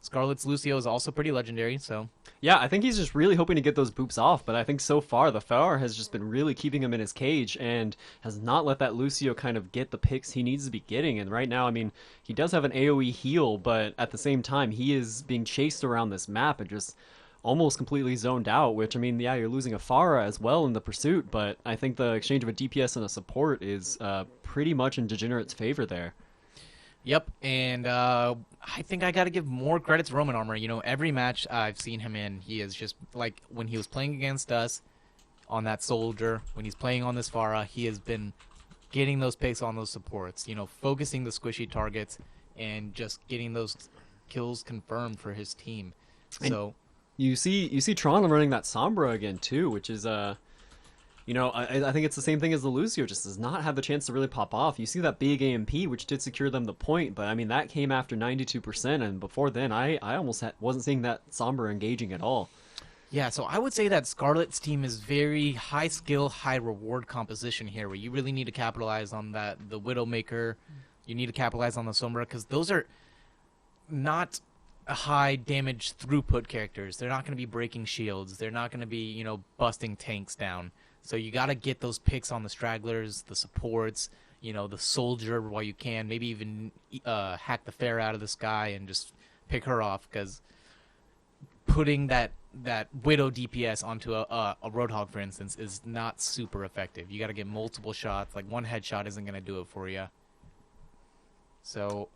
Scarlet's Lucio is also pretty legendary, so... Yeah, I think he's just really hoping to get those boops off, but I think so far the Pharah has just been really keeping him in his cage and has not let that Lucio kind of get the picks he needs to be getting. And right now, I mean, he does have an AoE heal, but at the same time, he is being chased around this map and just almost completely zoned out, which, I mean, yeah, you're losing a Pharah as well in the pursuit, but I think the exchange of a DPS and a support is pretty much in Degenerate's favor there. Yep, and I think I got to give more credit to Roman Armor. You know, every match I've seen him in, he is just, like, when he was playing against us on that Soldier, when he's playing on this Pharah, he has been getting those picks on those supports, you know, focusing the squishy targets and just getting those kills confirmed for his team. So... You see Tron running that Sombra again too, which is you know, I think it's the same thing as the Lucio, just does not have the chance to really pop off. You see that big AMP, which did secure them the point, but I mean that came after 92%, and before then I almost wasn't seeing that Sombra engaging at all. Yeah, so I would say that Scarlet's team is very high skill, high reward composition here, where you really need to capitalize on the Widowmaker, you need to capitalize on the Sombra, because those are not high damage throughput characters. They're not going to be breaking shields. They're not going to be, you know, busting tanks down. So you got to get those picks on the stragglers, the supports, you know, the soldier while you can. Maybe even hack the Fair out of the sky and just pick her off, because putting that Widow DPS onto a Roadhog, for instance, is not super effective. You got to get multiple shots. Like, one headshot isn't going to do it for you. So,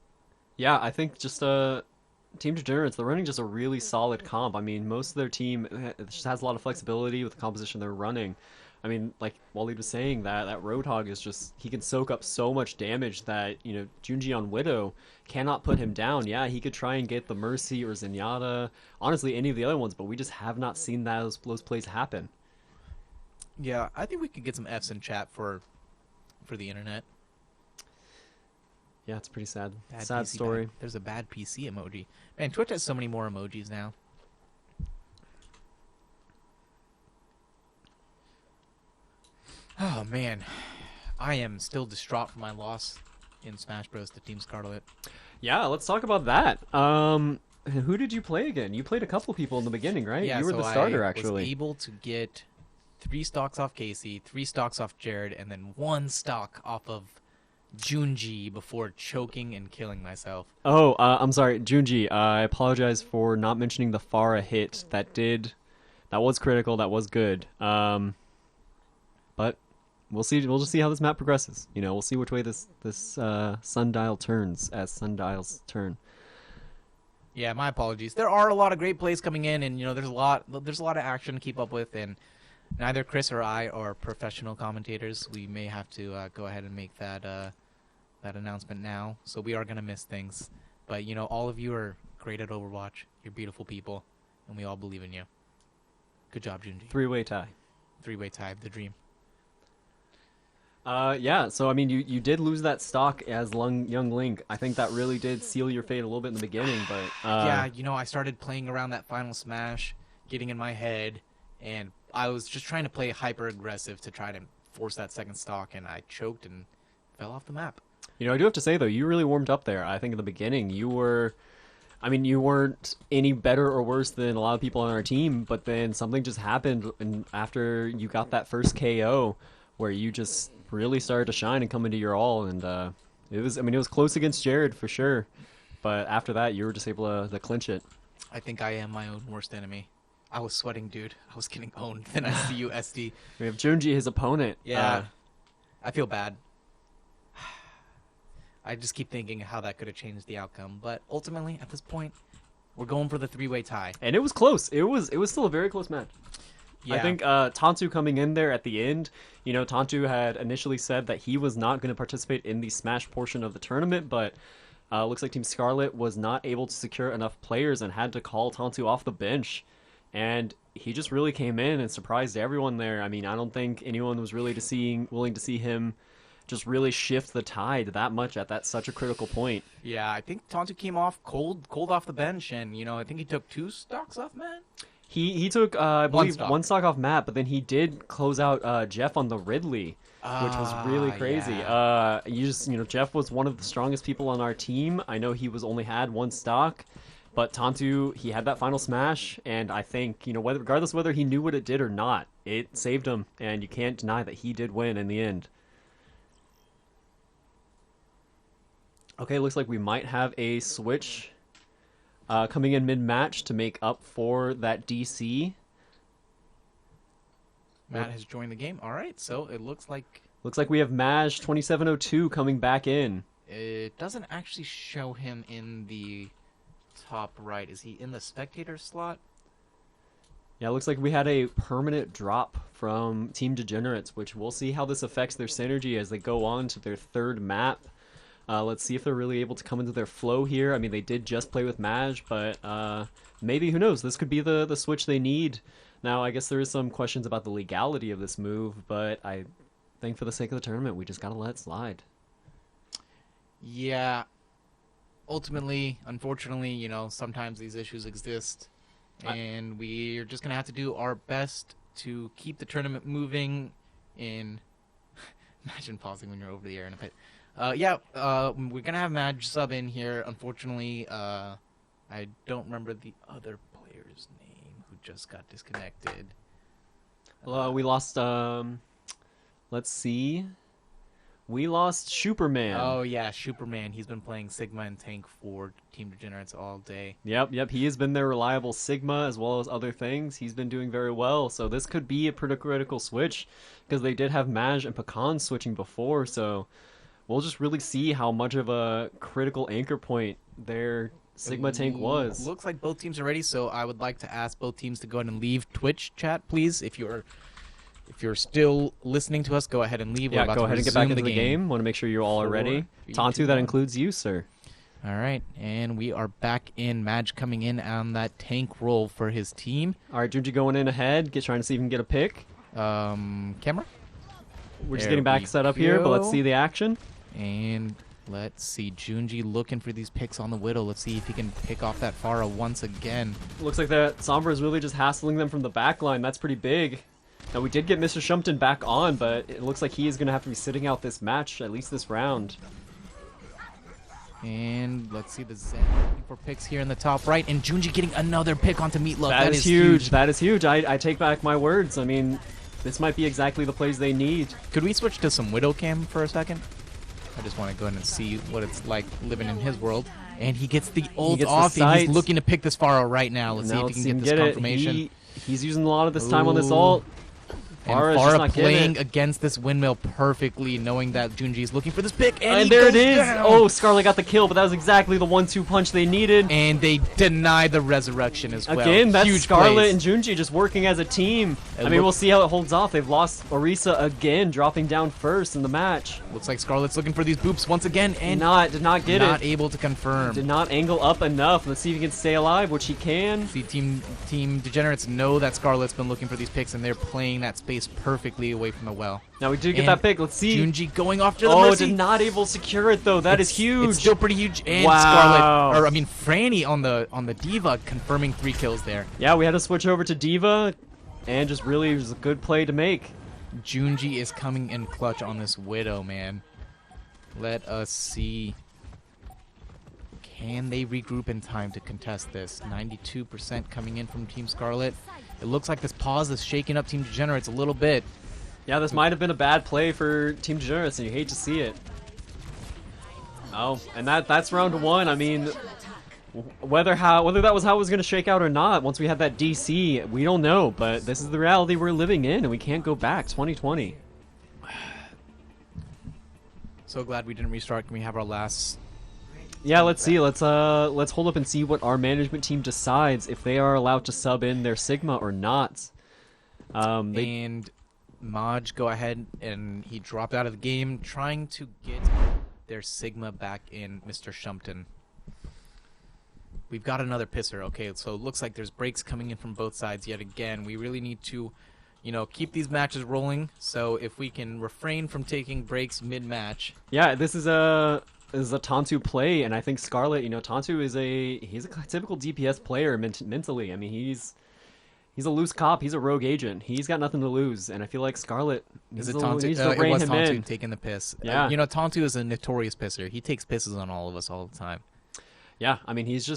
Yeah, I think just Team Degenerates, they're running just a really solid comp. I mean, most of their team just has a lot of flexibility with the composition they're running. I mean, like Walid was saying, that Roadhog is just, he can soak up so much damage that, you know, Junji on Widow cannot put him down. Yeah, he could try and get the Mercy or Zenyatta, honestly, any of the other ones, but we just have not seen those plays happen. Yeah, I think we could get some Fs in chat for the internet. Yeah, it's pretty sad. Bad Sad PC story. bad. There's a bad PC emoji. Man, Twitch has so many more emojis now. Oh man, I am still distraught for my loss in Smash Bros. To Team Scarlet. Yeah, let's talk about that. Who did you play again? You played a couple people in the beginning, right? Yeah, you were so the starter, I actually. was able to get 3 stocks off Kacie, 3 stocks off Gered, and then 1 stock off of Junji before choking and killing myself. Oh, I'm sorry, Junji. I apologize for not mentioning the Pharah hit. That was critical. That was good. But we'll see. We'll just see how this map progresses. You know, we'll see which way this sundial turns as sundials turn. Yeah, my apologies. There are a lot of great plays coming in, and you know, there's a lot of action to keep up with, and neither Chris or I are professional commentators. We may have to go ahead and make that announcement now. So we are gonna miss things, but you know, all of you are great at Overwatch. You're beautiful people, and we all believe in you. Good job, Junji. 3-way tie. 3-way tie, the dream. Yeah, so I mean, you did lose that stock as young Link. I think that really did seal your fate a little bit in the beginning, but Yeah, you know, I started playing around that final smash, getting in my head, and I was just trying to play hyper aggressive to try to force that second stock, and I choked and fell off the map. You know, I do have to say though, you really warmed up there. I think in the beginning you weren't any better or worse than a lot of people on our team, but then something just happened, and after you got that first KO, where you just really started to shine and come into your all, and it was close against Gered for sure, but after that you were just able to clinch it. I think I am my own worst enemy. I was sweating, dude. I was getting owned. Then I see you, SD. We have Junji, his opponent. Yeah, I feel bad. I just keep thinking how that could have changed the outcome, but ultimately, at this point, we're going for the 3-way tie. And it was close. It was still a very close match. Yeah. I think Tantu coming in there at the end, you know, Tantu had initially said that he was not going to participate in the Smash portion of the tournament, but looks like Team Scarlet was not able to secure enough players and had to call Tantu off the bench. And he just really came in and surprised everyone there. I mean, I don't think anyone was really willing to see him just really shift the tide that much at such a critical point. Yeah, I think Tantu came off cold off the bench, and you know, I think he took 2 stocks off, man. He took, I believe, stock. one stock off Matt, but then he did close out Jeff on the Ridley, which was really crazy. Yeah. Jeff was one of the strongest people on our team. I know he only had 1 stock, but Tantu, he had that final smash, and I think, you know, regardless of whether he knew what it did or not, it saved him, and you can't deny that he did win in the end. Okay, looks like we might have a switch coming in mid-match to make up for that DC. Matt has joined the game. All right, so it looks like we have Maj 2702 coming back in. it doesn't actually show him in the top right. Is he in the spectator slot? Yeah, it looks like we had a permanent drop from Team Degenerates, which we'll see how this affects their synergy as they go on to their 3rd map. Let's see if they're really able to come into their flow here. I mean, they did just play with Maj, but maybe, who knows? This could be the switch they need. Now, I guess there is some questions about the legality of this move, but I think for the sake of the tournament, we just got to let it slide. Yeah. Ultimately, unfortunately, you know, sometimes these issues exist, and we're just going to have to do our best to keep the tournament moving in... Imagine pausing when you're over the air in a pit. We're going to have Madge sub in here. Unfortunately, I don't remember the other player's name who just got disconnected. Well, we lost, let's see. We lost Superman. Oh, yeah, Superman. He's been playing Sigma and Tank for Team Degenerates all day. Yep. He has been their reliable Sigma as well as other things. He's been doing very well. So this could be a pretty critical switch because they did have Maj and Pecan switching before. So we'll just really see how much of a critical anchor point their Sigma tank was. Looks like both teams are ready, so I would like to ask both teams to go ahead and leave Twitch chat, please. If you're still listening to us, go ahead and leave. We're Yeah, about go to ahead and get back resume into the game. Want to make sure you all are 4, ready. 3, Tantu, 2, that 1. includes you, sir. All right, and we are back in. Madge coming in on that tank role for his team. All right, Junji going in ahead, trying to see if he can get a pick. Camera. We're just There getting back we set up here, but let's go. see the action. And let's see, Junji looking for these picks on the Widow. Let's see if he can pick off that Pharah once again. Looks like that Sombra is really just hassling them from the back line. That's pretty big. Now, we did get Mr. Shumpton back on, but it looks like he is going to have to be sitting out this match, at least this round. And let's see the Zen looking for picks here in the top right. And Junji getting another pick onto Meatloaf. That is huge. That is huge. I take back my words. I mean, this might be exactly the plays they need. Could we switch to some Widow Cam for a second? I just want to go in and see what it's like living in his world. And he gets the ult gets the off, and he's sights. looking to pick this Pharah right now. Let's see if he can get this confirmation. He's using a lot of this time on this Ooh. ult. And Pharah's just Pharah not getting playing it. against this windmill perfectly, knowing that Junji is looking for this pick. And, And he there it goes is. down. Oh, Scarlet got the kill, but that was exactly the 1-2 punch they needed. And they deny the resurrection as well. Again, that's Huge Scarlet plays. and Junji just working as a team. It I mean, we'll see how it holds off. They've lost Orisa again, dropping down first in the match. Looks like Scarlet's looking for these boops once again, and Did not get not it. able to confirm. Did not angle up enough. Let's see if he can stay alive, which he can. See, Team Degenerates know that Scarlet's been looking for these picks, and they're playing that space perfectly away from the well. Now we do get And that pick. Let's see. Junji going off to the Oh, mercy. did not able to secure it though. That is huge. It's still pretty huge. And Wow. Scarlet, or I mean Franny on the Diva confirming 3 kills there. Yeah, we had to switch over to Diva, and just really it was a good play to make. Junji is coming in clutch on this Widow, man. Let us see. Can they regroup in time to contest this? 92% coming in from Team Scarlet. It looks like this pause is shaking up Team Degenerates a little bit. Yeah, this might have been a bad play for Team Degenerates, and you hate to see it. Oh, and that's round 1. I mean, whether that was how it was going to shake out or not, once we had that DC, we don't know. But this is the reality we're living in, and we can't go back. 2020. So glad we didn't restart. Can we have our last? Yeah, let's see. Let's hold up and see what our management team decides if they are allowed to sub in their Sigma or not. And Maj go ahead and he dropped out of the game, trying to get their Sigma back in. Mr. Shumpton. We've got another pisser. Okay, so it looks like there's breaks coming in from both sides yet again. We really need to, keep these matches rolling. So if we can refrain from taking breaks mid-match. Yeah, this is a Tantu play, and I think Scarlet, Tantu is he's a typical DPS player mentally. I mean, he's a loose cop. He's a rogue agent. He's got nothing to lose, and I feel like Scarlet Is needs it to Tantu? needs to It rein was him Tantu in. taking the piss. Yeah. Tantu is a notorious pisser. He takes pisses on all of us all the time. Yeah, I mean, he's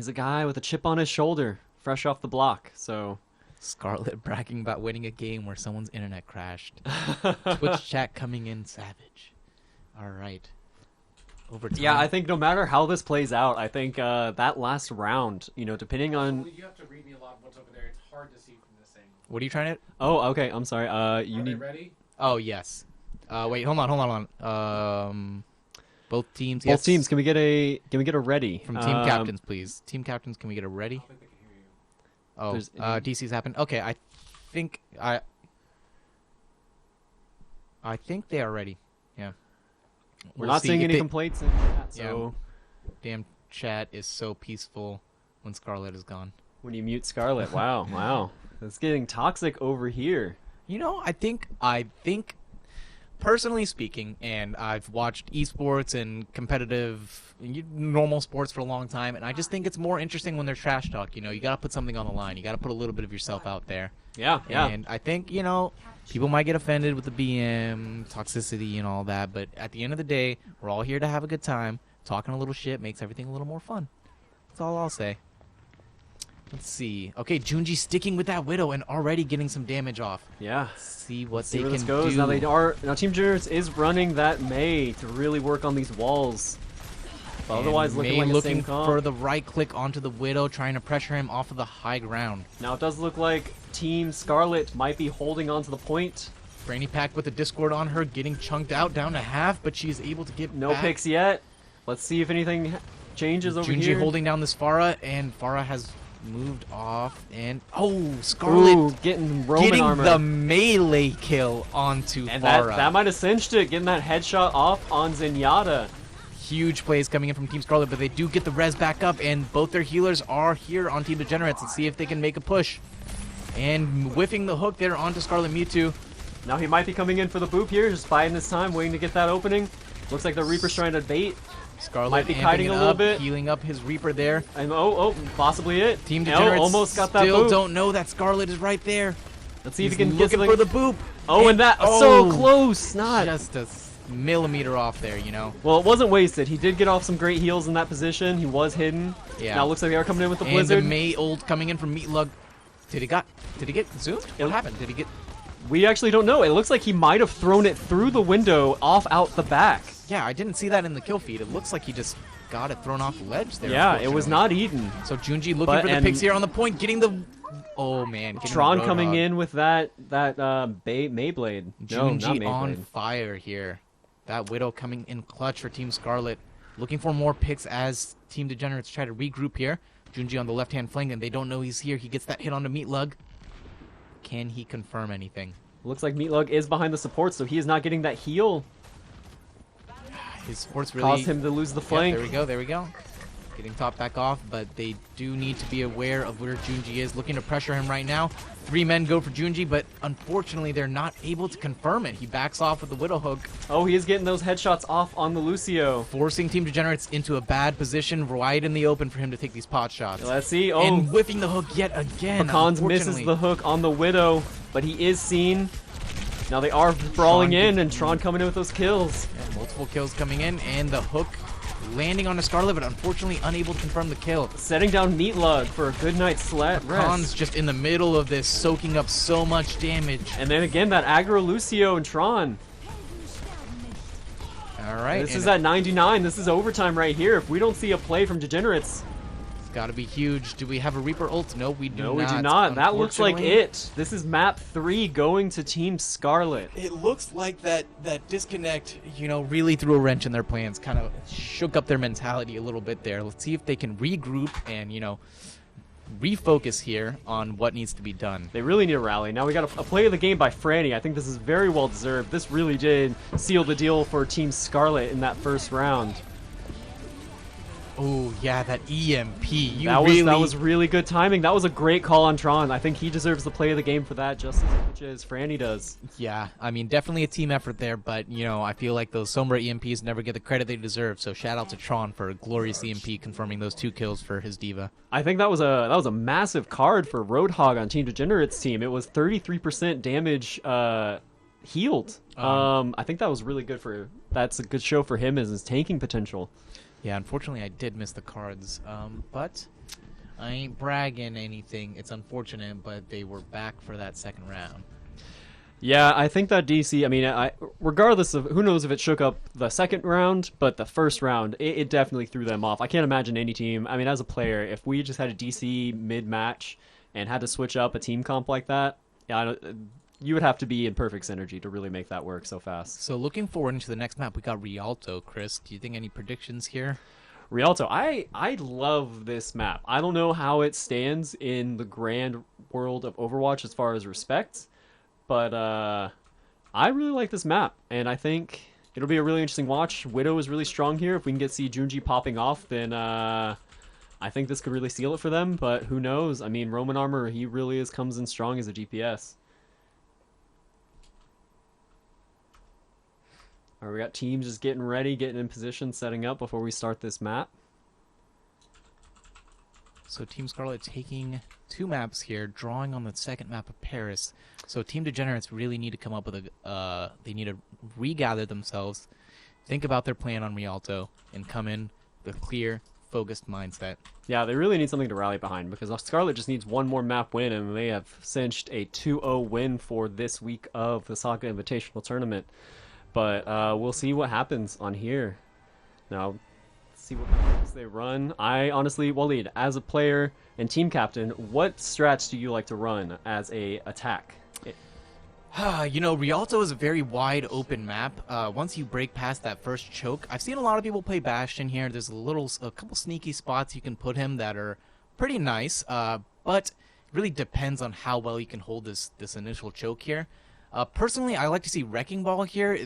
a guy with a chip on his shoulder, fresh off the block. So Scarlet bragging about winning a game where someone's internet crashed. Twitch chat coming in savage. All right. Overtime. yeah, I think no matter how this plays out, I think that last round, depending on. You have to read me a lot of what's over there. It's hard to see from this angle. What are you trying to? Oh, okay. I'm sorry. You Are they need. ready? Oh yes. Wait, hold on. Both teams. Both yes. teams. Can we get a ready From team captains, please. Team captains, can we get a ready? I don't think they can hear you. Oh, DC's happened. Okay, I think they are ready. Yeah. We're We'll not see seeing if any they- complaints in chat, so Damn, chat is so peaceful when Scarlet is gone. when you mute Scarlet, wow, it's getting toxic over here. I think, personally speaking, and I've watched esports and competitive, normal sports for a long time, and I just think it's more interesting when there's trash talk. You gotta put something on the line. You gotta put a little bit of yourself out there. Yeah. And I think, people might get offended with the BM, toxicity, and all that, but at the end of the day, we're all here to have a good time. Talking a little shit makes everything a little more fun. That's all I'll say. Let's see. Okay, Junji sticking with that Widow and already getting some damage off. Yeah. See what See they where can this goes. do. Now Team Degenerates is running that Mei to really work on these walls. But otherwise, And looking Mei like the looking same comp. for the right click onto the Widow, trying to pressure him off of the high ground. Now it does look like Team Scarlet might be holding on to the point. Franny packed with the Discord on her, getting chunked out down to half, but she is able to get No back. picks yet. Let's see if anything changes over Junji here. holding down this Pharah, and Pharah has moved off, and Scarlet Ooh, getting Roman getting armor. the melee kill onto and Pharah. that might have cinched it, getting that headshot off on Zenyatta. Huge plays coming in from Team Scarlet, but they do get the res back up, and both their healers are here on Team Degenerates. Let's see if they can make a push. And whiffing the hook there onto Scarlet Mewtwo. Now he might be coming in for the boop here, just biding his time, waiting to get that opening. Looks like the Reaper's trying to bait. Scarlet Might be amping kiting it a little up, bit. healing up his Reaper there. And possibly it. Team No, Degenerates almost got that still boop. don't know that Scarlet is right there. Let's see if He's he can get looking something. for the boop. Oh, and that so close. Not. Just a millimeter off there, you know. Well, it wasn't wasted. He did get off some great heals in that position. He was hidden. Yeah. Now it looks like they are coming in with the And blizzard. the May ult coming in from Meatlug. Did he get zoomed? What happened? Did he get? We actually don't know. It looks like he might have thrown it through the window off out the back. Yeah, I didn't see that in the kill feed. It looks like he just got it thrown off the ledge there. Yeah, it was not eaten. So Junji looking But- for the and- picks here on the point, getting the. Oh man, getting Tron the coming Roadhog. in with that Mayblade. No, not Junji on Mayblade. fire here. That Widow coming in clutch for Team Scarlet. Looking for more picks as Team Degenerates try to regroup here. Junji on the left-hand flank, and they don't know he's here. He gets that hit onto Meatlug. Can he confirm anything? Looks like Meatlug is behind the support, so he is not getting that heal. His support's really Caused him to lose the Yeah, flank. there we go. Getting top back off, but they do need to be aware of where Junji is. Looking to pressure him right now. 3 men go for Junji, but unfortunately they're not able to confirm it. He backs off with the Widow hook, Oh, he is getting those headshots off on the Lucio. forcing Team Degenerates into a bad position, wide in the open for him to take these pot shots. Let's see. Oh, And whiffing the hook yet again. Pecans misses unfortunately. the hook on the Widow, but he is seen. Now they are brawling Tron in, gets- and Tron coming in with those kills. Yeah, multiple kills coming in, and the hook landing on a Scarlet, but unfortunately unable to confirm the kill. Setting down Meatlug for a good night's rest. Khan's just in the middle of this, soaking up so much damage. And then again, that aggro Lucio and Tron. All right, This is at 99. This is overtime right here. If we don't see a play from Degenerates. It's got to be huge. Do we have a Reaper ult? No, we do No, not. we do not. That looks like Unfortunately, it. This is map 3 going to Team Scarlet. It looks like that disconnect, really threw a wrench in their plans, kind of shook up their mentality a little bit there. Let's see if they can regroup and, refocus here on what needs to be done. They really need a rally. Now we got a play of the game by Franny. I think this is very well deserved. This really did seal the deal for Team Scarlet in that first round. Oh, yeah, that EMP. That was really good timing. That was a great call on Tron. I think he deserves the play of the game for that just as much as Franny does. Yeah, I mean, definitely a team effort there, but, I feel like those Sombra EMPs never get the credit they deserve, so shout out to Tron for a glorious EMP confirming those 2 kills for his diva. I think that was a massive card for Roadhog on Team Degenerates team. It was 33% damage healed. I think that was really good that's a good show for him as his tanking potential. Yeah, unfortunately I did miss the cards, but I ain't bragging anything. It's unfortunate, but they were back for that second round. Yeah, I think that DC, regardless of, who knows if it shook up the second round, but the first round, it definitely threw them off. I can't imagine any team, as a player, if we just had a DC mid-match and had to switch up a team comp like that, you would have to be in perfect synergy to really make that work so fast. So looking forward into the next map, we got Rialto. Chris, do you think any predictions here? Rialto, I love this map. I don't know how it stands in the grand world of Overwatch as far as respect, but I really like this map, and I think it'll be a really interesting watch. Widow is really strong here. If we can get see Junji popping off, then I think this could really seal it for them, but who knows? Roman Armor, he really comes in strong as a DPS. All right, we got teams just getting ready, getting in position, setting up before we start this map. So Team Scarlet taking 2 maps here, drawing on the second map of Paris. So Team Degenerates really need to come up with they need to regather themselves, think about their plan on Rialto, and come in with a clear, focused mindset. Yeah, they really need something to rally behind because Scarlet just needs one more map win, and they have cinched a 2-0 win for this week of the Saga Invitational Tournament. But we'll see what happens on here. Now, let's see what moves they run. I honestly, Walid, as a player and team captain, what strats do you like to run as a attack? You know, Rialto is a very wide open map. Once you break past that first choke, I've seen a lot of people play Bastion here. There's a couple sneaky spots you can put him that are pretty nice, but it really depends on how well you can hold this initial choke here. Personally, I like to see Wrecking Ball here.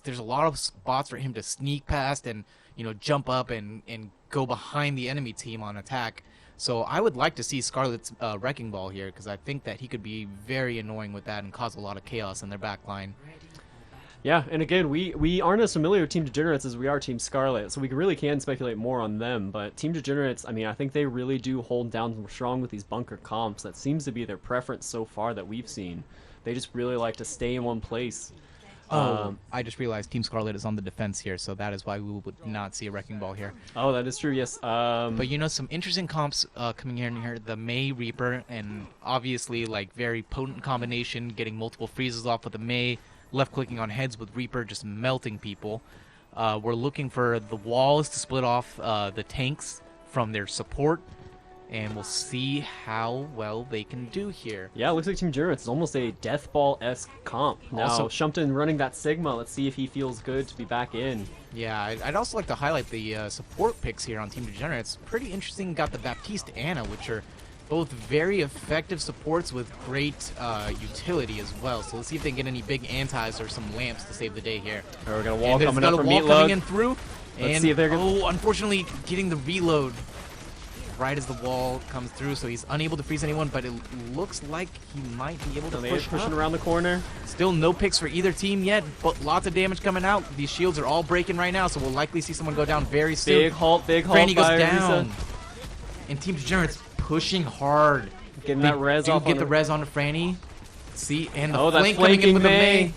There's a lot of spots for him to sneak past and, you know, jump up and go behind the enemy team on attack. So I would like to see Scarlet's Wrecking Ball here, because I think that he could be very annoying with that and cause a lot of chaos in their back line. Yeah, and again, we aren't as familiar with Team Degenerates as we are Team Scarlet, so we really can speculate more on them. But Team Degenerates, I mean, I think they really do hold down strong with these bunker comps. That seems to be their preference so far that we've seen. They just really like to stay in one place. I just realized Team Scarlet is on the defense here, so that is why we would not see a Wrecking Ball here. Oh, that is true, yes. But you know, some interesting comps coming here in here. The Mei Reaper, and obviously, like, very potent combination, getting multiple freezes off with the Mei, left-clicking on heads with Reaper, just melting people. We're looking for the walls to split off the tanks from their support, and we'll see how well they can do here. Yeah, it looks like Team Degenerates is almost a Death Ball-esque comp. Now, Also, Shumpton running that Sigma. Let's see if he feels good to be back in. Yeah, I'd also like to highlight the support picks here on Team Degenerates. Pretty interesting. Got the Baptiste Ana, which are both very effective supports with great utility as well. So let's see if they can get any big antis or some lamps to save the day here. We're gonna wall And there's coming got up a from wall Meatloaf. coming in through. Let's and, see if they're gonna... unfortunately, getting the reload right as the wall comes through, so he's unable to freeze anyone, but it looks like he might be able to push pushing up. around the corner. Still no picks for either team yet, but lots of damage coming out. These shields are all breaking right now, so we'll likely see someone go down very soon. Big halt Franny goes by down. Risa. And Team Degenerates pushing hard. Getting They that res do off get on the her. res onto Franny. See, and the Oh, that's flank coming in flanking with the Mei. Mei.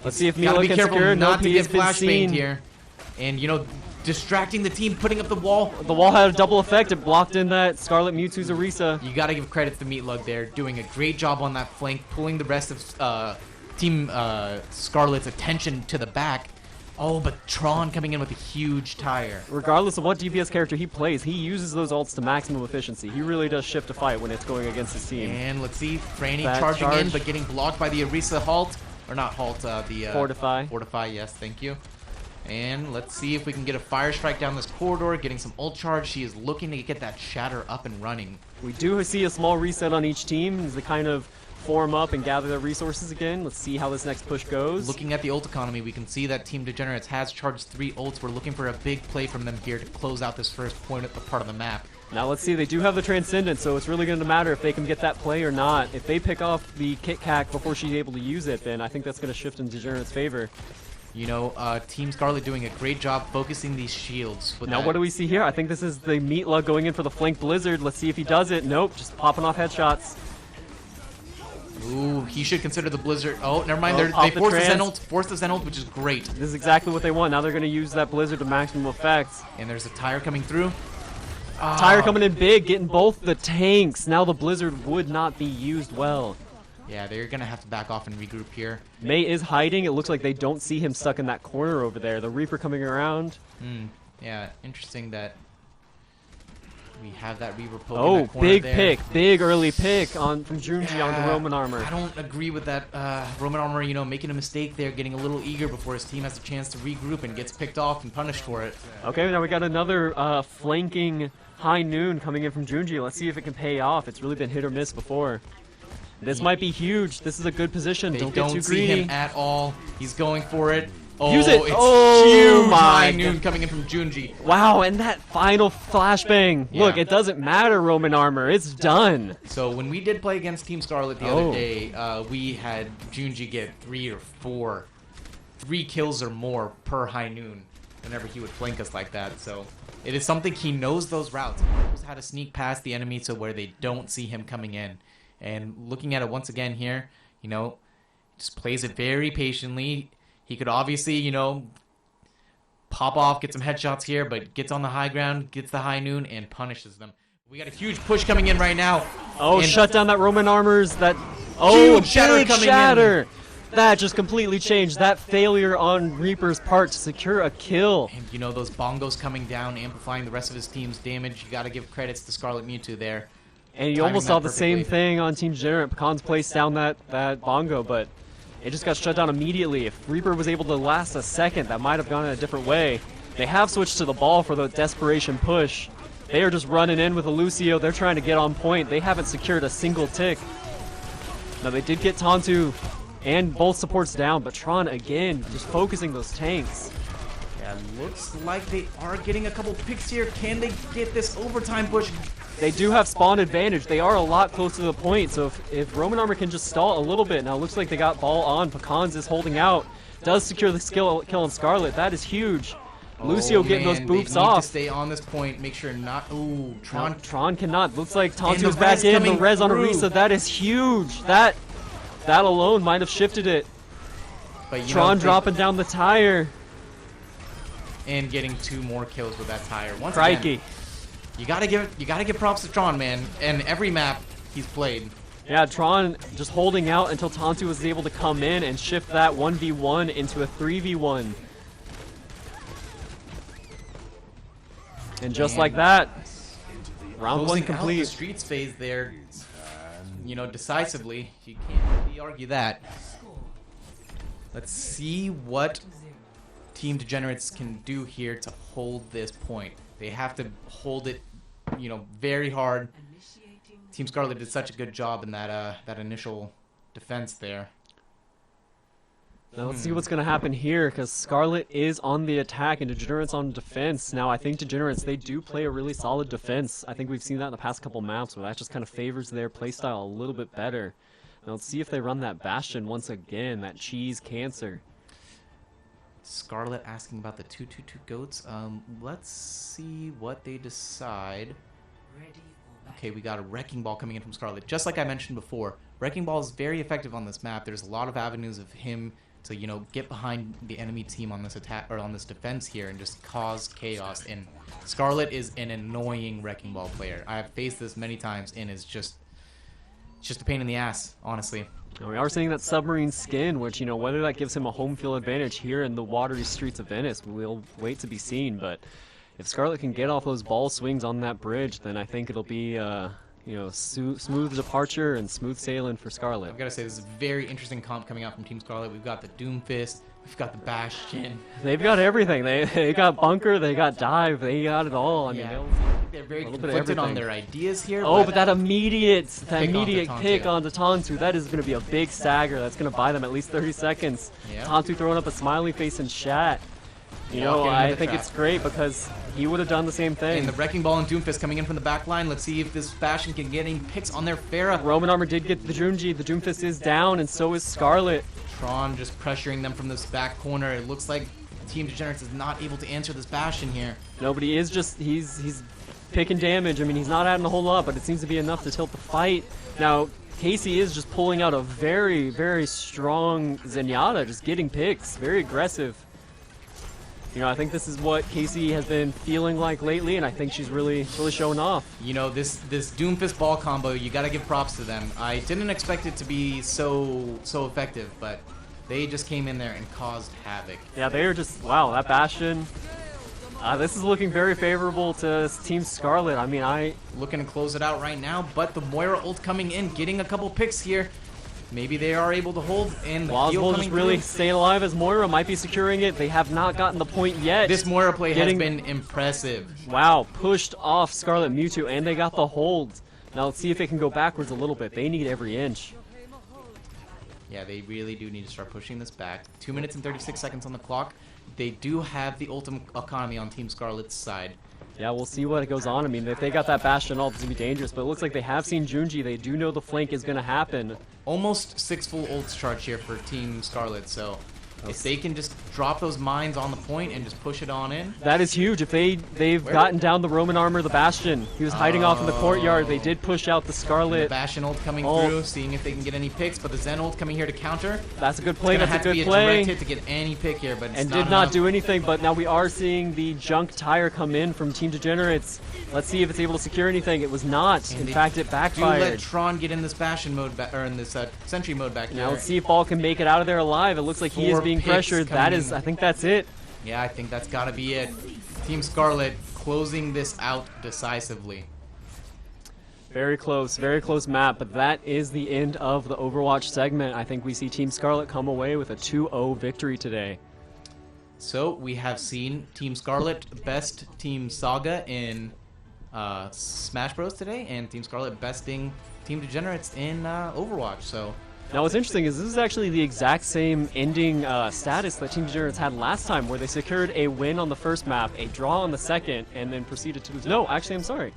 Let's see if Gotta Milo be can careful secure. not Nope, to he get has been flashbanged seen. here. And, you know, distracting the team, putting up the wall. The wall had a double effect. It blocked in that Scarlet Mewtwo's Orisa. You gotta give credit to Meatlug there, doing a great job on that flank, pulling the rest of Team Scarlet's attention to the back. Oh, but Tron coming in with a huge tire. Regardless of what DPS character he plays, he uses those ults to maximum efficiency. He really does shift a fight when it's going against his team. And let's see, Franny That charging in, charge. but getting blocked by the Orisa halt. Or not halt, the... Fortify. Fortify, yes, thank you. And let's see if we can get a fire strike down this corridor, getting some ult charge. She is looking to get that shatter up and running. We do see a small reset on each team as they kind of form up and gather their resources again. Let's see how this next push goes. Looking at the ult economy, we can see that Team Degenerates has charged 3 ults. We're looking for a big play from them here to close out this first point at the part of the map. Now let's see, they do have the Transcendence, so it's really going to matter if they can get that play or not. If they pick off the Kit Kat before she's able to use it, then I think that's going to shift in Degenerate's favor. You know, Team Scarlet doing a great job focusing these shields. With Now that. what do we see here? I think this is the Meatlug going in for the flank Blizzard. Let's see if he does it. Nope, just popping off headshots. Ooh, he should consider the Blizzard. Oh, never mind. Oh, They pop the forced the trans. Zen ult, which is great. This is exactly what they want. Now they're going to use that Blizzard to maximum effect. And there's a tire coming through. Tire coming in big, getting both the tanks. Now the Blizzard would not be used well. Yeah, they're going to have to back off and regroup here. Mei is hiding. It looks like they don't see him stuck in that corner over there. The Reaper coming around. Yeah, interesting that we have that Reaver poke in Oh, that corner big there. pick. Big early pick on from Junji onto Roman Armor. I don't agree with that. Roman Armor, you know, making a mistake there, getting a little eager before his team has a chance to regroup and gets picked off and punished for it. Okay, now we got another flanking High Noon coming in from Junji. Let's see if it can pay off. It's really been hit or miss before. This might be huge. This is a good position. They Don't don't get too see greedy. him at all. He's going for it. Oh, Use it. It's Oh huge my High Noon God. coming in from Junji. Wow, and that final flashbang. Yeah. Look, it doesn't matter, Roman Armor. It's done. So when we did play against Team Scarlet the Oh. other day, we had Junji get 3 kills or more per High Noon whenever he would flank us like that. So it is something he knows those routes. He knows how to sneak past the enemy so where they don't see him coming in. And looking at it once again here, you know, just plays it very patiently. He could obviously, you know, pop off, get some headshots here, but gets on the high ground, gets the High Noon, and punishes them. We got a huge push coming in right now. Oh, and shut down that Roman Armor's. That oh, Huge shatter big coming shatter. That just completely changed. That failure on Reaper's part to secure a kill. And you know, those bongos coming down, amplifying the rest of his team's damage. You got to give credits to Scarlet Mewtwo there. And you Timing almost that saw the same perfectly. thing on Team Degenerate. Pecan's placed down that bongo, but It just got shut down immediately. If Reaper was able to last a second, that might have gone in a different way. They have switched to the ball for the desperation push. They are just running in with a Lucio. They're trying to get on point. They haven't secured a single tick. Now they did get Tantu and both supports down, but Tron again just focusing those tanks. Yeah, looks like they are getting a couple picks here. Can they get this overtime push? They do have spawn advantage. They are a lot closer to the point, so if Roman Armor can just stall a little bit. Now it looks like they got ball on. Pecans is holding out. Does secure the kill on Scarlet. That is huge. Lucio getting those boofs off. They need to stay on this point. Make sure not. Ooh, Tron cannot. Looks like Tantu's the back res in. The coming res on through. Orisa. That is huge. That alone might have shifted it. But Tron dropping down the tire. And getting 2 more kills with that tire. Once Crikey. again, you gotta give props to Tron, man. And every map he's played. Yeah, Tron just holding out until Tantu was able to come in and shift that 1v1 into a 3v1. And just like that, round 1 Closing out the complete. streets phase there, decisively. You can't really argue that. Let's see what Team Degenerates can do here to hold this point. They have to hold it, very hard. Team Scarlet did such a good job in that initial defense there. Now let's see what's going to happen here, because Scarlet is on the attack and Degenerates on defense. Now I think Degenerates, they do play a really solid defense. I think we've seen that in the past couple maps, where that just kind of favors their playstyle a little bit better. Now let's see if they run that Bastion once again, that cheese cancer. Scarlet asking about the 2-2-2 goats. Let's see what they decide. Okay, we got a Wrecking Ball coming in from Scarlet. Just like I mentioned before, Wrecking Ball is very effective on this map. There's a lot of avenues of him to, get behind the enemy team on this attack or on this defense here and just cause chaos. And Scarlet is an annoying Wrecking Ball player. I have faced this many times and it's just a pain in the ass, honestly. We are seeing that submarine skin, which, whether that gives him a home field advantage here in the watery streets of Venice, we'll wait to be seen. But if Scarlet can get off those ball swings on that bridge, then I think it'll be, smooth departure and smooth sailing for Scarlet. I've got to say, this is a very interesting comp coming out from Team Scarlet. We've got the Doomfist, we've got the Bastion. They've got everything. They got bunker, they got dive, they got it all. I mean, they're very little bit of conflicted on everything. their ideas here. oh, but that immediate Tantu. pick onto Tantu, that is going to be a big stagger. That's going to buy them at least 30 seconds. Yeah. Tantu throwing up a smiley face in chat. Walking into I the think trap. it's great because he would have done the same thing. And the Wrecking Ball and Doomfist coming in from the back line. Let's see if this Bastion can get any picks on their Pharah. Roman Armor did get the Junji. The Doomfist is down, and so is Scarlet. Tron just pressuring them from this back corner. It looks like Team Degenerates is not able to answer this Bastion here. Nobody is just, he's picking damage. I mean, he's not adding a whole lot, but it seems to be enough to tilt the fight. Now, Kacie is just pulling out a very, very strong Zenyatta, just getting picks, very aggressive. I think this is what Kacie has been feeling like lately, and I think she's really showing off. This Doomfist ball combo, you gotta give props to them. I didn't expect it to be so effective, but they just came in there and caused havoc. Yeah, they are just, wow, that Bastion. This is looking very favorable to Team Scarlet. I mean, Looking to close it out right now, but the Moira ult coming in, getting a couple picks here. Maybe they are able to hold, and the heal Wazwell coming just really through. staying alive as Moira might be securing it. They have not gotten the point yet. This Moira play has Getting- been impressive. Wow, pushed off Scarlet Mewtwo, and they got the hold. Now let's see if they can go backwards a little bit. They need every inch. Yeah, they really do need to start pushing this back. 2 minutes and 36 seconds on the clock. They do have the ultimate economy on Team Scarlet's side. Yeah, we'll see what goes on. I mean, if they got that Bastion ult, it's going to be dangerous. But it looks like they have seen Junji. They do know the flank is going to happen. Almost 6 full ults charge here for Team Scarlet, so if they can just drop those mines on the point and just push it on in. That is huge. If they've gotten down the Roman Armor, the Bastion. He was hiding off in the courtyard. They did push out the The Scarlet. Bastion ult coming Ult. through, seeing if they can get any picks, but the Zen ult coming here to counter. That's a good play. Gonna That's have a to be good a play. direct hit to get any pick here, but it's And not did not enough. do anything, but now we are seeing the junk tire come in from Team Degenerates. Let's see if it's able to secure anything. It was not. And In they fact, it Do let backfired. Tron get in this Bastion mode, or in this Sentry mode back here. Now let's see if Ball can make it out of there alive. It looks like he is 4 being picks pressured. That coming is, in. I think that's it. Yeah, I think that's gotta be it. Team Scarlet closing this out decisively. Very close map, but that is the end of the Overwatch segment. I think we see Team Scarlet come away with a 2-0 victory today. So we have seen Team Scarlet best Team Saga in Smash Bros today, and Team Scarlet besting Team Degenerates in Overwatch. So now what's interesting is this is actually the exact same ending status that Team Degenerates had last time, where they secured a win on the first map, a draw on the second, and then proceeded to lose. No, actually, I'm sorry.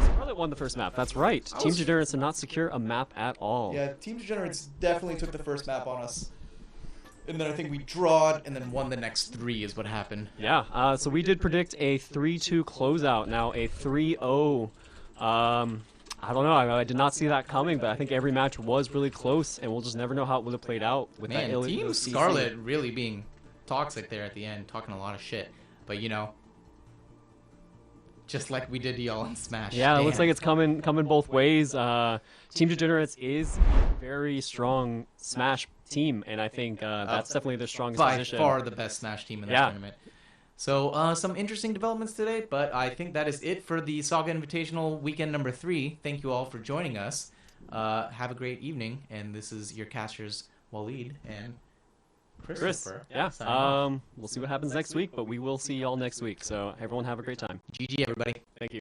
Scarlet won the first map. That's right. Team Degenerates did not secure a map at all. Yeah, Team Degenerates definitely took the first map on us. And then I think we drawed and then won the next 3 is what happened. Yeah, so we did predict a 3-2 closeout. Now a 3-0. I don't know. I did not see that coming, but I think every match was really close, and we'll just never know how it would have played out with that. Team Scarlet really being toxic there at the end, talking a lot of shit. But you know, just like we did to y'all in Smash. Yeah, Damn. it looks like it's coming both ways. Team Degenerates is a very strong Smash team, and I think that's definitely their strongest position. By far the best Smash team in the tournament. So some interesting developments today, but I think that is it for the Saga Invitational weekend number 3. Thank you all for joining us. Have a great evening, and this is your casters, Walid and Chris. Yeah, we'll see what happens next week, but we will see y'all next week. So everyone have a great time. GG, everybody. Thank you.